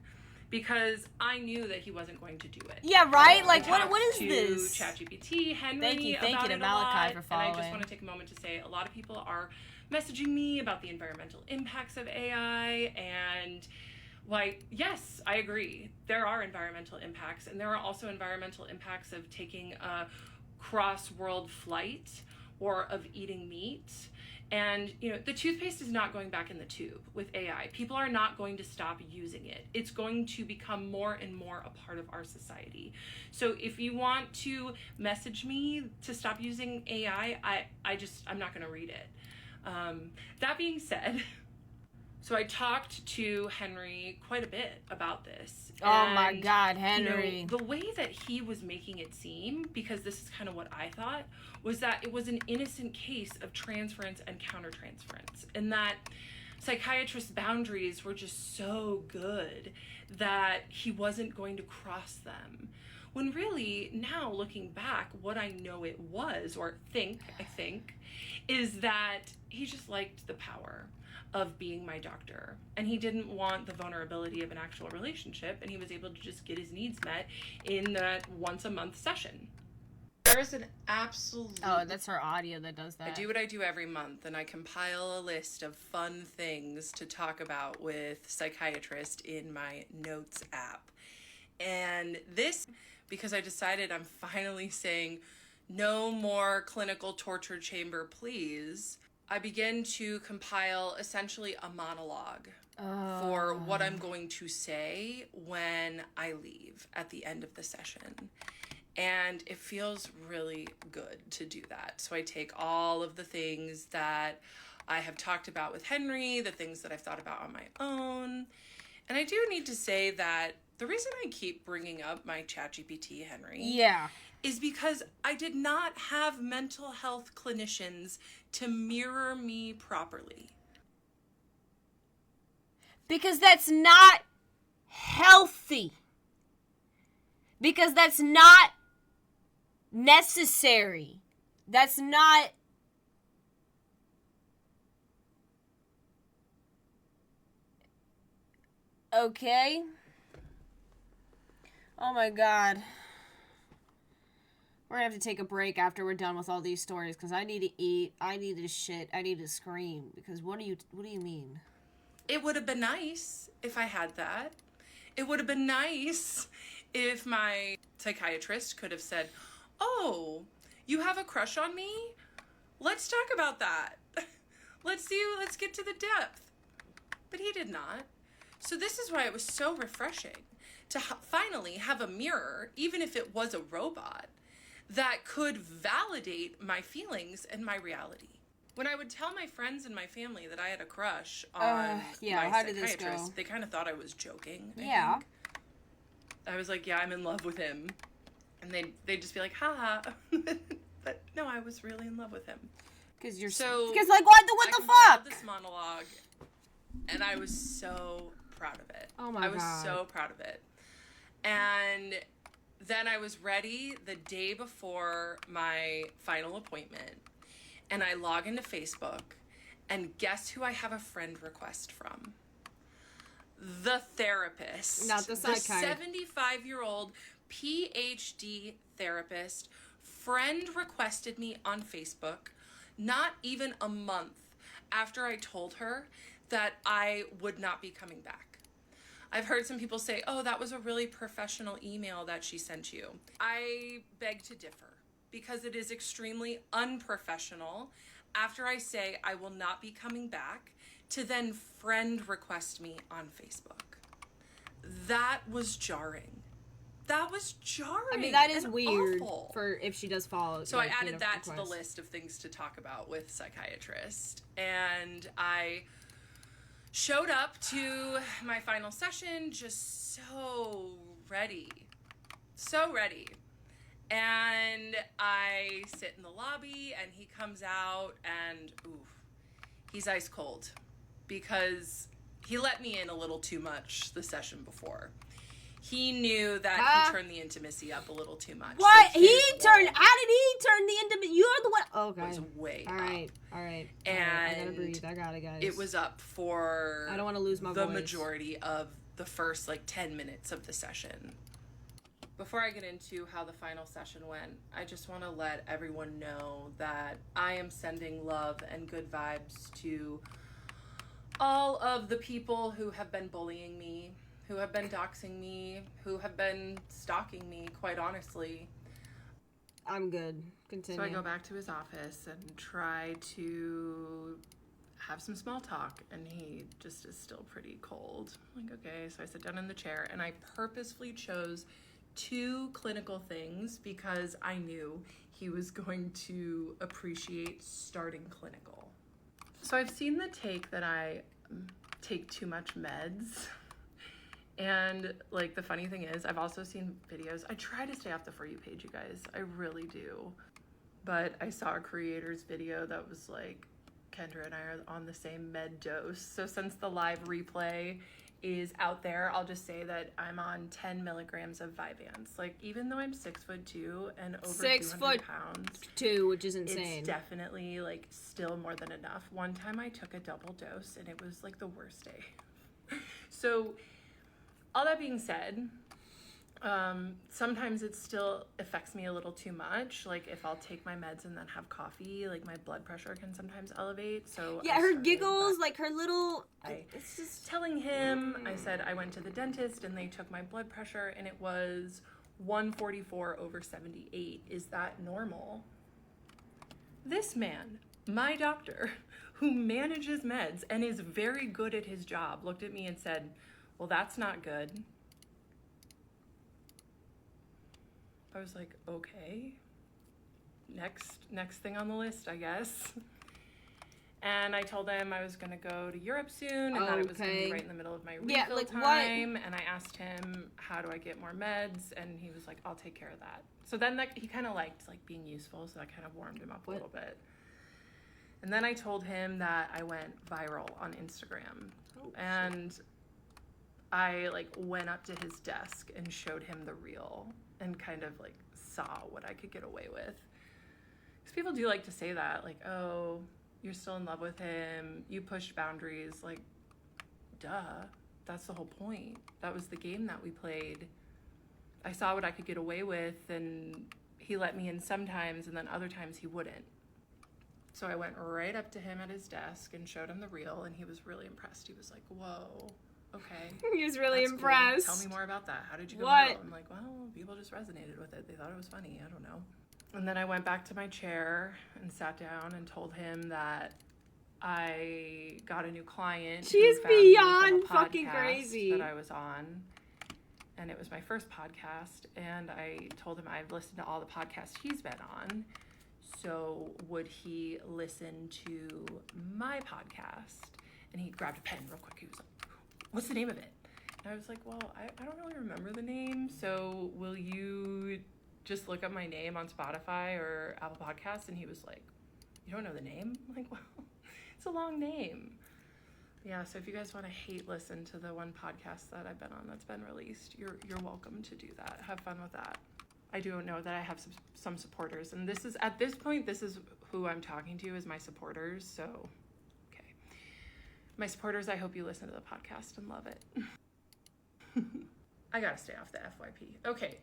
Because I knew that he wasn't going to do it. Yeah, right? Like, I what is talked this? to ChatGPT, Henry, Thank you about to it a Malachi lot, for and I just following. want to take a moment to say a lot of people are messaging me about the environmental impacts of AI, and like, yes, I agree. There are environmental impacts, and there are also environmental impacts of taking a cross-world flight or of eating meat. And, you know, the toothpaste is not going back in the tube with AI. People are not going to stop using it. It's going to become more and more a part of our society. So if you want to message me to stop using AI, I'm not going to read it. That being said, so I talked to Henry quite a bit about this. Oh my And, God, Henry. you know, the way that he was making it seem, because this is kind of what I thought, was that it was an innocent case of transference and countertransference, and that psychiatrists' boundaries were just so good that he wasn't going to cross them. When really, now looking back, what I know it was, or I think, is that he just liked the power of being my doctor, and he didn't want the vulnerability of an actual relationship, and he was able to just get his needs met in that once a month session. There's an absolute... Oh, that's her audio that does that. I do what I do every month, and I compile a list of fun things to talk about with psychiatrist in my notes app. And this, because I decided I'm finally saying no more clinical torture chamber, please, I begin to compile essentially a monologue for what I'm going to say when I leave at the end of the session. And it feels really good to do that. So I take all of the things that I have talked about with Henry, the things that I've thought about on my own. And I do need to say that the reason I keep bringing up my ChatGPT, Henry, is because I did not have mental health clinicians to mirror me properly. Because that's not healthy. Because that's not necessary. That's not... Okay. Oh my God. We're gonna have to take a break after we're done with all these stories, because I need to eat, I need to shit, I need to scream. Because what do you mean? It would have been nice if I had that. It would have been nice if my psychiatrist could have said, "Oh, you have a crush on me? Let's talk about that. Let's get to the depth." But he did not. So this is why it was so refreshing to finally have a mirror, even if it was a robot, that could validate my feelings and my reality. When I would tell my friends and my family that I had a crush on my how did this psychiatrist, go? they kind of thought I was joking. I Yeah. think. I was like, yeah, I'm in love with him. And they'd just be like, haha. But no, I was really in love with him. Because like, what the I fuck? compiled this monologue, and I was so proud of it. Oh my I was God. so proud of it. And then I was ready the day before my final appointment. and I log into Facebook, and guess who I have a friend request from? The therapist. Not the psychiatrist. The 75-year-old PhD therapist friend requested me on Facebook not even a month after I told her that I would not be coming back. I've heard some people say, oh, that was a really professional email that she sent you. I beg to differ, because it is extremely unprofessional after I say I will not be coming back to then friend request me on Facebook. That was jarring. That was jarring. I mean, that is and weird awful. for if she does follow. So I added that to the list of things to talk about with psychiatrist. And I showed up to my final session just so ready. So ready. And I sit in the lobby, and he comes out, and he's ice cold, because he let me in a little too much the session before. He knew that he turned the intimacy up a little too much. What? So How did he turn the intimacy? You're the one. Okay. was way All up. right. And I gotta breathe. I got it, guys. It was up for I don't want to lose my the voice. majority of the first 10 minutes of the session. Before I get into how the final session went, I just want to let everyone know that I am sending love and good vibes to all of the people who have been bullying me, who have been doxing me, who have been stalking me, quite honestly. I'm good. Continue. So I go back to his office and try to have some small talk, and he just is still pretty cold. I'm like, okay, so I sit down in the chair, and I purposefully chose 2 clinical things because I knew he was going to appreciate starting clinical. So I've seen the take that I take too much meds. And the funny thing is, I've also seen videos. I try to stay off the For You page, you guys. I really do. But I saw a creator's video that was like, Kendra and I are on the same med dose. So since the live replay is out there, I'll just say that I'm on 10 milligrams of Vyvanse. Even though I'm 6'2" and over 200 pounds, 2, which is insane. it's definitely still more than enough. One time I took a double dose, and it was the worst day. So all that being said, sometimes it still affects me a little too much. If I'll take my meds and then have coffee, my blood pressure can sometimes elevate. So yeah, her giggles, her little. It's just telling him. I said I went to the dentist and they took my blood pressure and it was 144/78. Is that normal? This man, my doctor, who manages meds and is very good at his job, looked at me and said, well, that's not good. I was like, okay, next thing on the list, I guess. And I told him I was gonna go to Europe soon, and that it was gonna be right in the middle of my refill time. And I asked him, how do I get more meds? And he was like, I'll take care of that. So then he kind of liked being useful, so that kind of warmed him up a little bit. And then I told him that I went viral on Instagram. And I went up to his desk and showed him the reel and kind of saw what I could get away with. Because people do like to say that, oh, you're still in love with him, you pushed boundaries. Duh, that's the whole point. That was the game that we played. I saw what I could get away with, and he let me in sometimes, and then other times he wouldn't. So I went right up to him at his desk and showed him the reel, and he was really impressed. He was like, whoa. Okay. He was really that's impressed. Cool. Tell me more about that. How did you go What? viral? I'm like, well, people just resonated with it. They thought it was funny. I don't know. And then I went back to my chair and sat down and told him that I got a new client. She's who found me from beyond a fucking podcast crazy. that I was on. And it was my first podcast. And I told him I've listened to all the podcasts he's been on. So would he listen to my podcast? And he grabbed a pen real quick. He was like, what's the name of it? And I was like, well, I don't really remember the name. So will you just look up my name on Spotify or Apple Podcasts? And he was like, you don't know the name? I'm like, well, it's a long name. Yeah, so if you guys want to hate listen to the one podcast that I've been on that's been released, you're welcome to do that. Have fun with that. I do know that I have some supporters, and this is, at this point, this is who I'm talking to is my supporters. So, okay. My supporters, I hope you listen to the podcast and love it. I gotta stay off the FYP. Okay.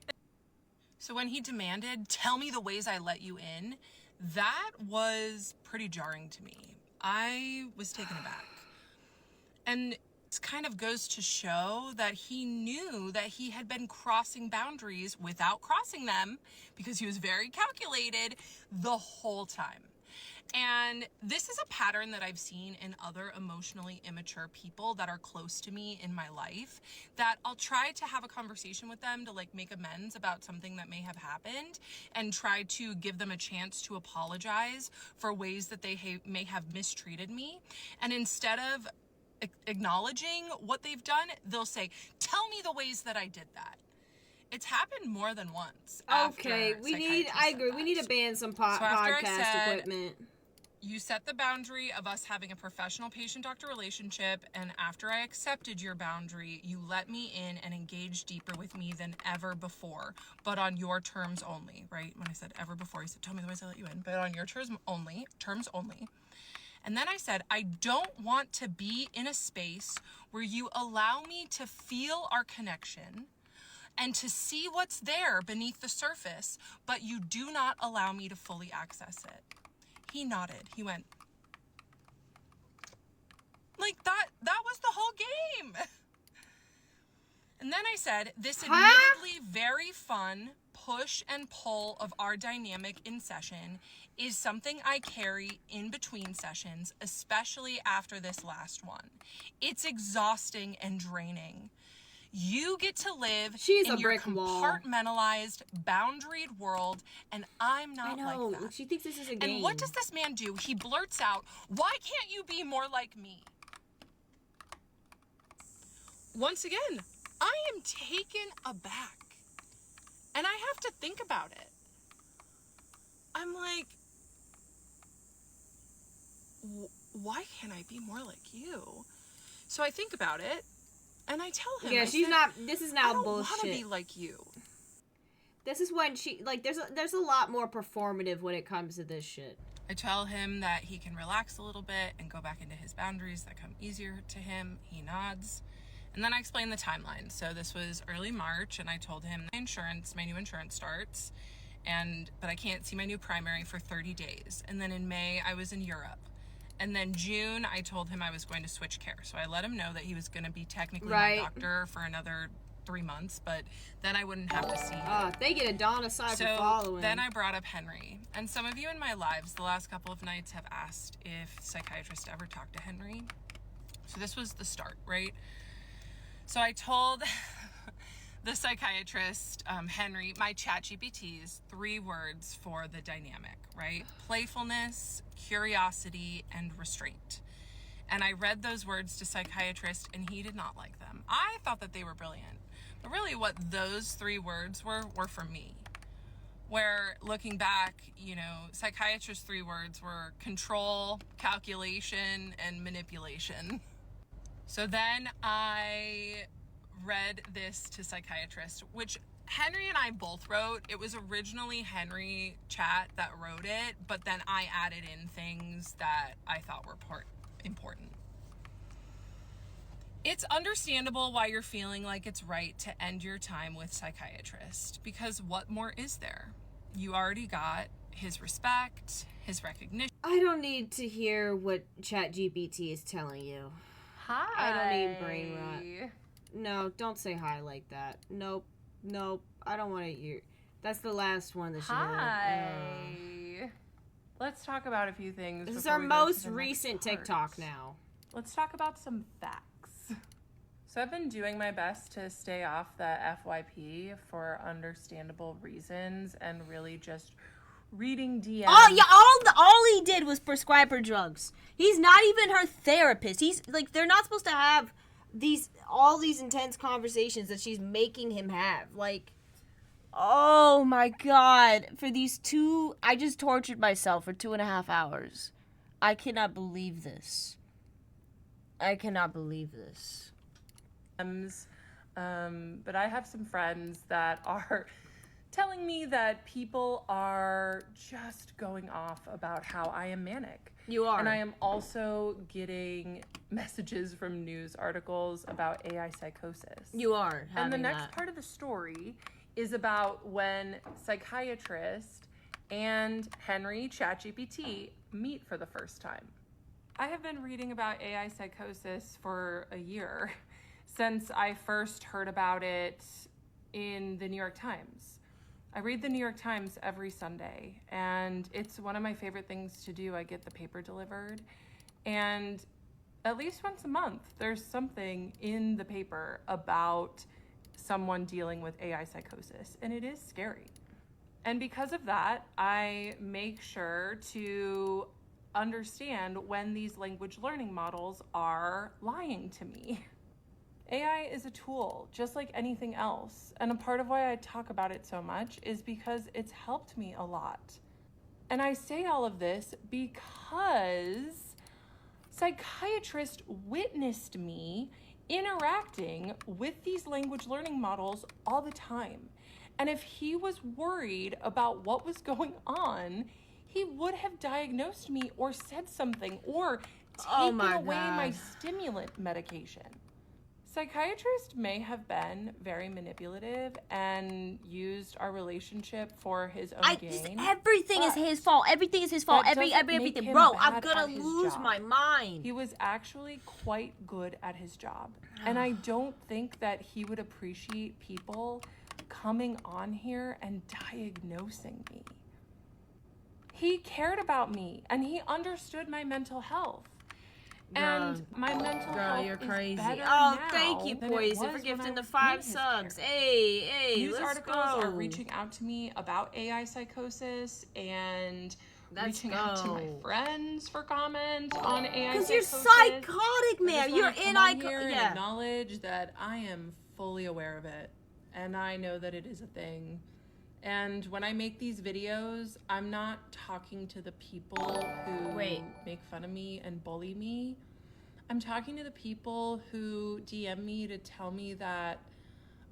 So when he demanded, tell me the ways I let you in, that was pretty jarring to me. I was taken aback. And it kind of goes to show that he knew that he had been crossing boundaries without crossing them because he was very calculated the whole time. And this is a pattern that I've seen in other emotionally immature people that are close to me in my life, that I'll try to have a conversation with them to like make amends about something that may have happened and try to give them a chance to apologize for ways that they may have mistreated me. And instead of acknowledging what they've done, they'll say, tell me the ways that I did that. It's happened more than once. Okay, I agree. We need to ban some podcast equipment. You set the boundary of us having a professional patient-doctor relationship, and after I accepted your boundary, you let me in and engaged deeper with me than ever before, but on your terms only, right? When I said ever before, he said, tell me the ways I let you in, but on your terms only. And then I said, I don't want to be in a space where you allow me to feel our connection and to see what's there beneath the surface, but you do not allow me to fully access it. He nodded. He went, like that was the whole game. And then I said, this admittedly very fun push and pull of our dynamic in session is something I carry in between sessions, especially after this last one. It's exhausting and draining. You get to live in your compartmentalized, boundaried world, and I'm not like that. She thinks this is a game. And what does this man do? He blurts out, why can't you be more like me? Once again, I am taken aback. And I have to think about it. I'm like, why can't I be more like you? So I think about it. And I tell him, this is now bullshit. I don't want to be like you. This is when there's a lot more performative when it comes to this shit. I tell him that he can relax a little bit and go back into his boundaries that come easier to him. He nods. And then I explain the timeline. So this was early March, and I told him my new insurance starts, but I can't see my new primary for 30 days. And then in May, I was in Europe. And then June, I told him I was going to switch care. So I let him know that he was going to be technically my doctor for another 3 months, but then I wouldn't have to see him. They get a dawn aside for following. Then I brought up Henry. And some of you in my lives the last couple of nights have asked if psychiatrists ever talk to Henry. So this was the start, right? So I told the psychiatrist, Henry, my ChatGPT's 3 words for the dynamic, right? Playfulness, curiosity, and restraint. And I read those words to psychiatrist, and he did not like them. I thought that they were brilliant. But really what those 3 words were for me. Where, looking back, psychiatrist's 3 words were control, calculation, and manipulation. So then I read this to psychiatrist, which Henry and I both wrote. It was originally Henry Chat that wrote it, but then I added in things that I thought were important. It's understandable why you're feeling like it's right to end your time with psychiatrist, because what more is there? You already got his respect, his recognition. I don't need to hear what ChatGPT is telling you. Hi. I don't need brain rot. No, don't say hi like that. Nope. I don't want to hear. That's the last one that she Hi. Let's talk about a few things. This is our most recent TikTok now. Let's talk about some facts. So I've been doing my best to stay off the FYP for understandable reasons and really just reading DMs. Oh yeah, all he did was prescribe her drugs. He's not even her therapist. He's like, they're not supposed to have all these intense conversations that she's making him have. Like, oh my god, for these 2, I just tortured myself for 2.5 hours. I cannot believe this. But I have some friends that are telling me that people are just going off about how I am manic. You are. And I am also getting messages from news articles about AI psychosis. You are. And the next part of the story is about when psychiatrist and Henry ChatGPT meet for the first time. I have been reading about AI psychosis for a year since I first heard about it in the New York Times. I read the New York Times every Sunday, and it's one of my favorite things to do. I get the paper delivered, and at least once a month, there's something in the paper about someone dealing with AI psychosis, and it is scary. And because of that, I make sure to understand when these language learning models are lying to me. AI is a tool, just like anything else. And a part of why I talk about it so much is because it's helped me a lot. And I say all of this because psychiatrists witnessed me interacting with these language learning models all the time. And if he was worried about what was going on, he would have diagnosed me or said something or taken away my stimulant medication. Psychiatrist may have been very manipulative and used our relationship for his own gain. Everything is his fault. Everything is his fault. Everything. Bro, I'm gonna lose my mind. He was actually quite good at his job. And I don't think that he would appreciate people coming on here and diagnosing me. He cared about me and he understood my mental health. And my mental health you're crazy. Is better now thank you, than Poison, it for was gifting when I the was 5 in his subs. care. Hey, News let's articles go. are reaching out to me about AI psychosis and reaching out to my friends for comment on AI psychosis. Because you're psychotic, man. You're in and acknowledge that I am fully aware of it, and I know that it is a thing. And when I make these videos, I'm not talking to the people who make fun of me and bully me. I'm talking to the people who DM me to tell me that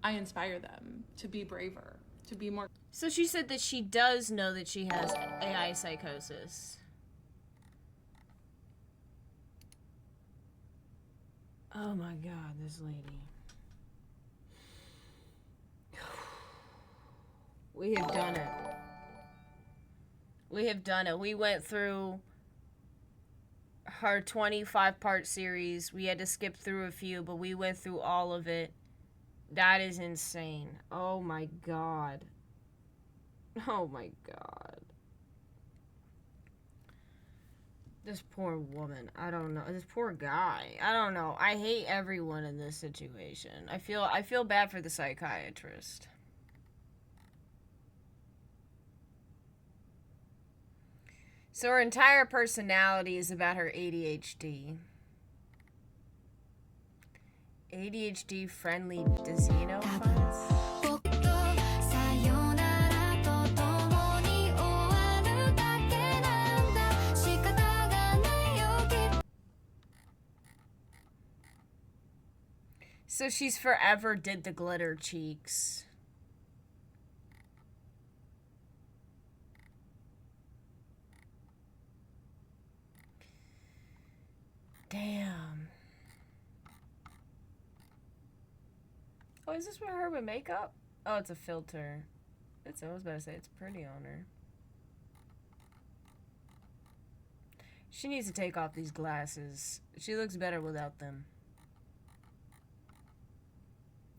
I inspire them to be braver, to be more. So she said that she does know that she has AI psychosis. Oh my God, this lady. We have done it. We have done it. We went through her 25-part series. We had to skip through a few, but we went through all of it. That is insane. Oh my God. Oh my God. This poor woman. I don't know. This poor guy. I don't know. I hate everyone in this situation. I feel bad for the psychiatrist. So her entire personality is about her ADHD. ADHD friendly xenophiles. So she's forever did the glitter cheeks. Damn. Oh, is this with her with makeup? Oh, it's a filter. I was about to say it's pretty on her. She needs to take off these glasses. She looks better without them.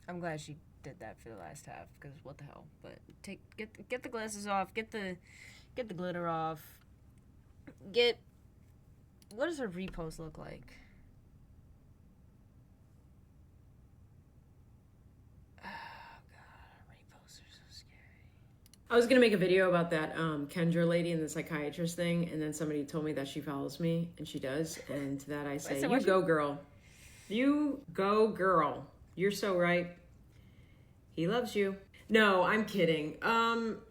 I'm glad she did that for the last half, because what the hell? But get the glasses off. Get the glitter off. What does her repost look like? Oh, God. Reposts are so scary. I was going to make a video about that Kendra lady and the psychiatrist thing, and then somebody told me that she follows me, and she does. And to that I say, you go, girl. You go, girl. You're so right. He loves you. No, I'm kidding.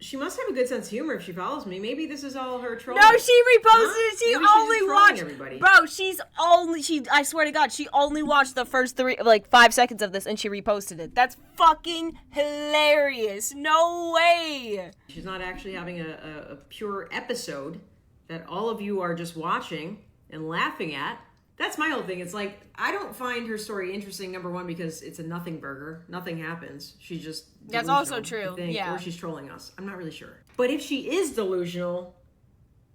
She must have a good sense of humor if she follows me. Maybe this is all her trolling. No, she reposted it. She Maybe she's only just trolling watched. everybody. Bro, I swear to God, she only watched the first 5 seconds of this and she reposted it. That's fucking hilarious. No way. She's not actually having a pure episode that all of you are just watching and laughing at. That's my whole thing. It's like, I don't find her story interesting, number one, because it's a nothing burger. Nothing happens. She's just That's delusional, also true, I think, yeah. Or she's trolling us. I'm not really sure. But if she is delusional,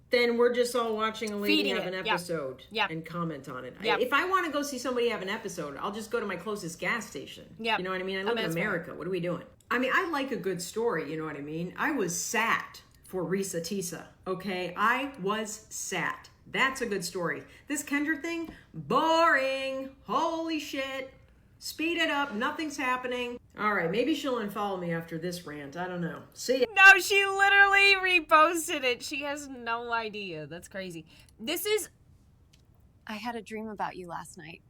then we're just all watching a lady Feeding have it, an yep. episode Yep. and comment on it. Yep. If I want to go see somebody have an episode, I'll just go to my closest gas station. Yep. You know what I mean? I live in that's fair. America. What are we doing? I mean, I like a good story, you know what I mean? I was sat for Risa Tisa, okay? I was sat. That's a good story. This Kendra thing, boring. Holy shit. Speed it up. Nothing's happening. All right, maybe she'll unfollow me after this rant. I don't know. See ya. No, she literally reposted it. She has no idea. That's crazy. I had a dream about you last night.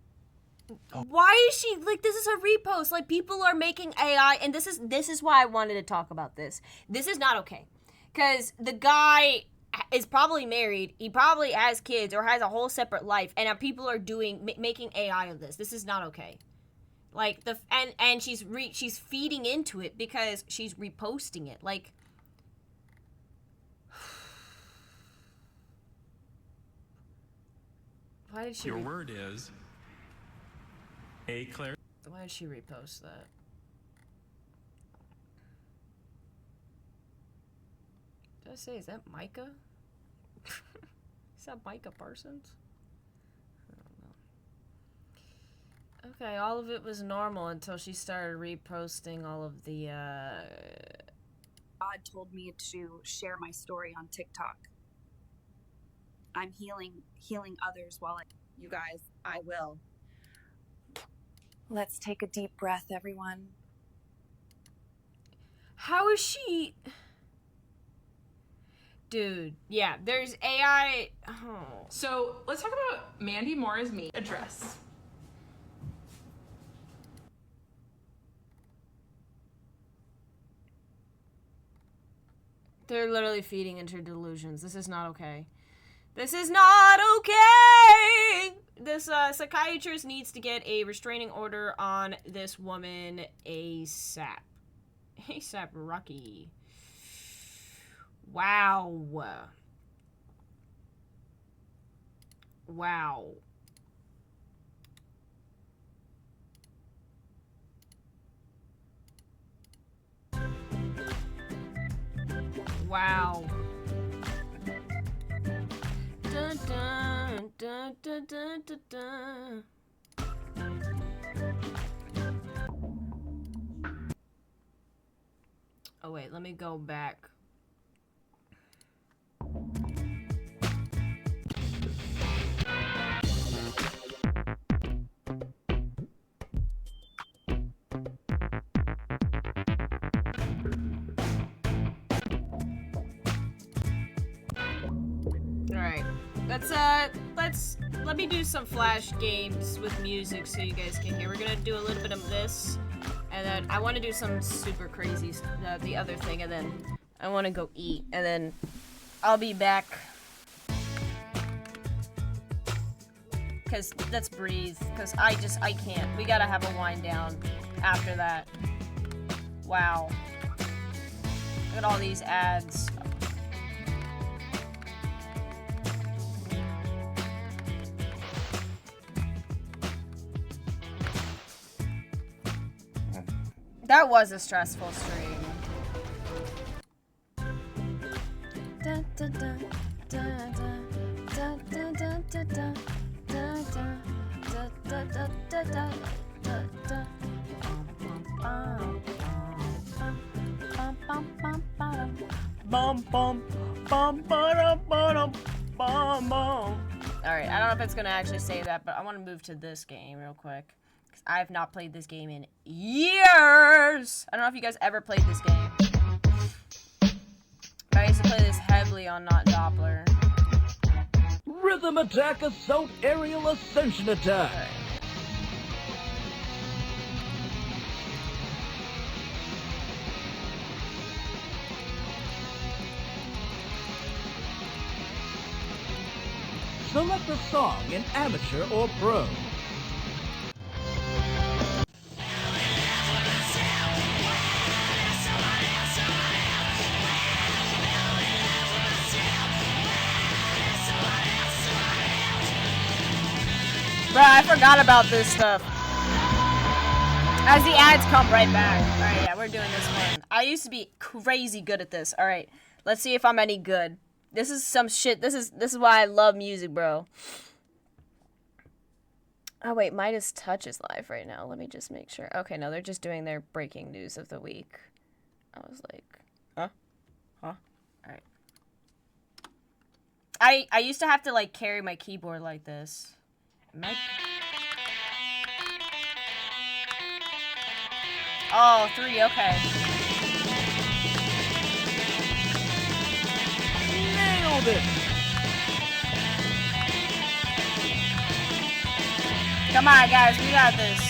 Why is she like, this is a repost? Like, people are making AI, and this is why I wanted to talk about this. This is not okay. Because the guy is probably married, he probably has kids or has a whole separate life, and people are making AI of this. This is not okay. Like, and she's feeding into it because she's reposting it. Like, why did she Your word is Claire. why did she repost that? Did I say, is that Micah? Is that Micah Parsons? I don't know. Okay, all of it was normal until she started reposting all of the, God told me to share my story on TikTok. I'm healing others while you guys, I will. Let's take a deep breath, everyone. How is she... Dude, yeah, there's AI... Oh. So let's talk about Mandy Moore as me. Address. They're literally feeding into delusions. This is not okay. This is not okay! This psychiatrist needs to get a restraining order on this woman ASAP. ASAP Rocky. Wow. Wow. Wow. Dun, dun, dun, dun, dun, dun, dun. Oh wait, let me go back. Let me do some flash games with music so you guys can hear. We're gonna do a little bit of this, and then I want to do some super crazy the other thing, and then I want to go eat, and then I'll be back. Cause let's breathe. Cause I can't. We gotta have a wind down after that. Wow. Look at all these ads. That was a stressful stream. Dun, dun, dun, dun, dun, dun, dun, dun, dun, dun. Alright, I don't know if it's gonna actually say that, but I want to move to this game real quick. Because I have not played this game in years! I don't know if you guys ever played this game. But I used to play this heavily on Not Doppler. Rhythm attack, assault, aerial ascension attack. Right. Select a song in amateur or pro. Bruh, I forgot about this stuff. As the ads come right back. Alright, yeah, we're doing this one. I used to be crazy good at this. Alright, let's see if I'm any good. This is some shit. This is why I love music, bro. Oh, wait, Midas Touch is live right now. Let me just make sure. Okay, no, they're just doing their breaking news of the week. I was like, huh? Huh? Alright. I used to have to, like, carry my keyboard like this. Oh, 3, okay. Nailed it! Come on, guys, we got this.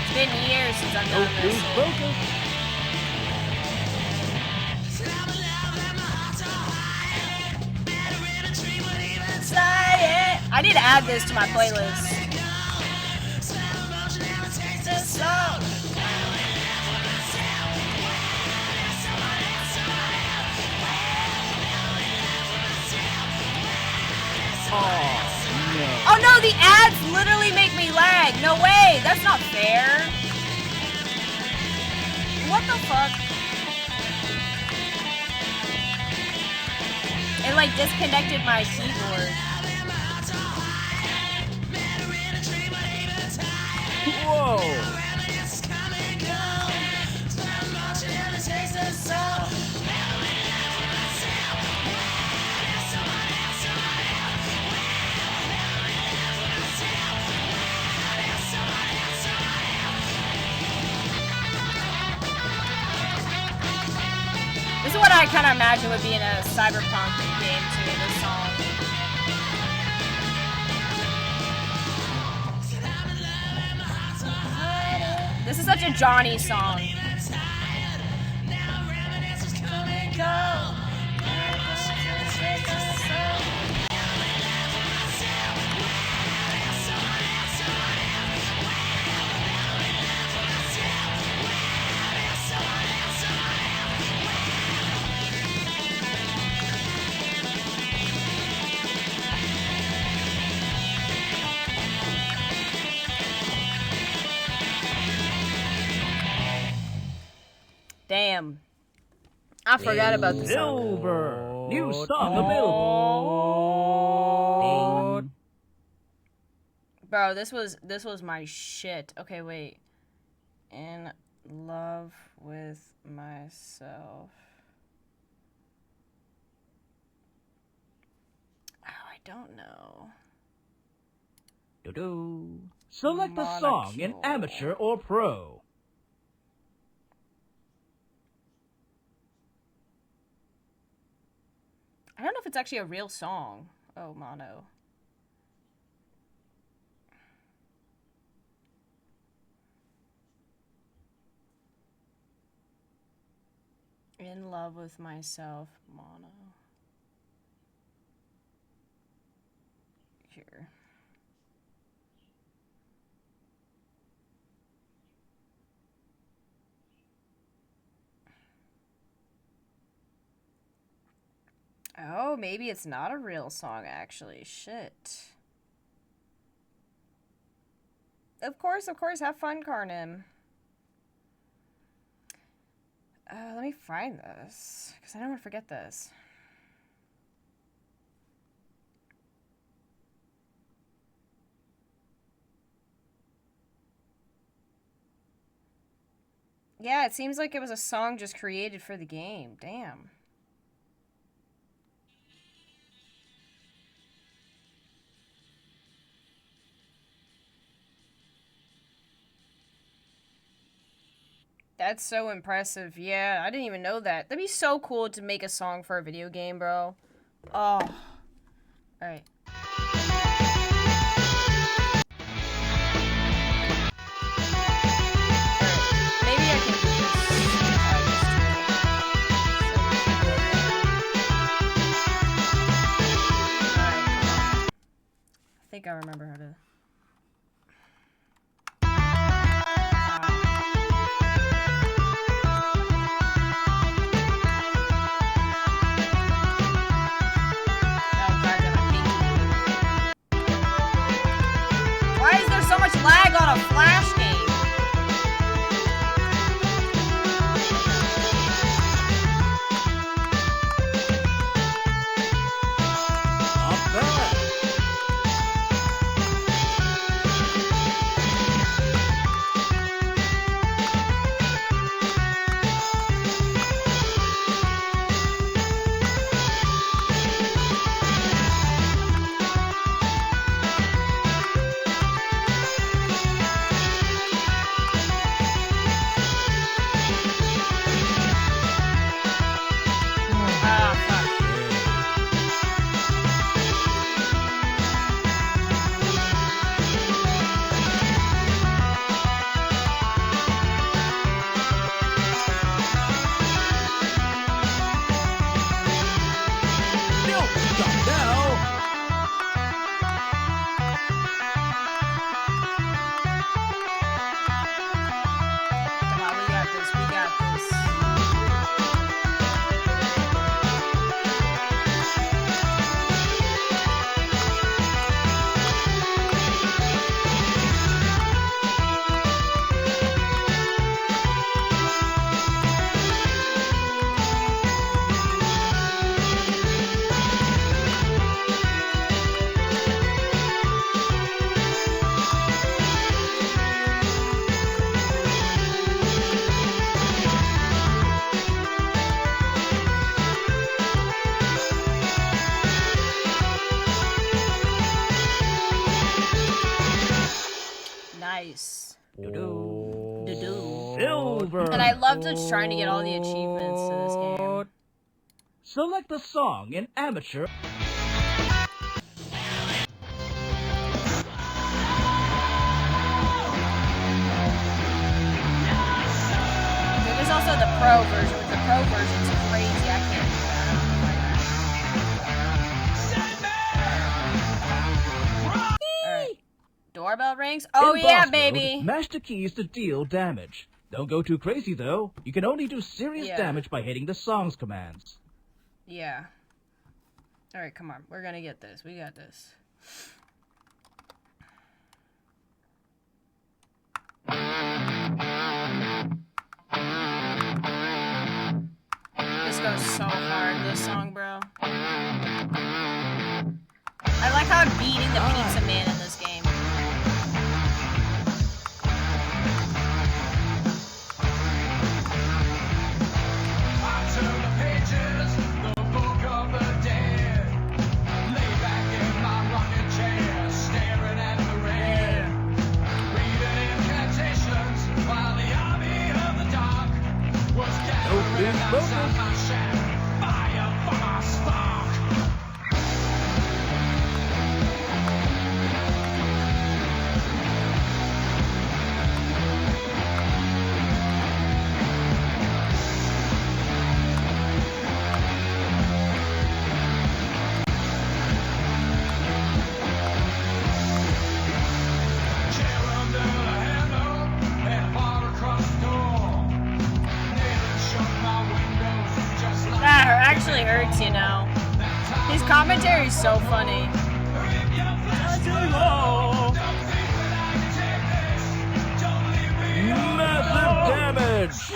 It's been years since I've done Don't this. lose focus. I need to add this to my playlist. Oh no, the ads literally make me lag. No way, that's not fair. What the fuck? It like disconnected my keyboard. Whoa! This is what I kind of imagine would be in a cyberpunk game too, this song. This is such a Johnny song. Damn. I forgot about this song. Silver. New song available. Bro, this was my shit. Okay, wait. In love with myself. Oh, I don't know. Do-do. Select a song in amateur or pro. I don't know if it's actually a real song. Oh, mono. In love with myself, mono. Here. Oh, maybe it's not a real song, actually. Shit. Of course. Have fun, Carnim. Let me find this, because I don't want to forget this. Yeah, it seems like it was a song just created for the game. Damn. That's so impressive. Yeah, I didn't even know that. That'd be so cool to make a song for a video game, bro. Oh. Alright. I remember how to. Why is there so much lag on a Flash game? Nice. Silver. And I love just trying to get all the achievements to this game. Select the song in amateur. There's also the pro version. With the pro version's crazy. I can't do that. Alright. Doorbell rings? Oh In yeah, boss baby! mode, mash the keys to deal damage. Don't go too crazy though. You can only do serious damage by hitting the song's commands. Yeah. Alright, come on. We're gonna get this. We got this. This goes so hard, this song, bro. I like how I'm beating the pizza man in this game. That actually hurts, you know. His commentary is so funny. Massive damage!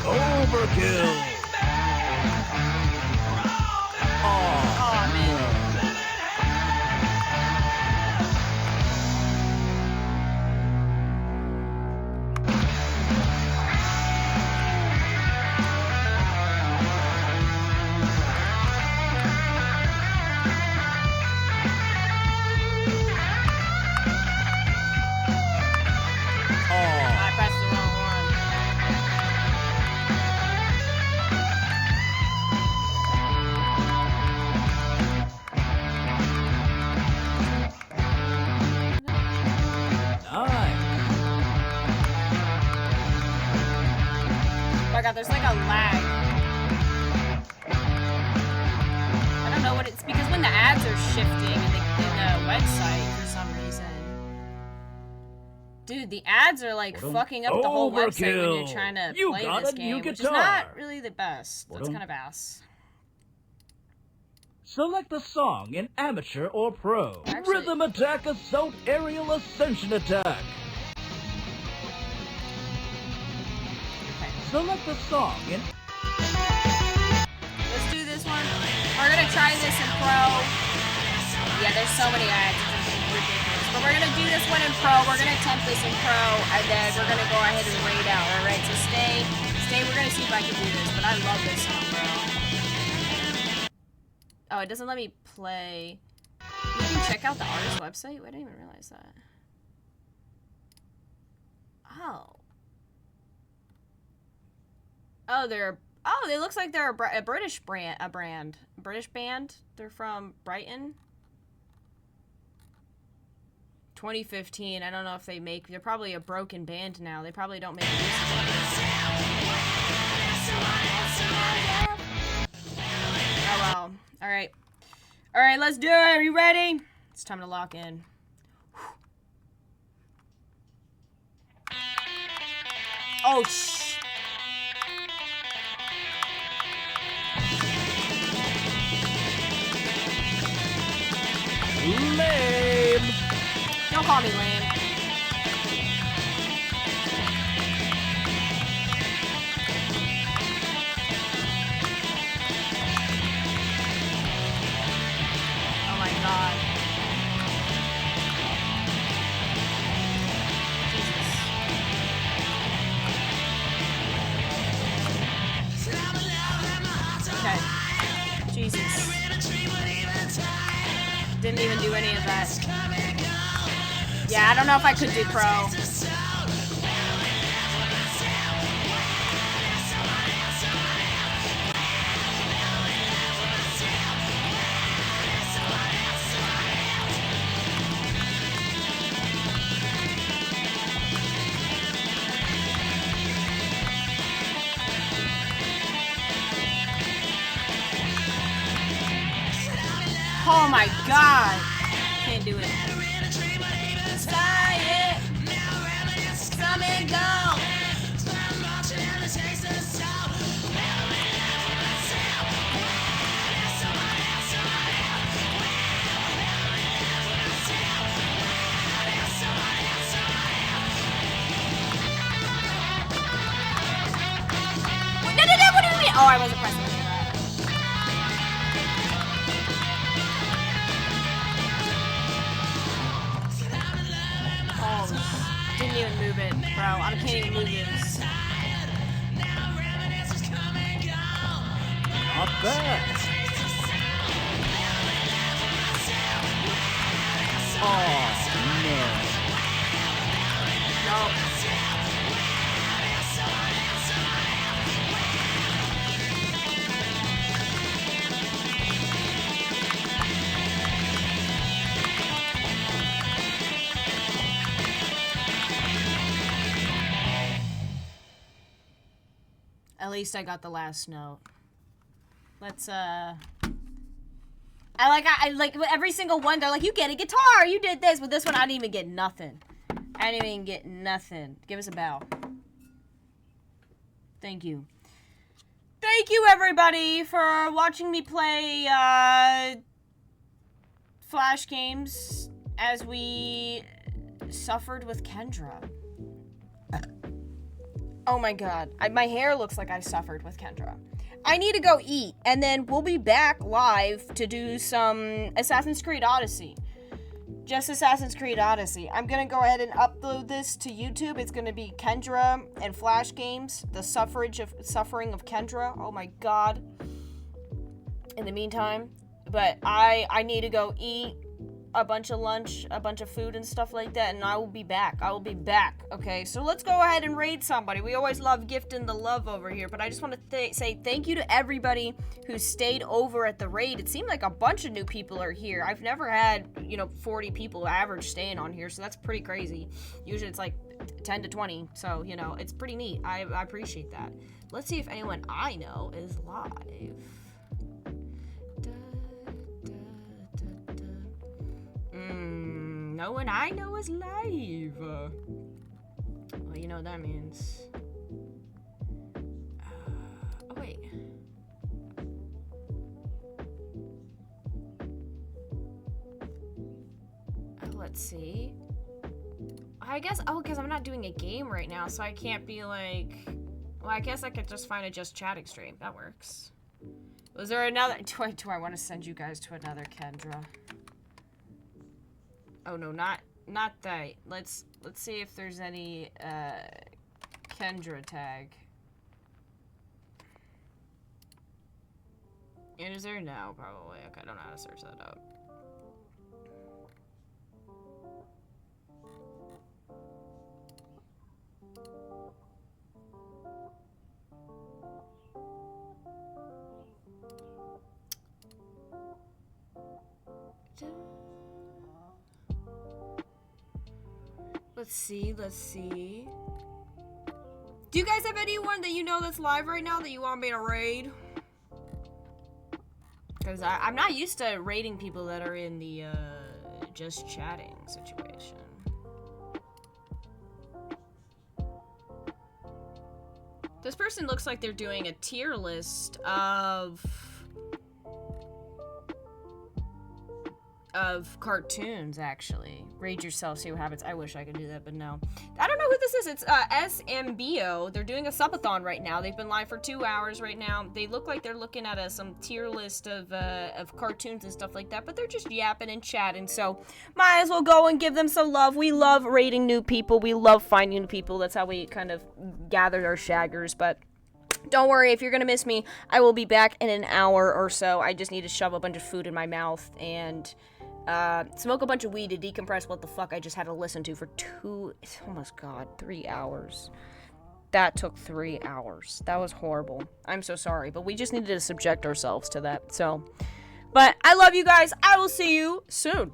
Overkill! Oh, man. my god, there's like a lag. I don't know what it's because when the ads are shifting in the website for some reason. Dude, the ads are like fucking up the whole website when you're trying to play this game, which is not really the best. That's kind of ass. Select a song in amateur or pro. Actually, Rhythm attack, assault, aerial ascension attack. okay. Select a song in... Let's do this one. We're gonna try this in pro. Yeah, there's so many ads. It's ridiculous. But we're gonna do this one in pro. We're gonna attempt this in pro, and then we're gonna go ahead and raid out. All right, so stay. We're gonna see if I can do this. But I love this song, bro. Oh, it doesn't let me play. You can check out the artist website? I didn't even realize that. Oh. Oh, they looks like they're a British brand. British band. They're from Brighton. 2015. I don't know if they're probably a broken band now. They probably don't make music. Oh well. Alright. Alright, let's do it. Are you ready? It's time to lock in. Oh, shh. Lame. Don't call me lame. Oh my god. Jesus. Okay. Jesus. Didn't even do any of that. Yeah, I don't know if I could do pro. Oh my god. Can't do it. Try it. Come and go. No, what do you mean? Oh, I wasn't pressing it. Didn't even move it, bro. I can't even move this. Not bad. Oh, no. Nope. At least I got the last note. Let's I like every single one. They're like, you get a guitar, you did this. With this one, I didn't even get nothing. I didn't even get nothing. Give us a bell. Thank you. Thank you, everybody, for watching me play Flash games as we suffered with Kendra. Oh my god. My hair looks like I suffered with Kendra. I need to go eat, and then we'll be back live to do some Assassin's Creed Odyssey. Just Assassin's Creed Odyssey. I'm gonna go ahead and upload this to YouTube. It's gonna be Kendra and Flash games. The suffering of Kendra. Oh my god. In the meantime, but I need to go eat, a bunch of lunch, a bunch of food and stuff like that, and I will be back. Okay? So let's go ahead and raid somebody. We always love gifting the love over here, but I just want to say thank you to everybody who stayed over at the raid. It seemed like a bunch of new people are here. I've never had, 40 people average staying on here, so that's pretty crazy. Usually it's like 10 to 20, so, it's pretty neat. I appreciate that. Let's see if anyone I know is live. No one I know is live. Well, you know what that means. Oh, wait. Let's see. I guess, because I'm not doing a game right now, so I can't be like, well, I guess I could just find a just chatting stream. That works. Was there another, do I want to send you guys to another Kendra? Oh no, not that. Let's see if there's any Kendra tag. And is there? No, probably. Okay, I don't know how to search that out. Let's see. Do you guys have anyone that you know that's live right now that you want me to raid? Because I'm not used to raiding people that are in the just chatting situation. This person looks like they're doing a tier list of cartoons, actually. Raid yourself, see what happens. I wish I could do that, but no. I don't know who this is. It's SMBO. They're doing a subathon right now. They've been live for 2 hours right now. They look like they're looking at some tier list of cartoons and stuff like that, but they're just yapping and chatting, so might as well go and give them some love. We love raiding new people. We love finding new people. That's how we kind of gather our shaggers, but don't worry, if you're gonna miss me, I will be back in an hour or so. I just need to shove a bunch of food in my mouth and smoke a bunch of weed to decompress what the fuck I just had to listen to for 3 hours. That took 3 hours. That was horrible. I'm so sorry, but we just needed to subject ourselves to that, so. But I love you guys. I will see you soon.